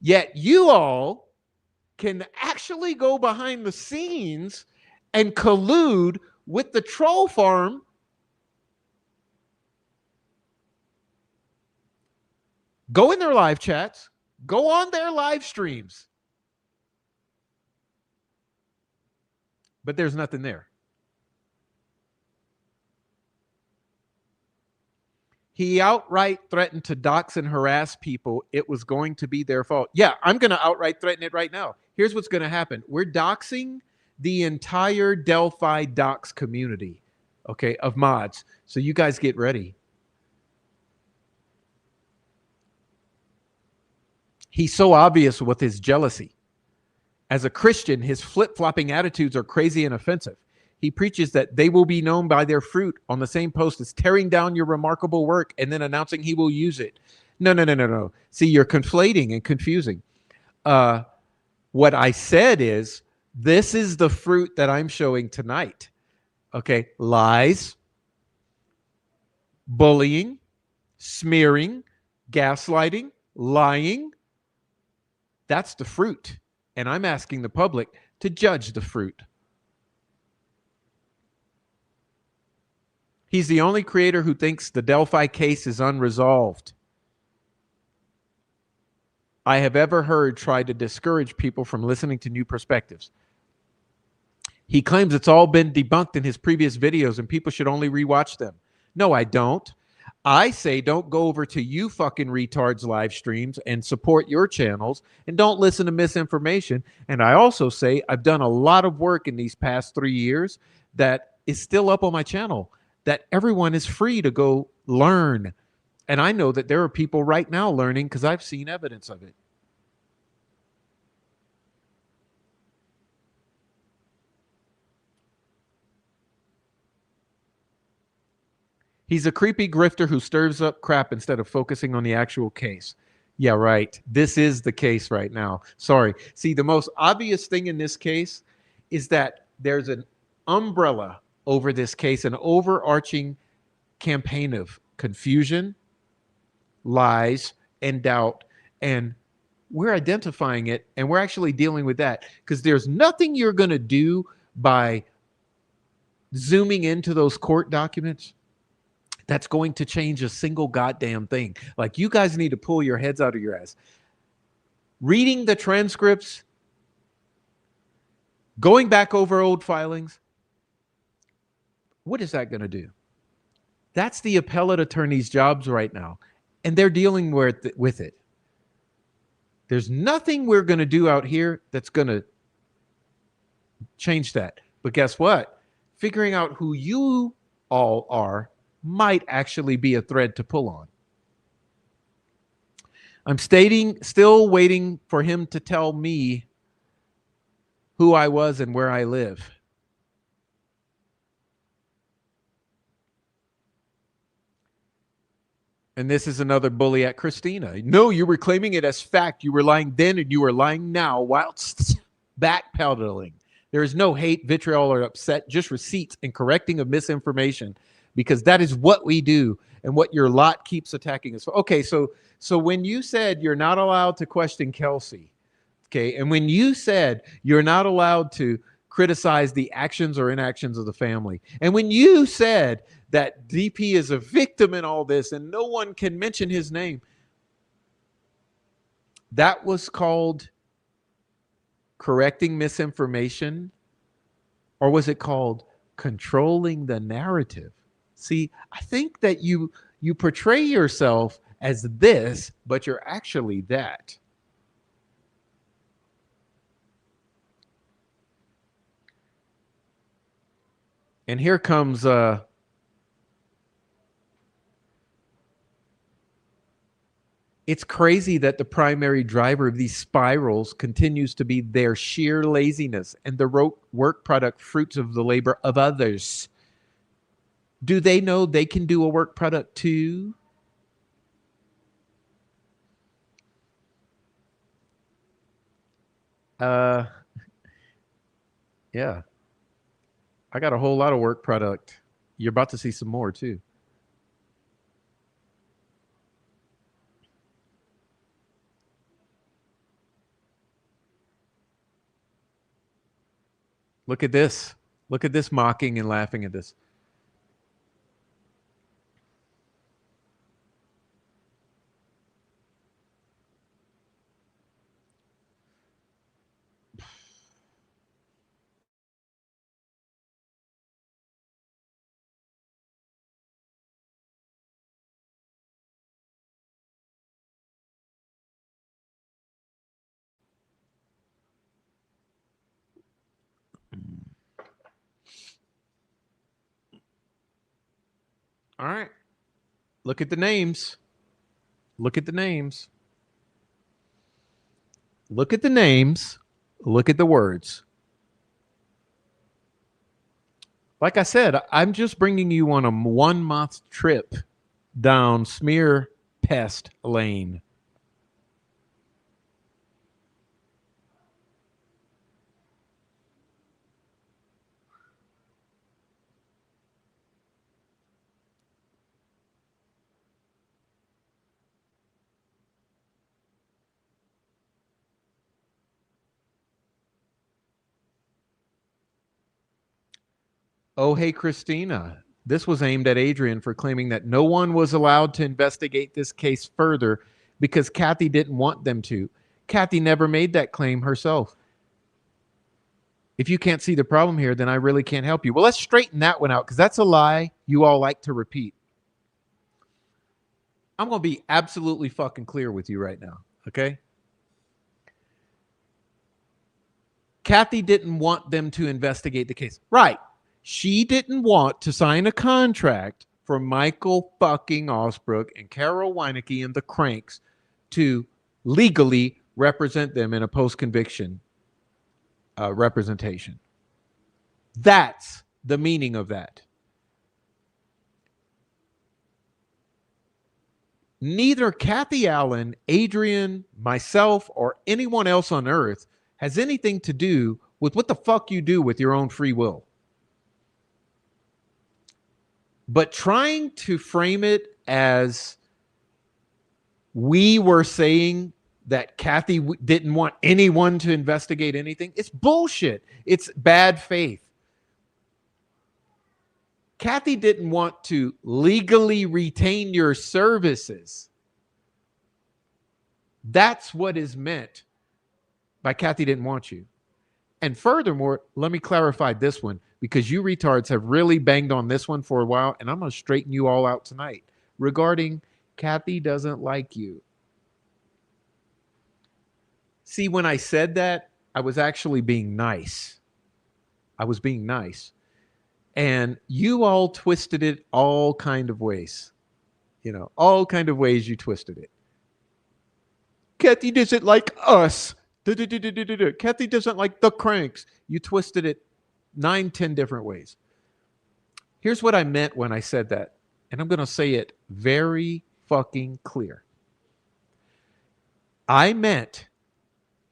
D: Yet you all can actually go behind the scenes and collude with the troll farm go in their live chats, go on their live streams. But there's nothing there. He outright threatened to dox and harass people. It was going to be their fault. Yeah, I'm going to outright threaten it right now. Here's what's going to happen. We're doxing the entire Delphi dox community, okay, of mods. So you guys get ready. He's so obvious with his jealousy. As a Christian, his flip-flopping attitudes are crazy and offensive. He preaches that they will be known by their fruit on the same post as tearing down your remarkable work and then announcing he will use it. No. See, you're conflating and confusing. What I said is, this is the fruit that I'm showing tonight. Okay, lies, bullying, smearing, gaslighting, lying. That's the fruit. And I'm asking the public to judge the fruit. He's the only creator who thinks the Delphi case is unresolved I have ever heard try to discourage people from listening to new perspectives. He claims it's all been debunked in his previous videos and people should only rewatch them. No, I don't. I say don't go over to you fucking retards live streams and support your channels and don't listen to misinformation. And I also say I've done a lot of work in these past 3 years that is still up on my channel that everyone is free to go learn. And I know that there are people right now learning because I've seen evidence of it. He's a creepy grifter who stirs up crap instead of focusing on the actual case. Yeah, right. This is the case right now. Sorry. See, the most obvious thing in this case is that there's an umbrella over this case, an overarching campaign of confusion, lies, and doubt. And we're identifying it and we're actually dealing with that because there's nothing you're going to do by zooming into those court documents that's going to change a single goddamn thing. Like, you guys need to pull your heads out of your ass. Reading the transcripts, going back over old filings, what is that going to do? That's the appellate attorney's jobs right now, and they're dealing with it. There's nothing we're going to do out here that's going to change that. But guess what? Figuring out who you all are might actually be a thread to pull on. I'm still waiting for him to tell me who I was and where I live. And this is another bully at Christina. No, you were claiming it as fact. You were lying then and you are lying now whilst backpedaling. There is no hate, vitriol, or upset, just receipts and correcting of misinformation, because that is what we do and what your lot keeps attacking us for. Okay, so when you said you're not allowed to question Kelsey, okay, and when you said you're not allowed to criticize the actions or inactions of the family, and when you said that DP is a victim in all this and no one can mention his name, that was called correcting misinformation, or was it called controlling the narrative? See, I think that you portray yourself as this, but you're actually that. And here comes it's crazy that the primary driver of these spirals continues to be their sheer laziness and the work product fruits of the labor of others. Do they know they can do a work product too? Yeah. I got a whole lot of work product. You're about to see some more too. Look at this. Look at this mocking and laughing at this. All right. Look at the names. Look at the names. Look at the names. Look at the words. Like I said, I'm just bringing you on a 1-month trip down smear pest lane. Oh, hey, Christina. This was aimed at Adrian for claiming that no one was allowed to investigate this case further because Kathy didn't want them to. Kathy never made that claim herself. If you can't see the problem here, then I really can't help you. Well, let's straighten that one out because that's a lie you all like to repeat. I'm going to be absolutely fucking clear with you right now, okay? Kathy didn't want them to investigate the case. Right. She didn't want to sign a contract for Michael fucking Osbrook and Carol Weinecke and the Cranks to legally represent them in a post-conviction representation. That's the meaning of that. Neither Kathy Allen, Adrian, myself, or anyone else on earth has anything to do with what the fuck you do with your own free will. But trying to frame it as we were saying that Kathy didn't want anyone to investigate anything, it's bullshit. It's bad faith. Kathy didn't want to legally retain your services. That's what is meant by Kathy didn't want you. And furthermore, let me clarify this one because you retards have really banged on this one for a while, and I'm going to straighten you all out tonight regarding Kathy doesn't like you. See, when I said that, I was actually being nice. I was being nice. And you all twisted it all kind of ways. You know, all kind of ways you twisted it. Kathy doesn't like us. Kathy doesn't like the Cranks. You twisted it 9-10 different ways. Here's what I meant when I said that. And I'm going to say it very fucking clear. I meant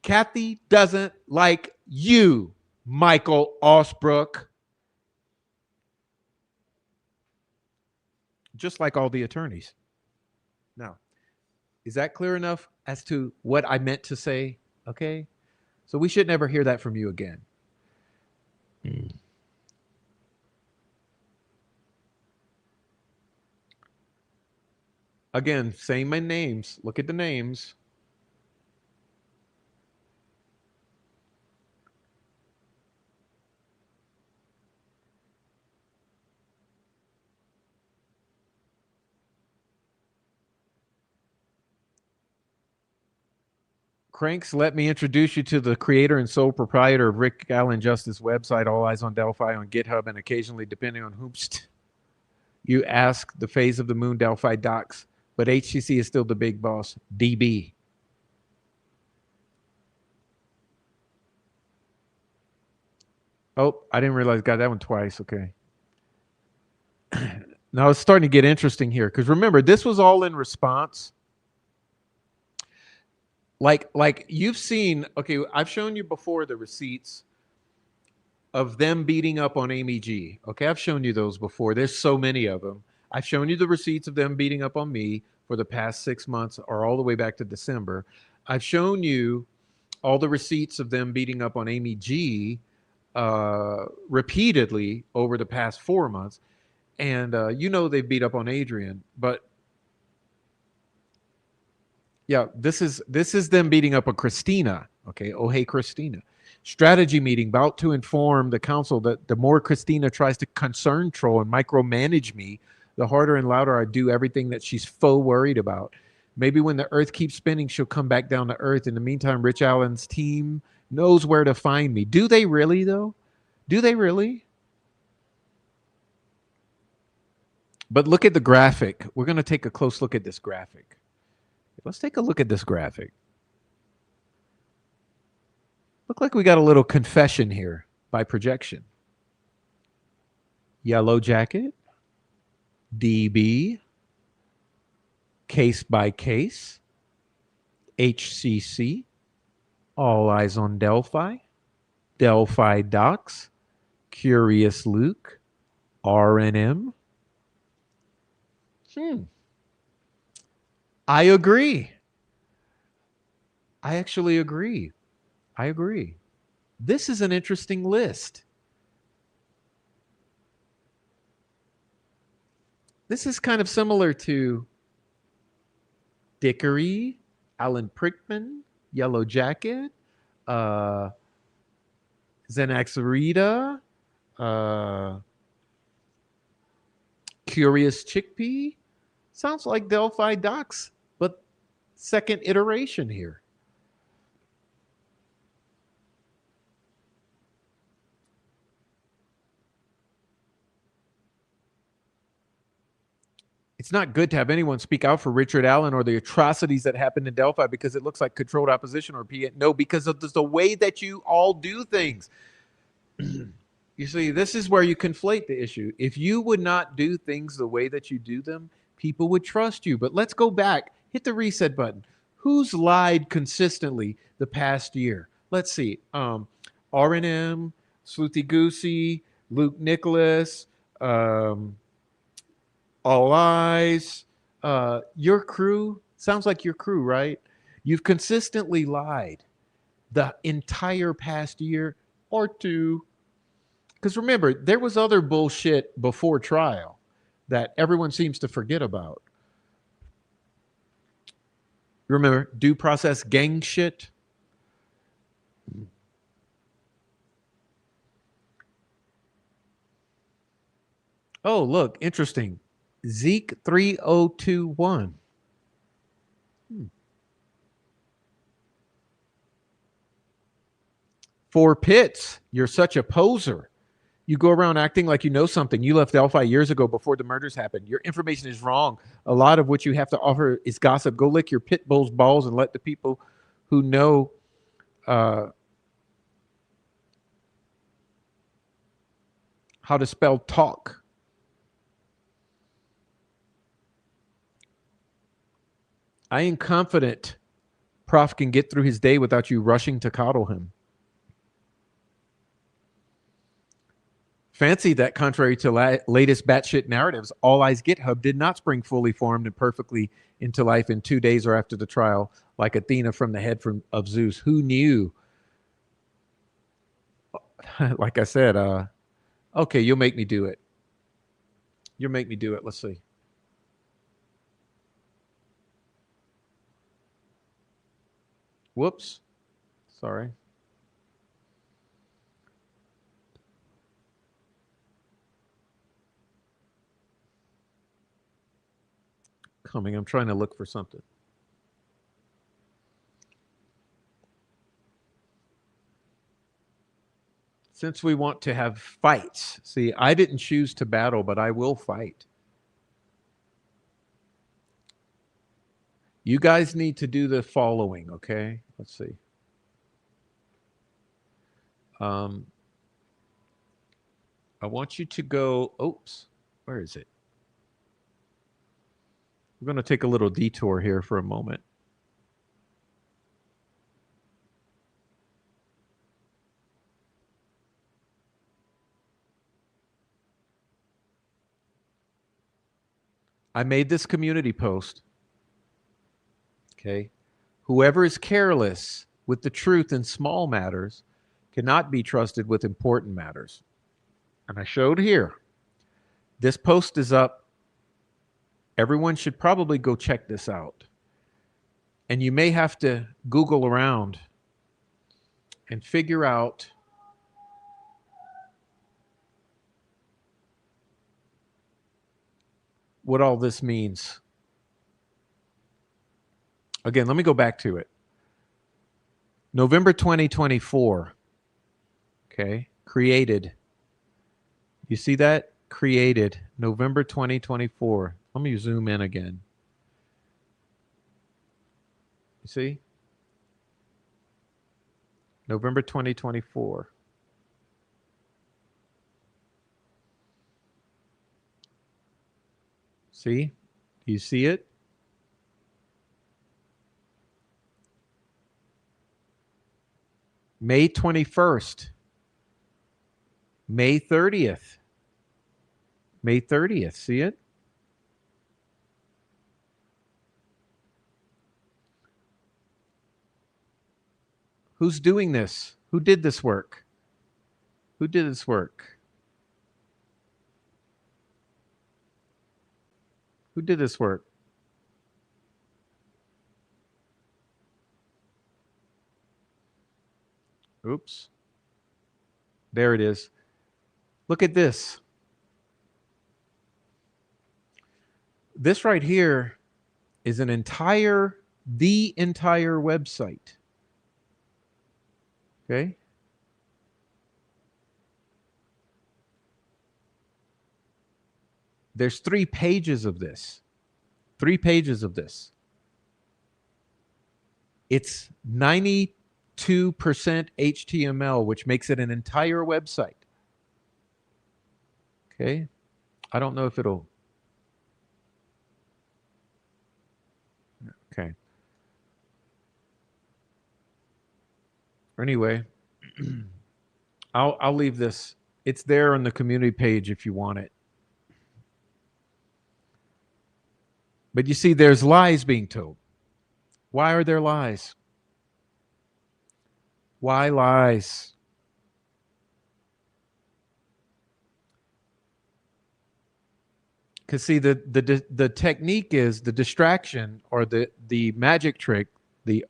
D: Kathy doesn't like you, Michael Osbrook. Just like all the attorneys. Now, is that clear enough as to what I meant to say? Okay. So we should never hear that from you again. Again, saying my names. Look at the names. Cranks, let me introduce you to the creator and sole proprietor of Rick Allen Justice website, All Eyes on Delphi on GitHub, and occasionally, depending on whom you ask, the phase of the moon Delphi docs. But HCC is still the big boss, DB. Oh, I didn't realize I got that one twice. Okay. Now it's starting to get interesting here because remember, this was all in response. Like you've seen, okay, I've shown you before the receipts of them beating up on Amy G. Okay, I've shown you those before. There's so many of them. I've shown you the receipts of them beating up on me for the past 6 months or all the way back to December. I've shown you all the receipts of them beating up on Amy G repeatedly over the past 4 months. And you know they beat up on Adrian, but yeah, this is them beating up on Christina. Okay, oh hey Christina. Strategy meeting about to inform the council that the more Christina tries to concern troll and micromanage me, the harder and louder I do everything that she's faux worried about. Maybe when the earth keeps spinning, she'll come back down to earth. In the meantime, Rich Allen's team knows where to find me. Do they really, though? Do they really? But look at the graphic. We're going to take a close look at this graphic. Let's take a look at this graphic. Look like we got a little confession here by projection. Yellow Jacket, DB, case by case, HCC, All Eyes on Delphi, Delphi Docs, Curious Luke, RNM. I agree. I actually agree. I agree. This is an interesting list. This is kind of similar to Dickory, Alan Prickman, Yellow Jacket. Is Xanaxarita, Curious Chickpea. Sounds like Delphi Docs, but second iteration here. It's not good to have anyone speak out for Richard Allen or the atrocities that happened in Delphi because it looks like controlled opposition or PA. No, because of the way that you all do things. You see, this is where you conflate the issue. If you would not do things the way that you do them, people would trust you. But let's go back, hit the reset button. Who's lied consistently the past year? Let's see. R&M, Sleuthie Goosey, Luke Nicholas, All Eyes, your crew. Sounds like your crew, right? You've consistently lied the entire past year or two. Because remember, there was other bullshit before trial that everyone seems to forget about. Remember, due process gang shit? Oh, look, interesting. Zeke 3021. For Pitts, you're such a poser. You go around acting like you know something. You left Delphi years ago before the murders happened. Your information is wrong. A lot of what you have to offer is gossip. Go lick your pit bull's balls and let the people who know how to spell talk. I am confident Prof can get through his day without you rushing to coddle him. Fancy that contrary to latest batshit narratives, All Eyes GitHub did not spring fully formed and perfectly into life in 2 days or after the trial, like Athena from the head of Zeus. Who knew? Like I said, okay, you'll make me do it. You'll make me do it. Let's see. Whoops. Sorry. Coming. I'm trying to look for something. Since we want to have fights, see, I didn't choose to battle, but I will fight. You guys need to do the following, okay? Let's see. I want you to go, oops, where is it? We're going to take a little detour here for a moment. I made this community post. Okay. Whoever is careless with the truth in small matters cannot be trusted with important matters. And I showed here. This post is up. Everyone should probably go check this out. And you may have to Google around and figure out what all this means. Again, let me go back to it. November 2024. Okay. Created. You see that? Created. November 2024. Let me zoom in again. You see? November 2024. See? Do you see it? May 21st. May 30th. May 30th. See it? Who's doing this? Who did this work? Who did this work? Who did this work? Oops. There it is. Look at this. This right here is the entire website. Okay. There's 3 pages of this. 3 pages of this. It's 92% HTML, which makes it an entire website. Okay. I don't know if it'll. Okay. Anyway, I'll leave this. It's there on the community page if you want it. But you see, there's lies being told. Why are there lies? Why lies? Because see, the technique is the distraction or the magic trick, the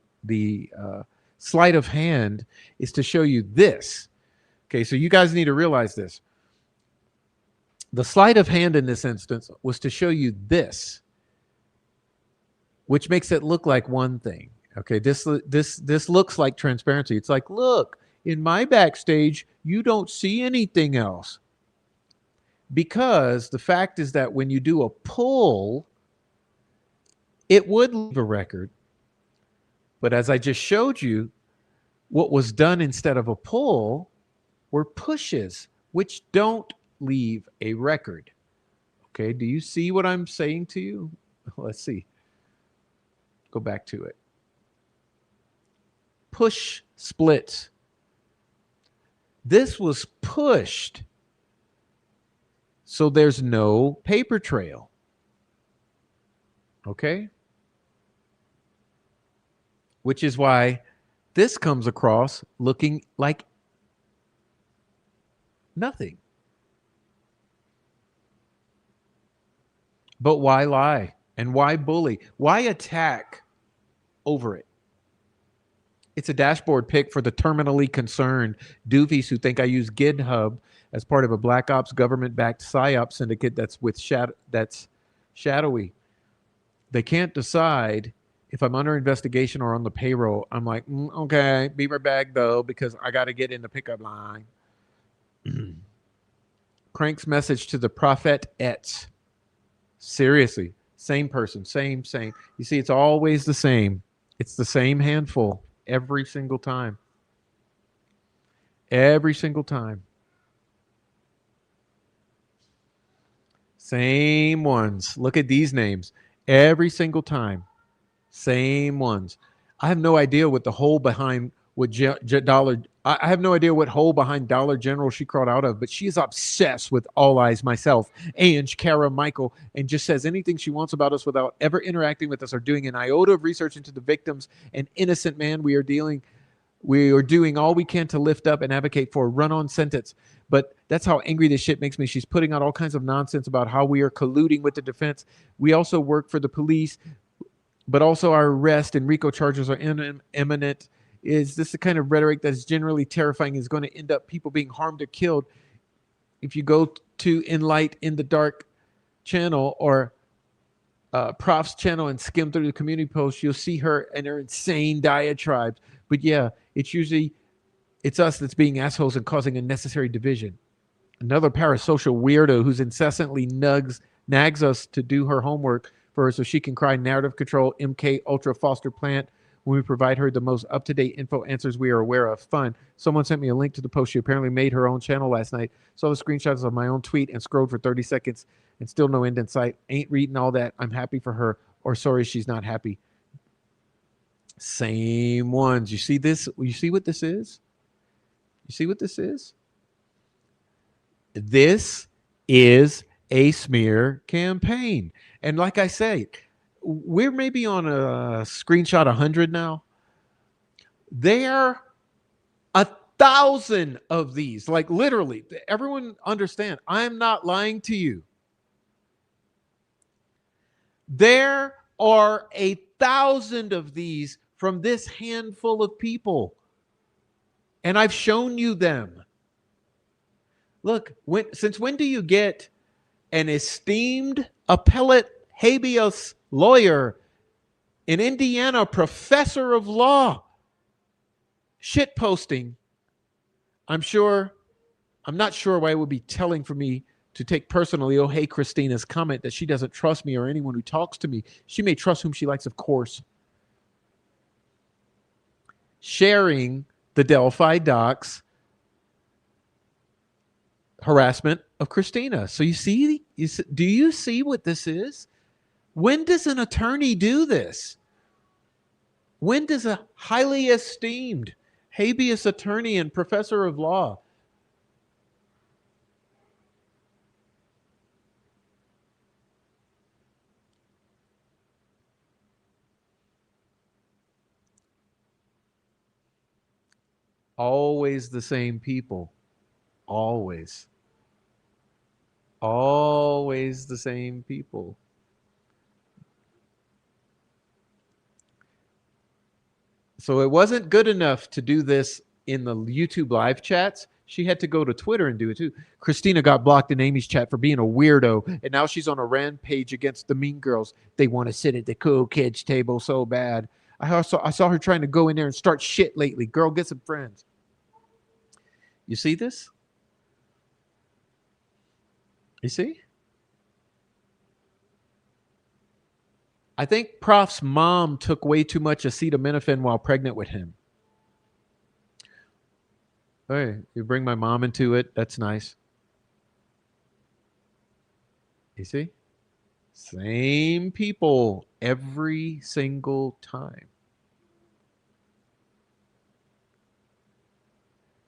D: sleight of hand is to show you this. Okay, so you guys need to realize this. The sleight of hand in this instance was to show you this, which makes it look like one thing. Okay, this looks like transparency. It's like, look, in my backstage, you don't see anything else. Because the fact is that when you do a pull, it would leave a record. But as I just showed you, what was done instead of a pull were pushes, which don't leave a record. Okay, do you see what I'm saying to you? Let's see. Go back to it. Push splits. This was pushed, so there's no paper trail. Okay? Which is why this comes across looking like nothing. But why lie? And why bully? Why attack over it? It's a dashboard pick for the terminally concerned doofies who think I use GitHub as part of a black ops government-backed PSYOP syndicate that's shadowy. They can't decide if I'm under investigation or on the payroll. I'm like, okay, beaver bag though, because I got to get in the pickup line. Crank's message to the prophet-ettes. Seriously, same person, same. You see, it's always the same. It's the same handful every single time. Every single time. Same ones. Look at these names. Every single time. Same ones. I have no idea what the hole behind what I have no idea what hole behind Dollar General she crawled out of, but she is obsessed with All Eyes, myself, Ange, Kara, Michael, and just says anything she wants about us without ever interacting with us or doing an iota of research into the victims and innocent man we are doing all we can to lift up and advocate for a run-on sentence. But that's how angry this shit makes me. She's putting out all kinds of nonsense about how we are colluding with the defense. We also work for the police, but also our arrest and RICO charges are imminent. Is this the kind of rhetoric that's generally terrifying, is going to end up people being harmed or killed? If you go to In Light in the Dark channel or Prof's channel and skim through the community posts, you'll see her and her insane diatribes. But yeah, it's us that's being assholes and causing unnecessary division. Another parasocial weirdo who's incessantly nags us to do her homework for her so she can cry narrative control MK Ultra Foster Plant when we provide her the most up-to-date info answers we are aware of. Fun. Someone sent me a link to the post. She apparently made her own channel last night. Saw the screenshots of my own tweet and scrolled for 30 seconds and still no end in sight. Ain't reading all that. I'm happy for her, or sorry she's not happy. Same ones. You see this? You see what this is? You see what this is? This is a smear campaign. And like I say, we're maybe on a screenshot 100 now. There 1,000 of these. Like literally, everyone understand, I'm not lying to you. There are 1,000 of these from this handful of people. And I've shown you them. Look, since when do you get an esteemed appellate habeas lawyer, an Indiana professor of law, shit posting? I'm not sure why it would be telling for me to take personally, oh, hey, Christina's comment that she doesn't trust me or anyone who talks to me. She may trust whom she likes, of course. Sharing the Delphi docs harassment of Christina. So do you see what this is? When does an attorney do this? When does a highly esteemed habeas attorney and professor of law always the same people? Always. Always the same people. So it wasn't good enough to do this in the YouTube live chats. She had to go to Twitter and do it too. Christina got blocked in Amy's chat for being a weirdo, and now she's on a rampage against the mean girls. They want to sit at the cool kids table so bad. I saw her trying to go in there and start shit lately. Girl, get some friends. You see this? You see? I think Prof's mom took way too much acetaminophen while pregnant with him. Hey, you bring my mom into it. That's nice. You see? Same people every single time.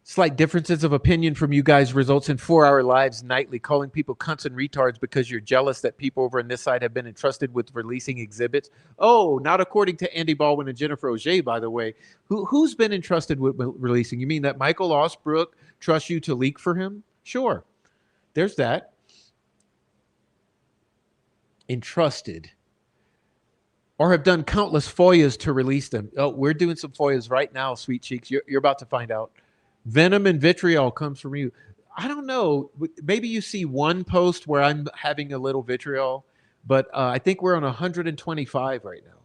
D: Slight differences of opinion from you guys results in 4-hour lives nightly, calling people cunts and retards because you're jealous that people over on this side have been entrusted with releasing exhibits. Oh, not according to Andy Baldwin and Jennifer Auger, by the way. Who's been entrusted with releasing? You mean that Michael Osbrook trusts you to leak for him? Sure. There's that. Entrusted. Or have done countless FOIAs to release them. Oh, we're doing some FOIAs right now, sweet cheeks. You're about to find out. Venom and vitriol comes from you. I don't know. Maybe you see one post where I'm having a little vitriol, but I think we're on 125 right now.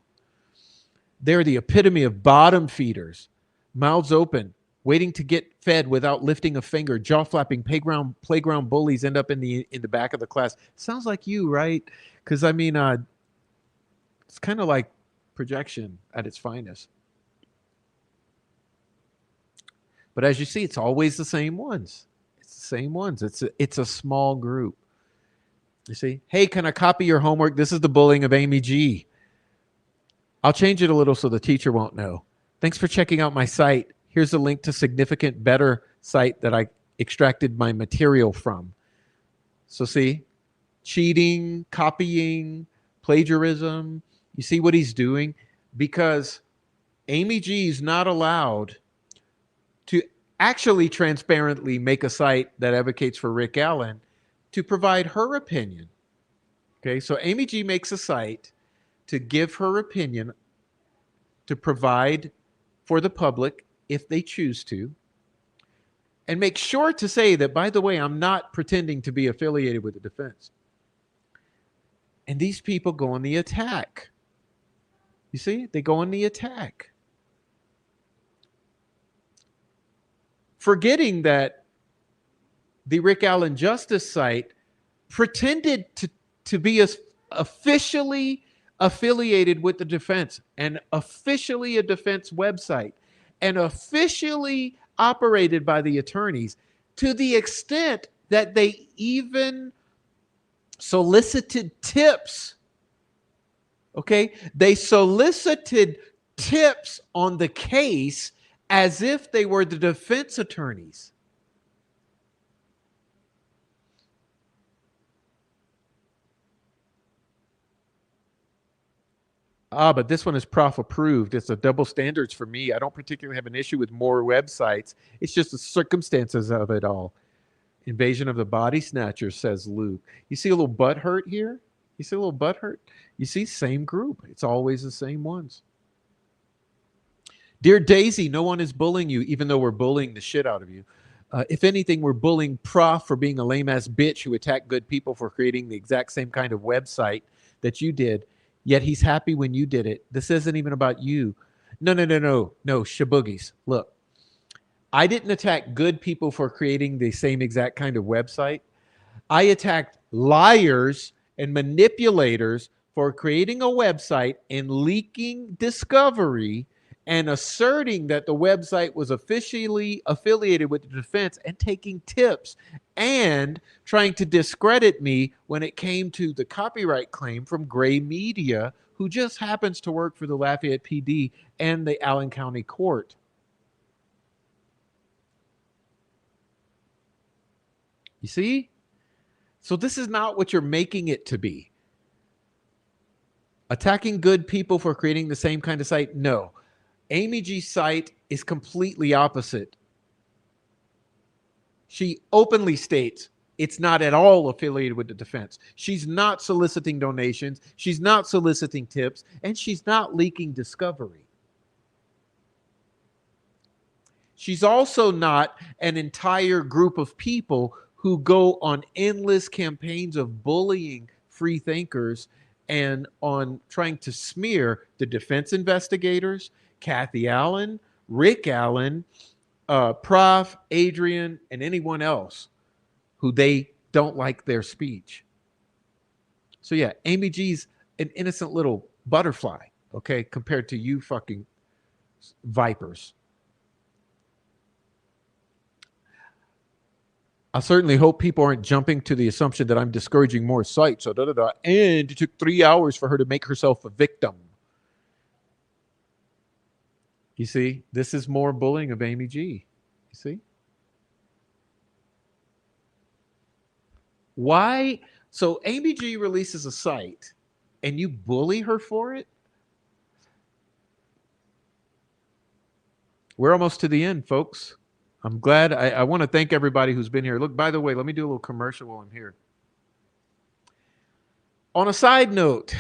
D: They're the epitome of bottom feeders, mouths open, waiting to get fed without lifting a finger, jaw flapping, playground bullies end up in the back of the class. Sounds like you, right? Because I mean, it's kind of like projection at its finest. But as you see, it's always the same ones. It's the same ones. It's a small group. You see? Hey, can I copy your homework? This is the bullying of Amy G. I'll change it a little so the teacher won't know. Thanks for checking out my site. Here's a link to significant better site that I extracted my material from. So see? Cheating, copying, plagiarism. You see what he's doing? Because Amy G is not allowed to actually transparently make a site that advocates for Rick Allen to provide her opinion. Okay, so Amy G makes a site to give her opinion, to provide for the public if they choose to, and make sure to say that, by the way, I'm not pretending to be affiliated with the defense. And these people go on the attack. You see, they go on the attack. Forgetting that the Rick Allen Justice site pretended to be officially affiliated with the defense and officially a defense website and officially operated by the attorneys, to the extent that they even solicited tips. Okay? They solicited tips on the case as if they were the defense attorneys. But this one is prof approved. It's a double standards for me. I don't particularly have an issue with more websites. It's just the circumstances of it all. Invasion of the Body Snatchers, says Luke. You see a little butt hurt here? You see a little butt hurt? You see, same group. It's always the same ones. Dear Daisy, no one is bullying you, even though we're bullying the shit out of you. If anything, we're bullying Prof for being a lame ass bitch who attacked good people for creating the exact same kind of website that you did. Yet he's happy when you did it. This isn't even about you. No, shaboogies. Look, I didn't attack good people for creating the same exact kind of website. I attacked liars and manipulators for creating a website and leaking discovery and asserting that the website was officially affiliated with the defense and taking tips and trying to discredit me when it came to the copyright claim from Gray Media, who just happens to work for the Lafayette PD and the Allen County Court. You see? So this is not what you're making it to be. Attacking good people for creating the same kind of site? No. Amy G's site is completely opposite. She openly states it's not at all affiliated with the defense. She's not soliciting donations. She's not soliciting tips. And she's not leaking discovery. She's also not an entire group of people who go on endless campaigns of bullying free thinkers and on trying to smear the defense investigators, Kathy Allen, Rick Allen, Prof, Adrian, and anyone else who they don't like their speech. So yeah, Amy G's an innocent little butterfly, okay, compared to you fucking vipers. I certainly hope people aren't jumping to the assumption that I'm discouraging more sites. So and it took 3 hours for her to make herself a victim. You see, this is more bullying of Amy G. You see? Why? So Amy G releases a site and you bully her for it? We're almost to the end, folks. I'm glad. I want to thank everybody who's been here. Look, by the way, let me do a little commercial while I'm here. On a side note,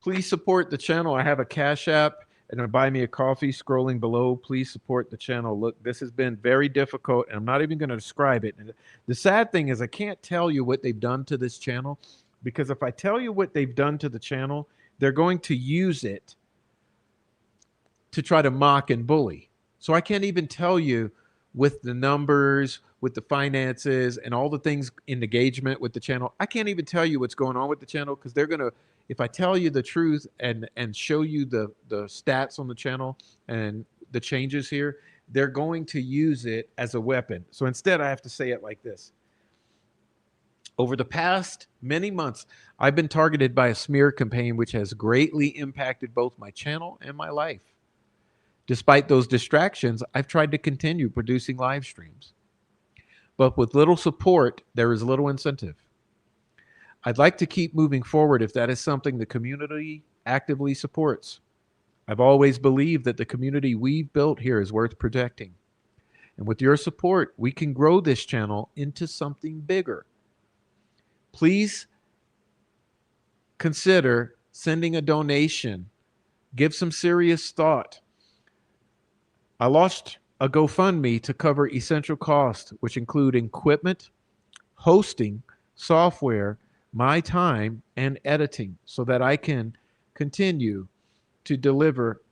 D: please support the channel. I have a Cash App and a Buy Me a Coffee scrolling below. Please support the channel. Look, this has been very difficult, and I'm not even going to describe it. And the sad thing is I can't tell you what they've done to this channel, because if I tell you what they've done to the channel, they're going to use it to try to mock and bully. So I can't even tell you with the numbers, with the finances, and all the things in engagement with the channel. I can't even tell you what's going on with the channel, because they're going to, if I tell you the truth and show you the stats on the channel and the changes here, they're going to use it as a weapon. So instead, I have to say it like this. Over the past many months, I've been targeted by a smear campaign which has greatly impacted both my channel and my life. Despite those distractions, I've tried to continue producing live streams. But with little support, there is little incentive. I'd like to keep moving forward if that is something the community actively supports. I've always believed that the community we've built here is worth protecting. And with your support, we can grow this channel into something bigger. Please consider sending a donation. Give some serious thought. I launched a GoFundMe to cover essential costs, which include equipment, hosting, software, my time, and editing, so that I can continue to deliver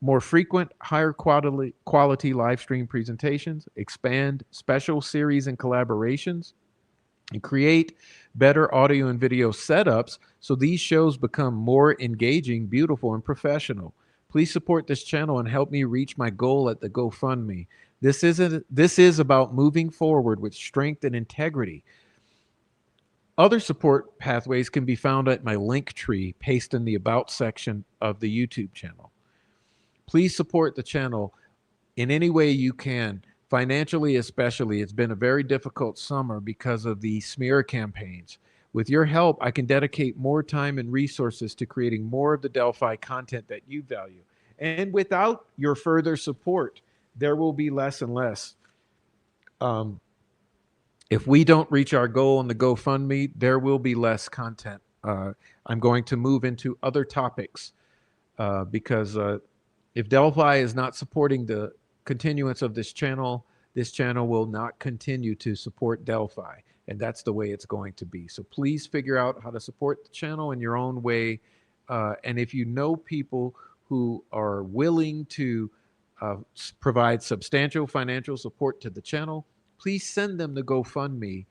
D: more frequent, higher quality live stream presentations, expand special series and collaborations, and create better audio and video setups so these shows become more engaging, beautiful, and professional. Please support this channel and help me reach my goal at the GoFundMe. This is about moving forward with strength and integrity. Other support pathways can be found at my link tree, pasted in the About section of the YouTube channel. Please support the channel in any way you can, financially especially. It's been a very difficult summer because of the smear campaigns. With your help, I can dedicate more time and resources to creating more of the Delphi content that you value. And without your further support, there will be less and less. If we don't reach our goal on the GoFundMe, there will be less content. I'm going to move into other topics because if Delphi is not supporting the continuance of this channel, this channel will not continue to support Delphi. And that's the way it's going to be. So please figure out how to support the channel in your own way. And if you know people who are willing to provide substantial financial support to the channel, please send them the GoFundMe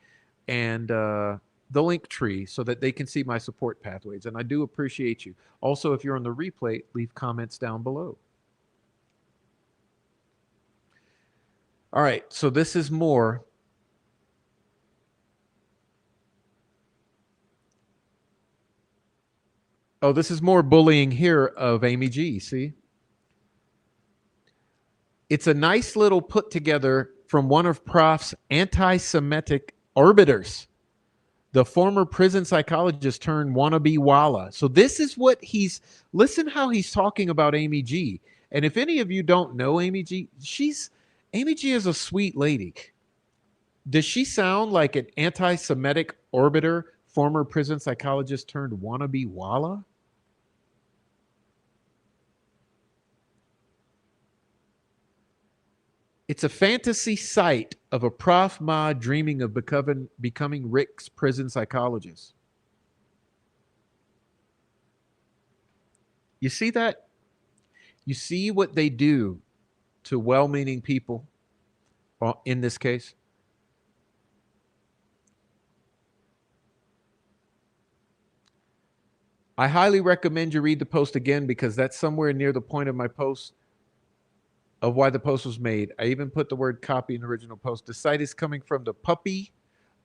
D: and the link tree so that they can see my support pathways. And I do appreciate you. Also, if you're on the replay, leave comments down below. All right, so this is more. Oh, this is more bullying here of Amy G, see? It's a nice little put together from one of Prof's anti-Semitic orbiters, the former prison psychologist turned wannabe Walla. So this is what listen how he's talking about Amy G. And if any of you don't know Amy G, Amy G is a sweet lady. Does she sound like an anti-Semitic orbiter, former prison psychologist turned wannabe Walla? It's a fantasy site of a Prof Ma dreaming of becoming Rick's prison psychologist. You see that? You see what they do to well-meaning people in this case? I highly recommend you read the post again because that's somewhere near the point of my post of why the post was made. I even put the word copy in the original post. The site is coming from the puppy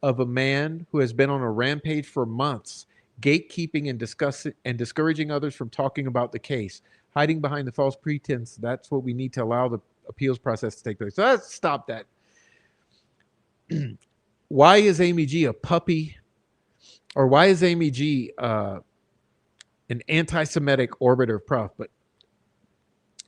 D: of a man who has been on a rampage for months, gatekeeping and discouraging others from talking about the case, hiding behind the false pretense. That's what we need to allow the appeals process to take place. So let's stop that. Why is Amy G a puppy? Or why is Amy G an anti-Semitic orbiter of Prof? But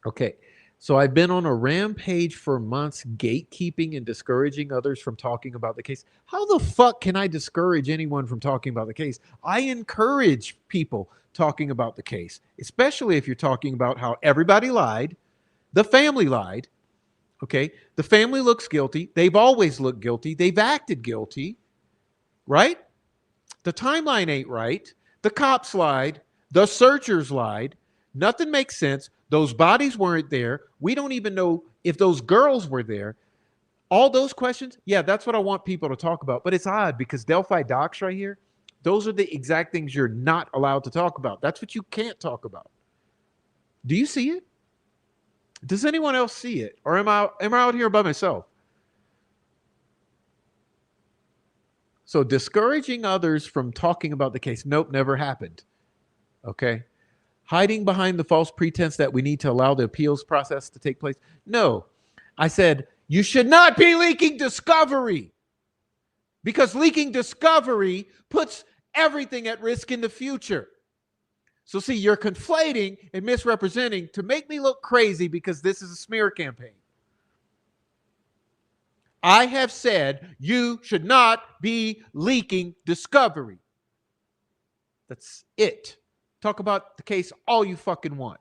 D: okay. So I've been on a rampage for months, gatekeeping and discouraging others from talking about the case. How the fuck can I discourage anyone from talking about the case? I encourage people talking about the case, especially if you're talking about how everybody lied, the family lied, okay? The family looks guilty. They've always looked guilty. They've acted guilty, right? The timeline ain't right. The cops lied. The searchers lied. Nothing makes sense. Those bodies weren't there. We don't even know if those girls were there. All those questions, yeah, that's what I want people to talk about. But it's odd because Delphi docs right here, those are the exact things you're not allowed to talk about. That's what you can't talk about. Do you see it? Does anyone else see it? Or am I out here by myself? So discouraging others from talking about the case. Nope, never happened. Okay. Hiding behind the false pretense that we need to allow the appeals process to take place. No, I said, you should not be leaking discovery because leaking discovery puts everything at risk in the future. So see, you're conflating and misrepresenting to make me look crazy because this is a smear campaign. I have said you should not be leaking discovery. That's it. Talk about the case all you fucking want.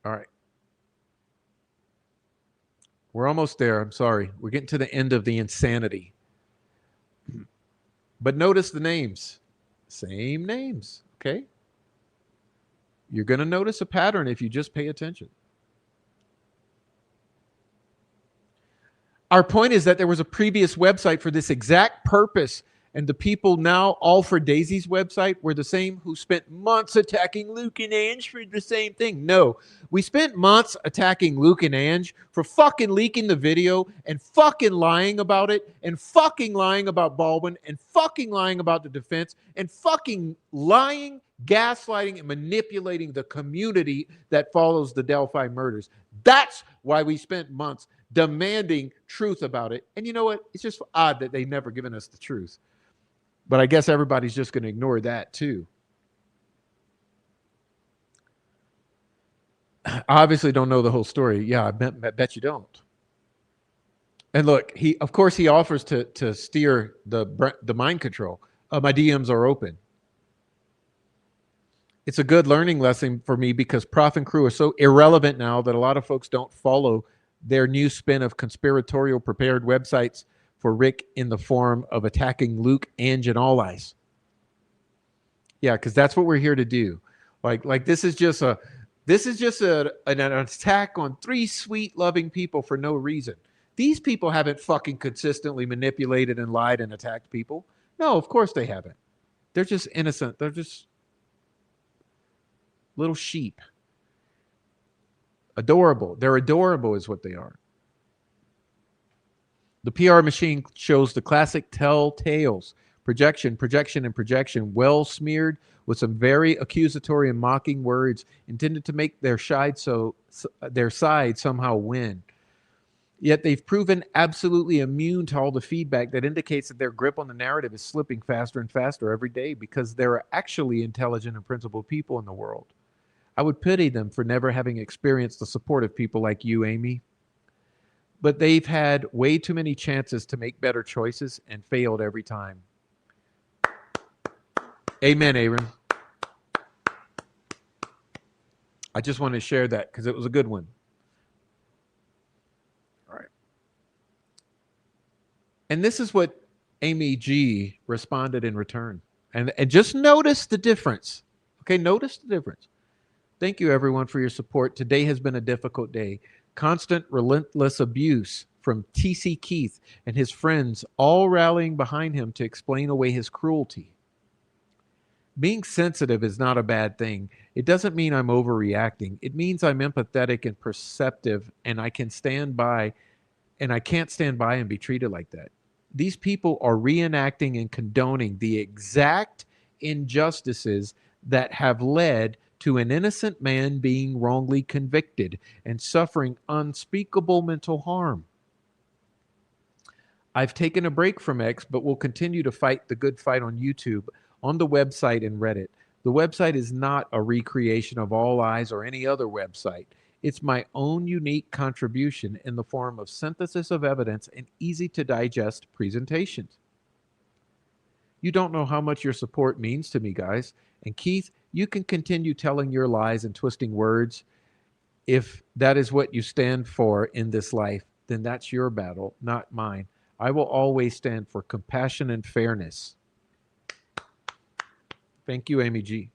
D: All right. We're almost there. I'm sorry. We're getting to the end of the insanity. But notice the names. Same names. Okay. You're going to notice a pattern if you just pay attention. Our point is that there was a previous website for this exact purpose, and the people now all for Daisy's website were the same who spent months attacking Luke and Ange for the same thing. No, we spent months attacking Luke and Ange for fucking leaking the video and fucking lying about it and fucking lying about Baldwin and fucking lying about the defense and fucking lying, gaslighting, and manipulating the community that follows the Delphi murders. That's why we spent months demanding truth about it. And you know what? It's just odd that they've never given us the truth. But I guess everybody's just going to ignore that too. I obviously don't know the whole story. Yeah, I bet you don't. And look, of course he offers to steer the mind control. My DMs are open. it's a good learning lesson for me because Prof and crew are so irrelevant now that a lot of folks don't follow their new spin of conspiratorial prepared websites for Rick in the form of attacking Luke, Ange, and All Eyes. Yeah, because that's what we're here to do. Like this is just an attack on three sweet, loving people for no reason. These people haven't fucking consistently manipulated and lied and attacked people. No, of course they haven't. They're just innocent. They're just little sheep. Adorable. They're adorable is what they are. The PR machine shows the classic telltales. Projection, projection, and projection, well smeared with some very accusatory and mocking words intended to make their side somehow win. Yet they've proven absolutely immune to all the feedback that indicates that their grip on the narrative is slipping faster and faster every day because there are actually intelligent and principled people in the world. I would pity them for never having experienced the support of people like you, Amy. But they've had way too many chances to make better choices and failed every time. Amen, Aaron. I just wanted to share that because it was a good one. All right. And this is what Amy G responded in return. And just notice the difference. Okay, notice the difference. Thank you, everyone, for your support. Today has been a difficult day. Constant, relentless abuse from T.C. Keith and his friends, all rallying behind him to explain away his cruelty. Being sensitive is not a bad thing. It doesn't mean I'm overreacting. It means I'm empathetic and perceptive, and I can stand by, and I can't stand by and be treated like that. These people are reenacting and condoning the exact injustices that have led to an innocent man being wrongly convicted and suffering unspeakable mental harm. I've taken a break from X, but will continue to fight the good fight on YouTube, on the website, and Reddit. The website is not a recreation of All Eyes or any other website. It's my own unique contribution in the form of synthesis of evidence and easy-to-digest presentations. You don't know how much your support means to me, guys. And Keith, you can continue telling your lies and twisting words. If that is what you stand for in this life, then that's your battle, not mine. I will always stand for compassion and fairness. Thank you, Amy G.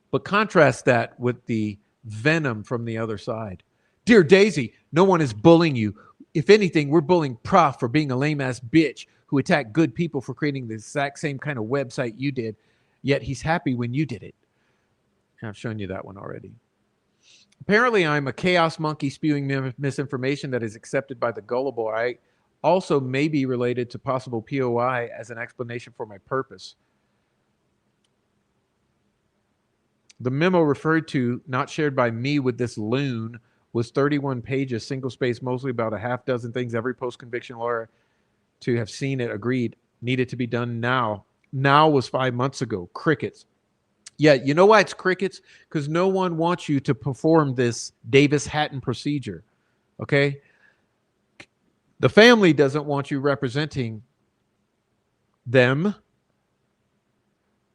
D: But contrast that with the venom from the other side. Dear Daisy, no one is bullying you. If anything, we're bullying Prof for being a lame-ass bitch who attacked good people for creating the exact same kind of website you did, yet he's happy when you did it. I've shown you that one already. Apparently, I'm a chaos monkey spewing misinformation that is accepted by the gullible. I also may be related to possible POI as an explanation for my purpose. The memo referred to, not shared by me with this loon, was 31 pages, single space, mostly about a half dozen things every post-conviction lawyer to have seen it agreed needed to be done now. Now was 5 months ago. Crickets. Yeah, you know why it's crickets? Because no one wants you to perform this Davis-Hatton procedure, okay? The family doesn't want you representing them.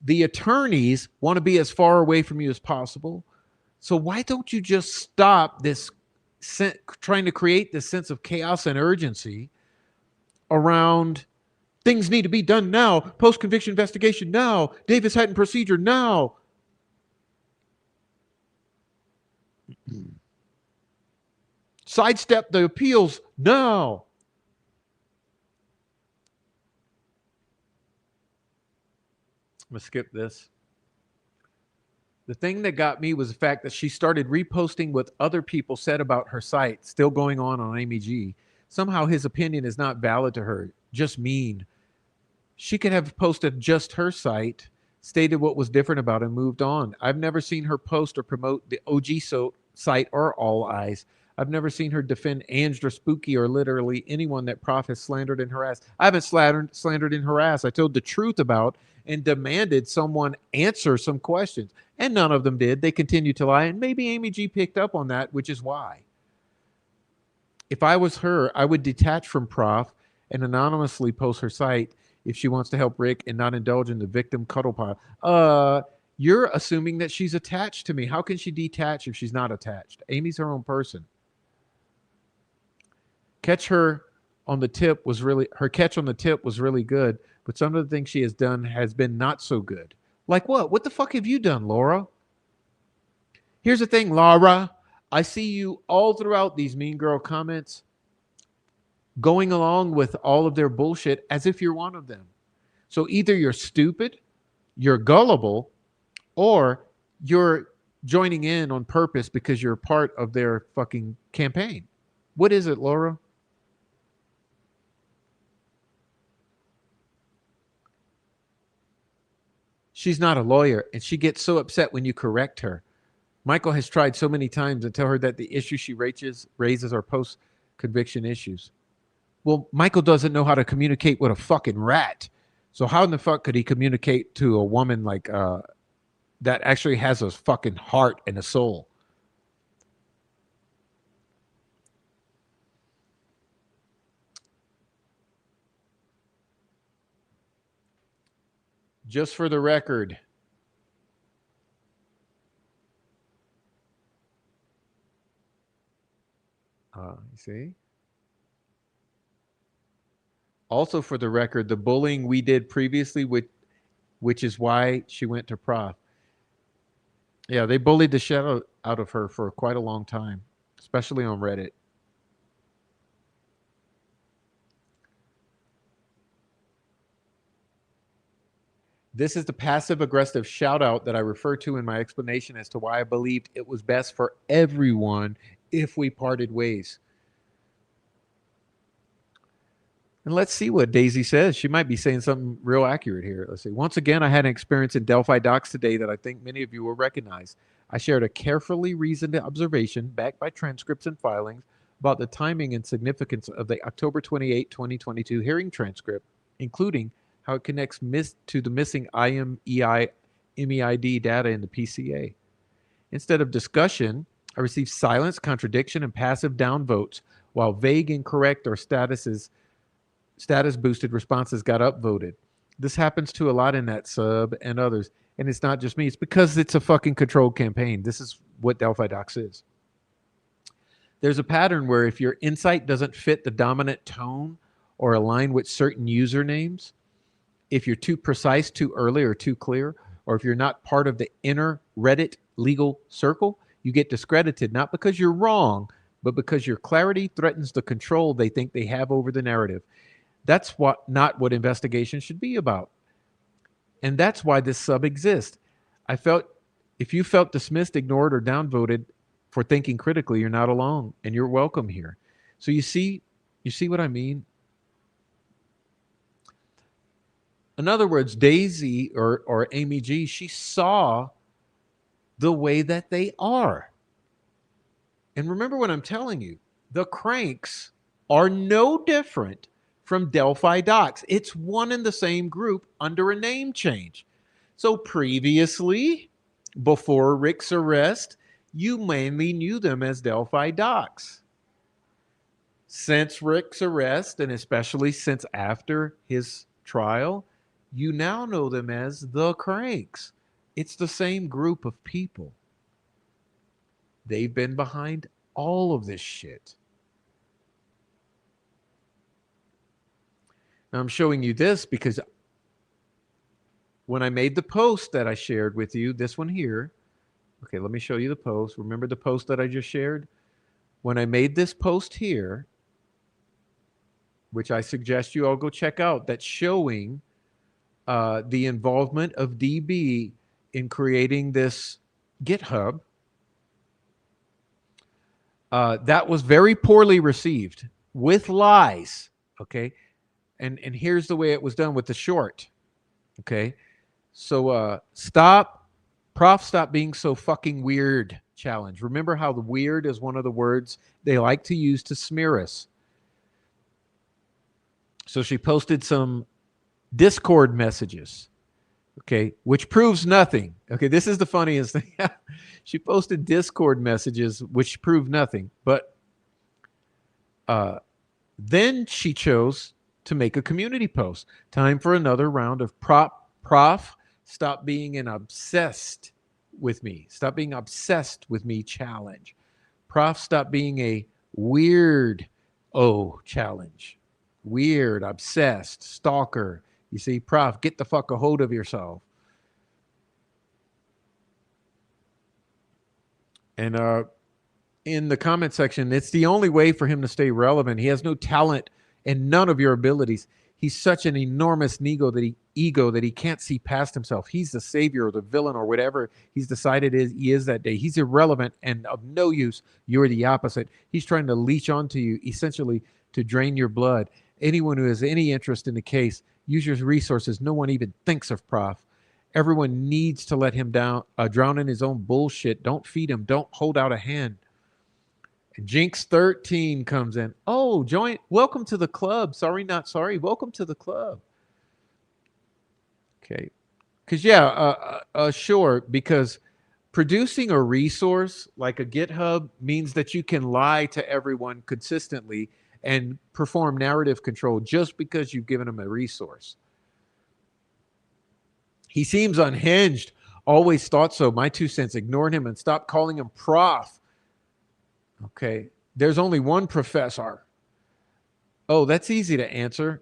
D: The attorneys want to be as far away from you as possible. So why don't you just stop this trying to create this sense of chaos and urgency around things need to be done now, post-conviction investigation now, Davis-Hatton procedure now. Sidestep the appeals now. I'm going to skip this. The thing that got me was the fact that she started reposting what other people said about her site, still going on Amy G. Somehow his opinion is not valid to her, just mean. She could have posted just her site, stated what was different about it, and moved on. I've never seen her post or promote the OG site or All Eyes. I've never seen her defend Ange or Spooky or literally anyone that Prof has slandered and harassed. I haven't slandered and harassed. I told the truth about and demanded someone answer some questions. And none of them did. They continued to lie. And maybe Amy G picked up on that, which is why. If I was her, I would detach from Prof and anonymously post her site if she wants to help Rick and not indulge in the victim cuddle pile. You're assuming that she's attached to me. How can she detach if she's not attached? Amy's her own person. Catch her on the tip was really her catch on the tip was really good, but some of the things she has done has been not so good. Like what? What the fuck have you done, Laura? Here's the thing, Laura. I see you all throughout these mean girl comments going along with all of their bullshit as if you're one of them. So either you're stupid, you're gullible, or you're joining in on purpose because you're part of their fucking campaign. What is it, Laura? She's not a lawyer, and she gets so upset when you correct her. Michael has tried so many times to tell her that the issues she raises are post-conviction issues. Well, Michael doesn't know how to communicate with a fucking rat. So how in the fuck could he communicate to a woman like that actually has a fucking heart and a soul? Just for the record, you see? Also for the record, the bullying we did previously, which is why she went to prof. Yeah, they bullied the shit out of her for quite a long time, especially on Reddit. This is the passive aggressive shout out that I refer to in my explanation as to why I believed it was best for everyone if we parted ways. And let's see what Daisy says. She might be saying something real accurate here. Let's see. Once again, I had an experience in Delphi docs today that I think many of you will recognize. I shared a carefully reasoned observation backed by transcripts and filings about the timing and significance of the October 28, 2022 hearing transcript, including how it connects to the missing IMEI MEID data in the PCA. Instead of discussion, I received silence, contradiction, and passive downvotes, while vague, incorrect, or status boosted responses got upvoted. This happens to a lot in that sub and others. And it's not just me. It's because it's a fucking controlled campaign. This is what Delphi Docs is. There's a pattern where if your insight doesn't fit the dominant tone or align with certain usernames, if you're too precise, too early, or too clear, or if you're not part of the inner Reddit legal circle, you get discredited, not because you're wrong, but because your clarity threatens the control they think they have over the narrative. That's not what investigation should be about. And that's why this sub exists. If you felt dismissed, ignored, or downvoted for thinking critically, you're not alone, and you're welcome here. So you see what I mean? In other words, Daisy or Amy G, she saw the way that they are. And remember what I'm telling you, the cranks are no different from Delphi Docs. It's one and the same group under a name change. So previously, before Rick's arrest, you mainly knew them as Delphi Docs. Since Rick's arrest, and especially since after his trial, you now know them as the Cranks. It's the same group of people. They've been behind all of this shit. Now I'm showing you this because when I made the post that I shared with you, this one here, okay, let me show you the post. Remember the post that I just shared? When I made this post here, which I suggest you all go check out, that's showing the involvement of DB in creating this GitHub, that was very poorly received with lies, okay? And here's the way it was done with the short, okay? So stop being so fucking weird challenge. Remember how the weird is one of the words they like to use to smear us. So she posted some Discord messages, okay, which proves nothing. Okay, this is the funniest thing. She posted Discord messages, which prove nothing. But then she chose to make a community post. Time for another round of prof stop being an obsessed with me. Stop being obsessed with me challenge. Prof, stop being a weird challenge. Weird, obsessed, stalker. You see, Prof, get the fuck a hold of yourself. And in the comment section, it's the only way for him to stay relevant. He has no talent and none of your abilities. He's such an enormous ego that he can't see past himself. He's the savior or the villain or whatever he's decided he is that day. He's irrelevant and of no use. You're the opposite. He's trying to leech onto you, essentially to drain your blood. Anyone who has any interest in the case, use your resources. No one even thinks of Prof. Everyone needs to let him drown in his own bullshit. Don't feed him. Don't hold out a hand. Jinx 13 comes in. Oh, join. Welcome to the club. Sorry, not sorry. Welcome to the club. Okay. Because, sure. Because producing a resource like a GitHub means that you can lie to everyone consistently and perform narrative control just because you've given them a resource. He seems unhinged. Always thought so. My 2 cents. Ignoring him and stop calling him prof. Okay. There's only one professor. Oh, that's easy to answer.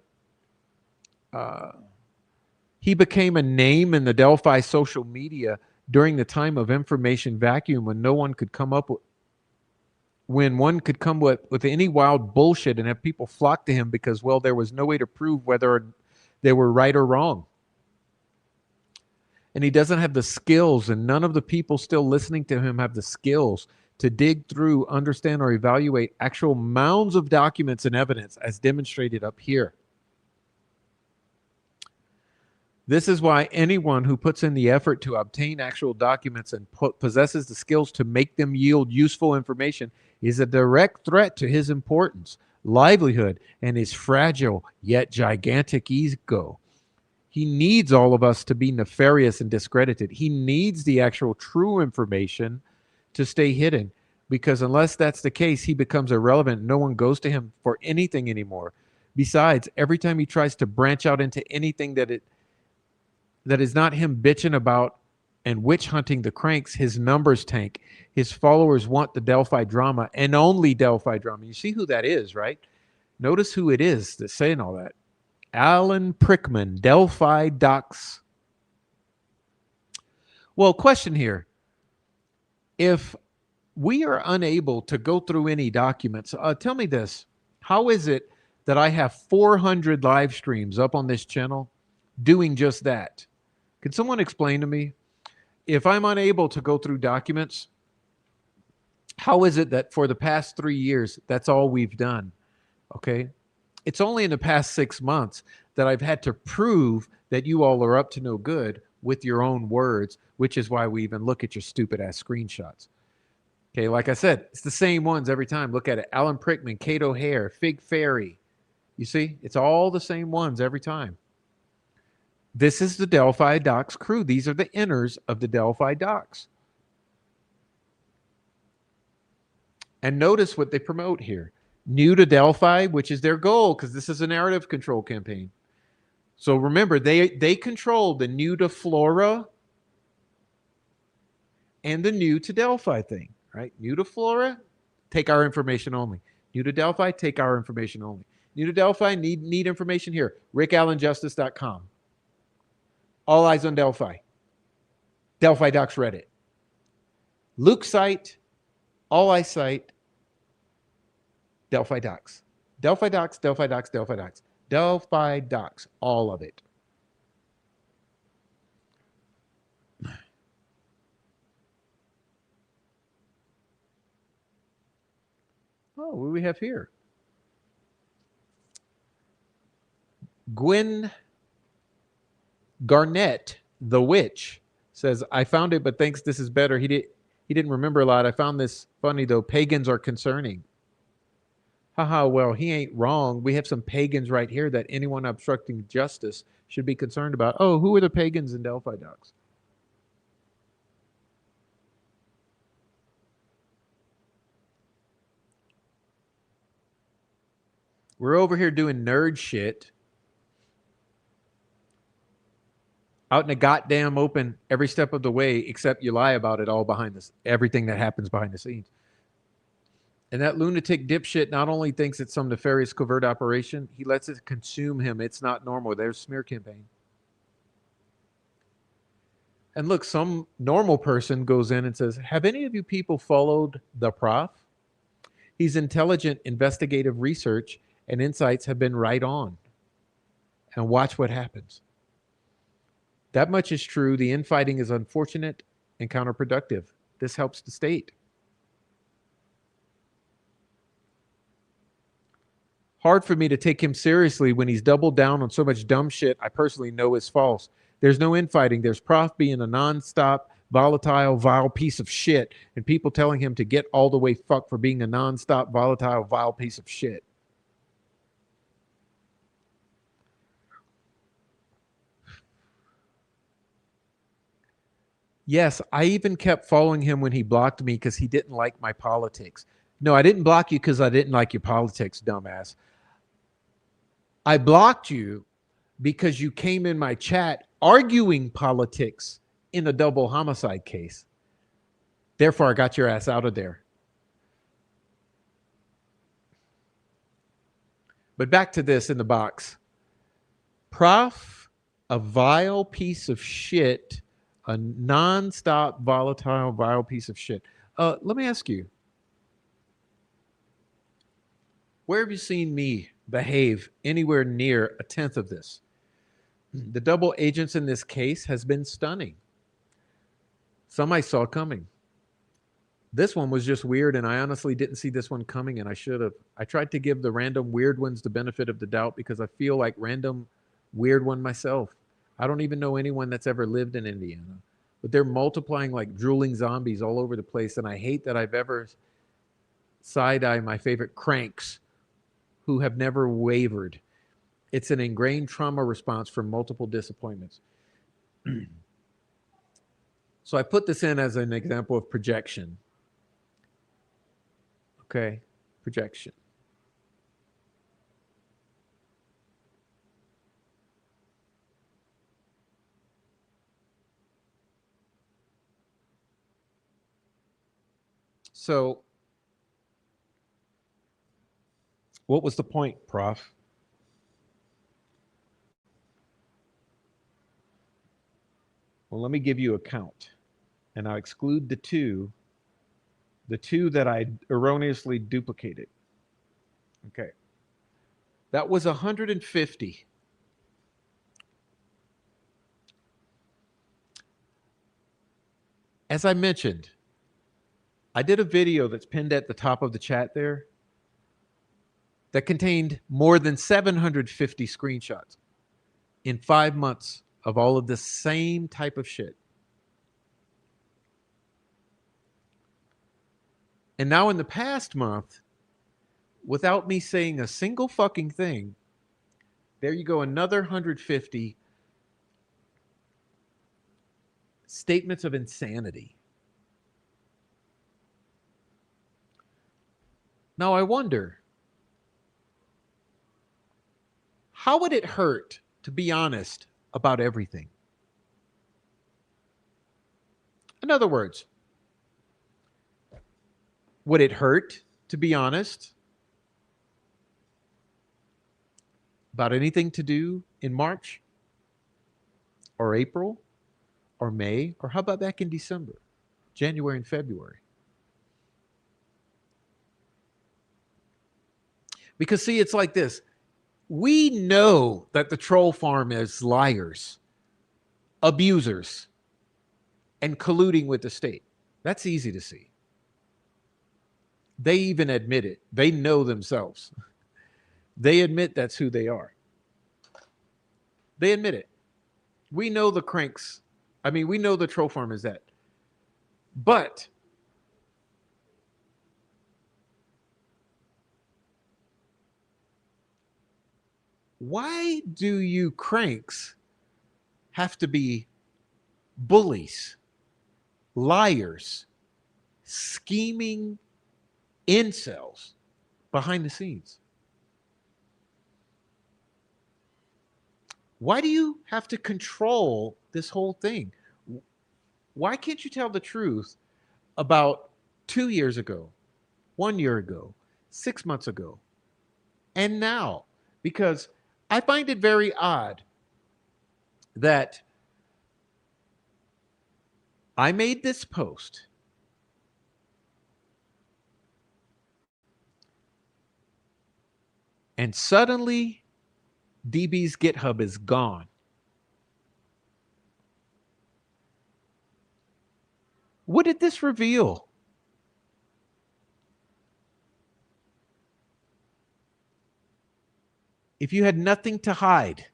D: He became a name in the Delphi social media during the time of information vacuum when one could come with any wild bullshit and have people flock to him because, well, there was no way to prove whether they were right or wrong. And he doesn't have the skills, and none of the people still listening to him have the skills to dig through, understand, or evaluate actual mounds of documents and evidence as demonstrated up here. This is why anyone who puts in the effort to obtain actual documents and possesses the skills to make them yield useful information is a direct threat to his importance, livelihood, and his fragile yet gigantic ego. He needs all of us to be nefarious and discredited. He needs the actual true information to stay hidden, because unless that's the case, he becomes irrelevant. No one goes to him for anything anymore. Besides, every time he tries to branch out into anything that is not him bitching about and witch hunting the cranks, his numbers tank. His followers want the Delphi drama and only Delphi drama. You see who that is, right? Notice who it is that's saying all that. Alan Prickman, Delphi Docs. Well, question here. If we are unable to go through any documents, tell me this. How is it that I have 400 live streams up on this channel doing just that? Can someone explain to me? If I'm unable to go through documents, how is it that for the past 3 years, that's all we've done? Okay. It's only in the past 6 months that I've had to prove that you all are up to no good with your own words, which is why we even look at your stupid ass screenshots. Okay, like I said, it's the same ones every time. Look at it. Alan Prickman, Cato Hare, Fig Fairy. You see, it's all the same ones every time. This is the Delphi Docs crew. These are the inners of the Delphi Docs. And notice what they promote here. New to Delphi, which is their goal, because this is a narrative control campaign. So remember, they control the new to Flora and the new to Delphi thing, right? New to Flora, take our information only. New to Delphi, take our information only. New to Delphi, need information here. RickAllenJustice.com. All eyes on Delphi. Delphi Docs Reddit. Luke site, all I cite, Delphi Docs. Delphi Docs, Delphi Docs, Delphi Docs. Delphi Docs, all of it. Oh, what do we have here? Gwen Garnett, the witch, says, I found it, but thanks, this is better. He didn't remember a lot. I found this funny, though. Pagans are concerning. Haha, well, he ain't wrong. We have some pagans right here that anyone obstructing justice should be concerned about. Oh, who are the pagans in Delphi Docs? We're over here doing nerd shit. out in the goddamn open every step of the way, except you lie about it all behind this, everything that happens behind the scenes. And that lunatic dipshit not only thinks it's some nefarious covert operation, he lets it consume him. It's not normal. There's smear campaign. And look, some normal person goes in and says, have any of you people followed the prof? He's intelligent, investigative research and insights have been right on. And watch what happens. That much is true. The infighting is unfortunate and counterproductive. This helps the state. Hard for me to take him seriously when he's doubled down on so much dumb shit I personally know is false. There's no infighting. There's Prof being a nonstop, volatile, vile piece of shit, and people telling him to get all the way fucked for being a nonstop, volatile, vile piece of shit. Yes, I even kept following him when he blocked me because he didn't like my politics. No, I didn't block you because I didn't like your politics, dumbass. I blocked you because you came in my chat arguing politics in a double homicide case. Therefore, I got your ass out of there. But back to this in the box. Prof, a vile piece of shit, a nonstop, volatile, vile piece of shit. Let me ask you, where have you seen me behave anywhere near a tenth of this? The double agents in this case has been stunning. Some I saw coming. This one was just weird, and I honestly didn't see this one coming, and I should have. I tried to give the random weird ones the benefit of the doubt because I feel like random weird one myself. I don't even know anyone that's ever lived in Indiana, but they're multiplying like drooling zombies all over the place, and I hate that I've ever side-eye my favorite cranks who have never wavered. It's an ingrained trauma response from multiple disappointments. So I put this in as an example of projection. Okay, projection. So what was the point, Prof? Well, let me give you a count, and I'll exclude the two that I erroneously duplicated. Okay. That was 150. As I mentioned, I did a video that's pinned at the top of the chat there that contained more than 750 screenshots in 5 months of all of the same type of shit. And now in the past month, without me saying a single fucking thing, there you go, another 150 statements of insanity. Now I wonder, how would it hurt to be honest about everything? In other words, would it hurt to be honest about anything to do in March or April or May, or how about back in December, January and February? Because see, it's like this. We know that the troll farm is liars, abusers, and colluding with the state. That's easy to see. They even admit it. They know themselves. They admit that's who they are. They admit it. We know the cranks. I mean, we know the troll farm is that. But why do you cranks have to be bullies, liars, scheming incels behind the scenes? Why do you have to control this whole thing. Why can't you tell the truth about 2 years ago, 1 year ago, 6 months ago, and now? Because I find it very odd that I made this post and suddenly DB's GitHub is gone. What did this reveal? If you had nothing to hide,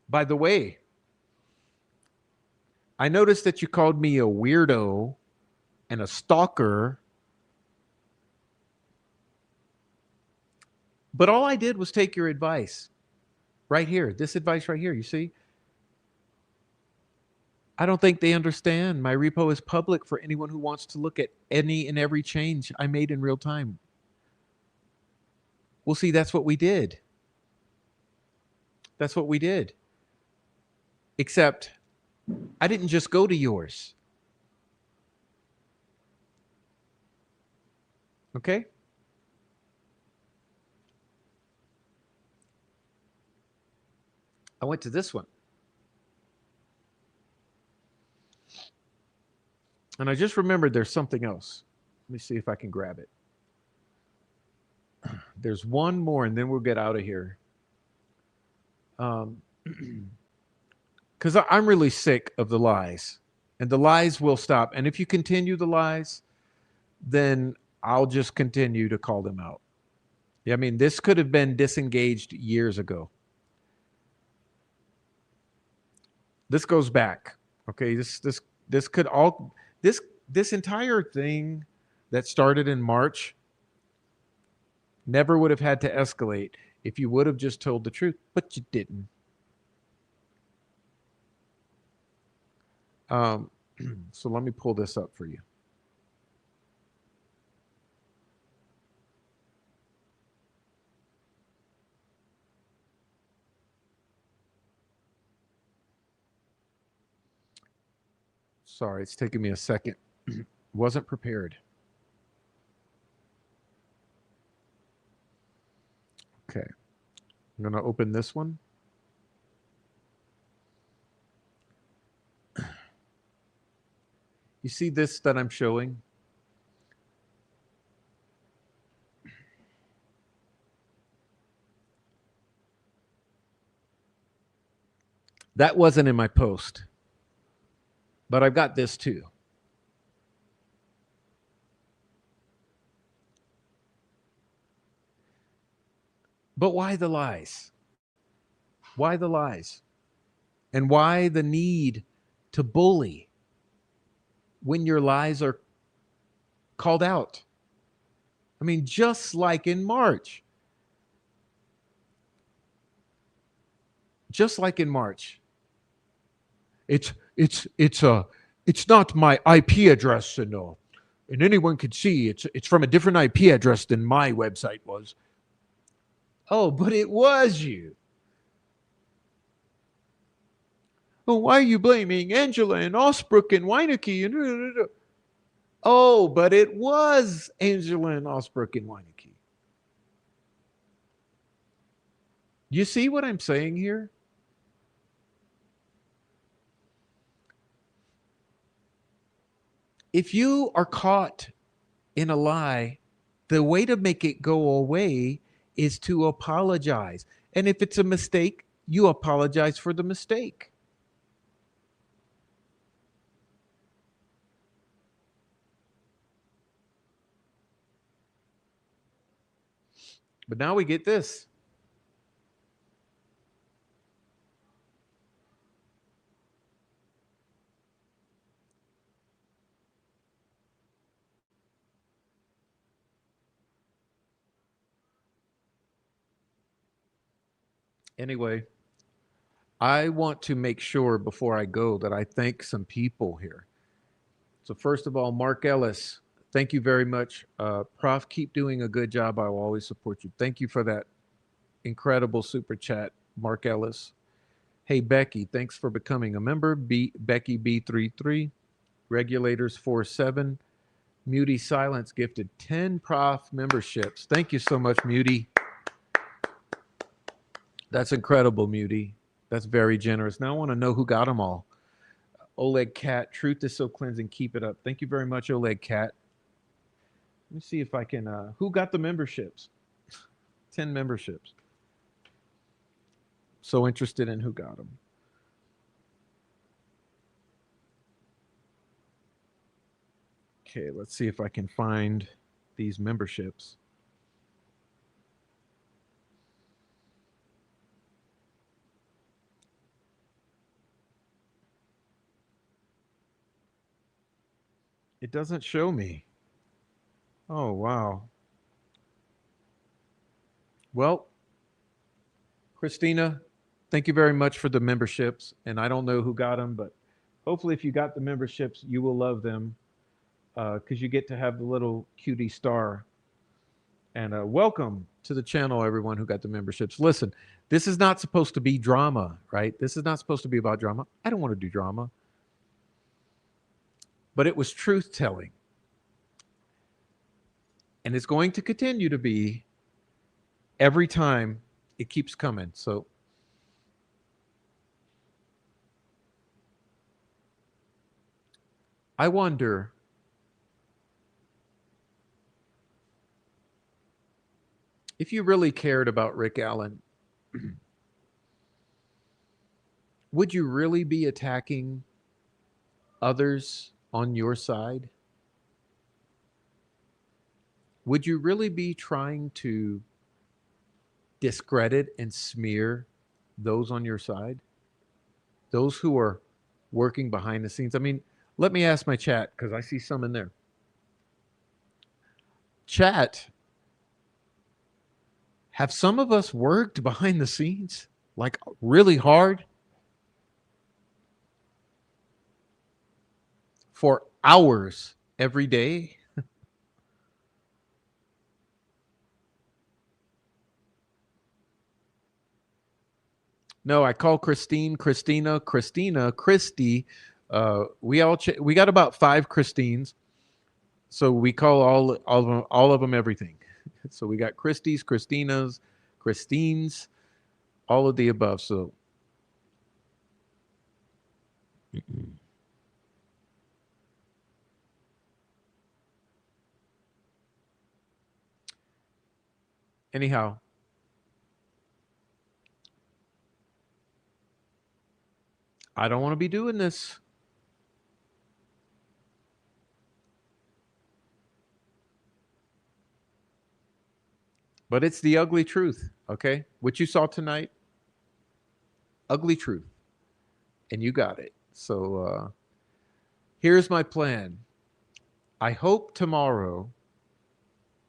D: by the way, I noticed that you called me a weirdo and a stalker, but all I did was take your advice right here. This advice right here, you see? I don't think they understand. My repo is public for anyone who wants to look at any and every change I made in real time. Well, see, that's what we did. That's what we did. Except I didn't just go to yours. Okay? I went to this one. And I just remembered there's something else. Let me see if I can grab it. There's one more, and then we'll get out of here. Because I'm really sick of the lies, and the lies will stop. And if you continue the lies, then I'll just continue to call them out. Yeah, I mean, this could have been disengaged years ago. This goes back. Okay, this could all this entire thing that started in March never would have had to escalate if you would have just told the truth, but you didn't. So let me pull this up for you. Sorry, it's taking me a second. Wasn't prepared. Okay. I'm going to open this one. You see this that I'm showing? That wasn't in my post, but I've got this too. But why the lies? Why the lies? And why the need to bully when your lies are called out? I mean, just like in March. Just like in March. It's not my IP address, and anyone could see it's from a different IP address than my website was. Oh, but it was you. Oh, why are you blaming Angela and Osbrook and Weineke? Oh, but it was Angela and Osbrook and Weineke. You see what I'm saying here? If you are caught in a lie, the way to make it go away is to apologize. And if it's a mistake, you apologize for the mistake. But now we get this. Anyway, I want to make sure before I go that I thank some people here. So first of all, Mark Ellis, thank you very much. Prof, keep doing a good job. I will always support you. Thank you for that incredible super chat, Mark Ellis. Hey, Becky, thanks for becoming a member. Becky B33, Regulators 47, Muty Silence gifted 10 Prof memberships. Thank you so much, Muty. That's incredible, Muty. That's very generous. Now I want to know who got them all. Oleg Cat, Truth is so cleansing. Keep it up. Thank you very much, Oleg Cat. Let me see if I can. Who got the memberships? 10 memberships. So interested in who got them. Okay, let's see if I can find these memberships. It doesn't show me. Oh, wow. Well, Christina, thank you very much for the memberships. And I don't know who got them, but hopefully, if you got the memberships, you will love them because you get to have the little cutie star. And welcome to the channel, everyone who got the memberships. Listen, this is not supposed to be drama, right? This is not supposed to be about drama. I don't want to do drama. But it was truth telling. And it's going to continue to be every time it keeps coming. So I wonder if you really cared about Rick Allen, would you really be attacking others on your side? Would you really be trying to discredit and smear those on your side? Those who are working behind the scenes? I mean, let me ask my chat because I see some in there. Chat, have some of us worked behind the scenes like really hard for hours every day? No, I call Christine, Christina, Christina, Christy. We got about 5 Christines, so we call all of them everything. So we got Christies, Christinas, Christines, all of the above. So anyhow, I don't want to be doing this. But it's the ugly truth, okay? What you saw tonight, ugly truth. And you got it. So here's my plan. I hope tomorrow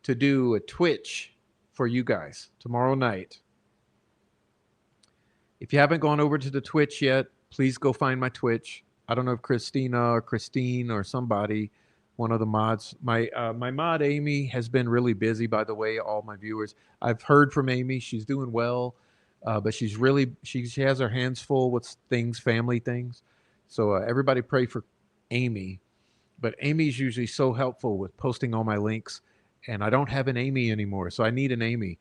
D: to do a Twitch for you guys tomorrow night. If you haven't gone over to the Twitch yet, please go find my Twitch. I don't know if Christina or Christine or somebody, one of the mods. My mod Amy has been really busy. By the way, all my viewers, I've heard from Amy. She's doing well, but she has her hands full with things, family things. So everybody pray for Amy. But Amy's usually so helpful with posting all my links, and I don't have an Amy anymore, so I need an Amy.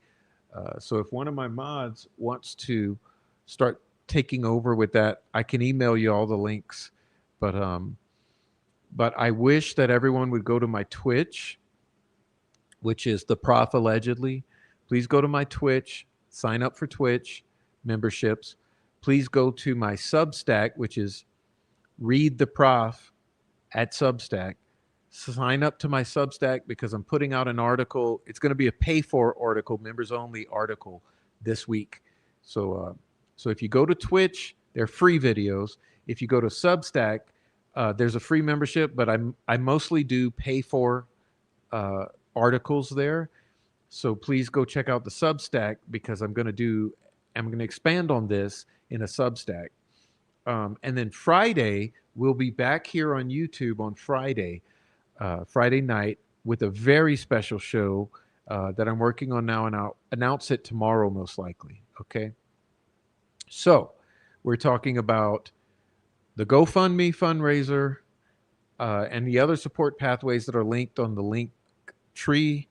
D: So if one of my mods wants to start taking over with that, I can email you all the links. But I wish that everyone would go to my Twitch, which is the Prof Allegedly. Please go to my Twitch, sign up for Twitch memberships. Please go to my Substack, which is Read the Prof at Substack. Sign up to my Substack because I'm putting out an article. It's going to be a pay-for article, members-only article this week. So if you go to Twitch, they're free videos. If you go to Substack, there's a free membership, but I mostly do pay-for articles there. So please go check out the Substack because I'm going to expand on this in a Substack. And then Friday, we'll be back here on YouTube on Friday night with a very special show. that I'm working on now, and I'll announce it tomorrow, most likely. Okay. So we're talking about the GoFundMe fundraiser and the other support pathways that are linked on the link tree,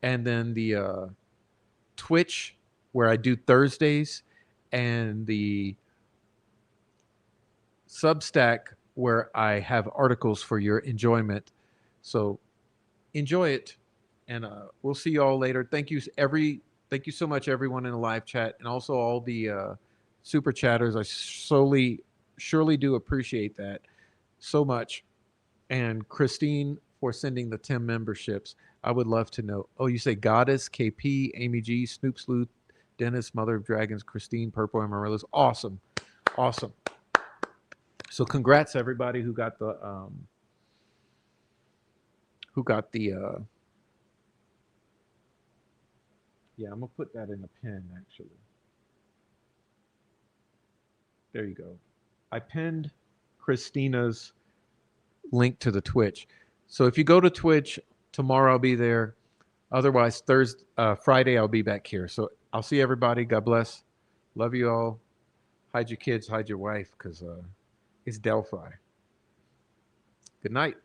D: and then the Twitch where I do Thursdays, and the Substack where I have articles for your enjoyment. So enjoy it, and we'll see you all later. Thank you so much, everyone in the live chat, and also all the super chatters. I surely do appreciate that so much. And Christine for sending the 10 memberships. I would love to know. Oh, you say Goddess, KP, Amy G, Snoop Sleuth, Dennis, Mother of Dragons, Christine, Purple Amaryllis. Awesome. So congrats everybody who got the yeah, I'm gonna put that in a pin actually. There you go. I pinned Christina's link to the Twitch. So if you go to Twitch, tomorrow I'll be there. Otherwise, Friday I'll be back here. So I'll see everybody. God bless. Love you all. Hide your kids, hide your wife, because it's Delphi. Good night.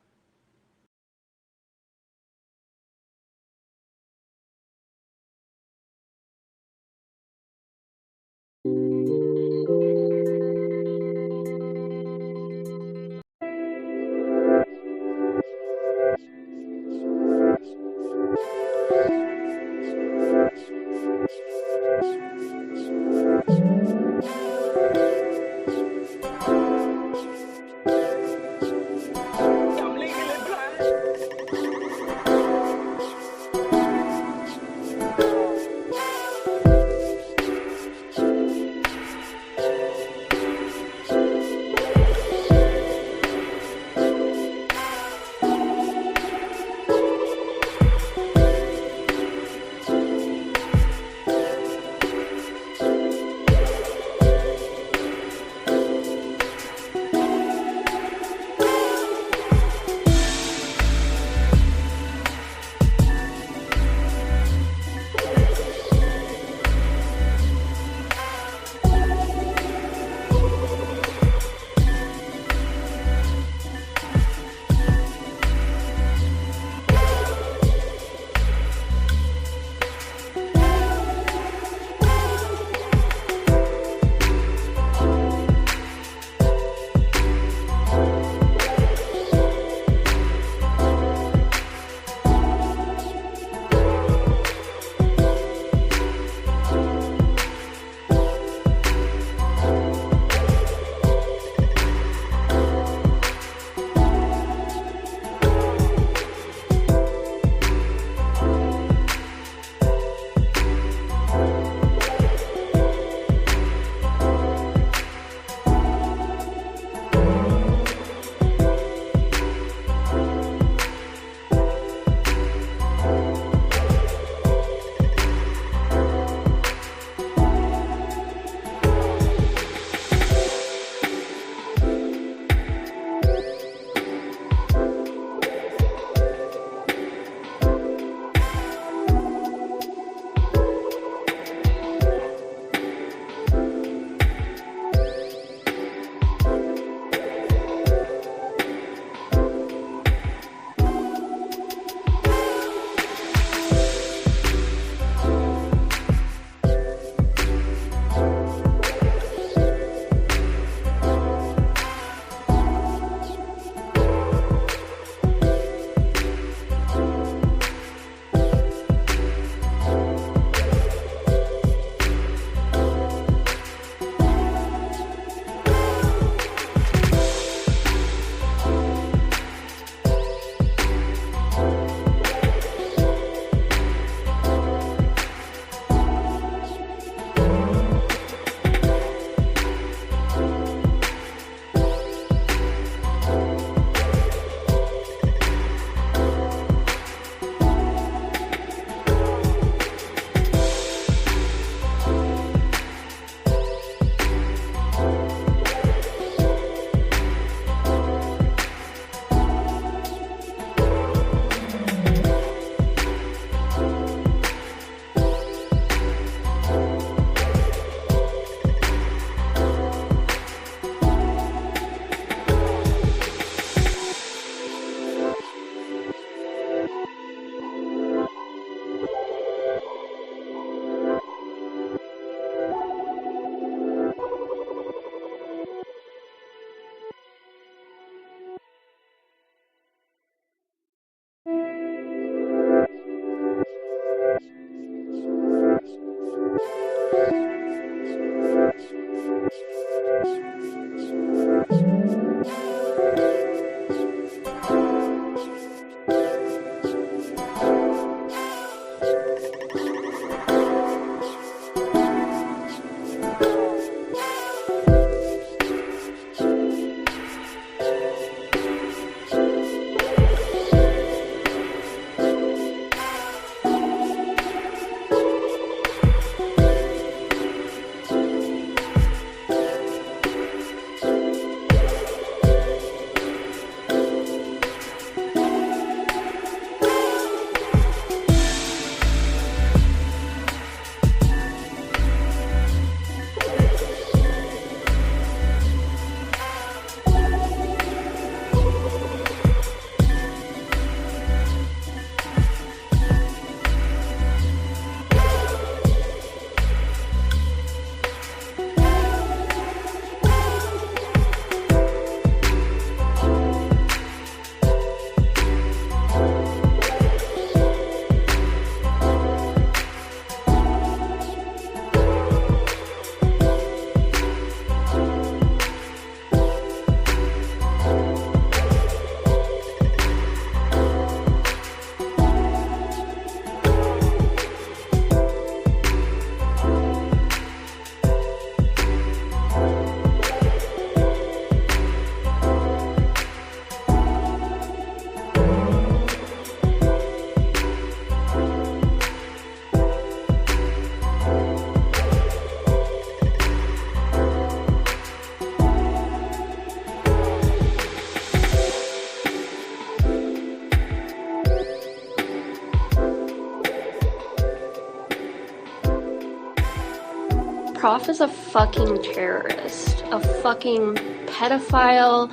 A: prof is a fucking terrorist. A fucking pedophile,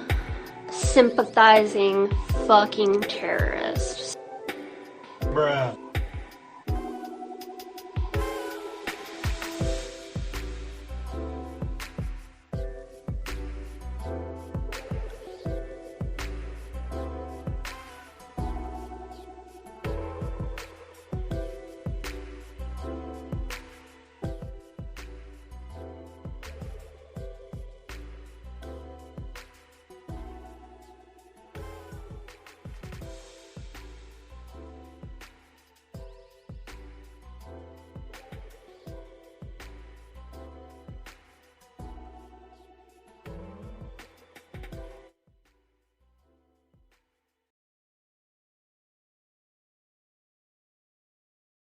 A: sympathizing fucking terrorist.
B: Bruh.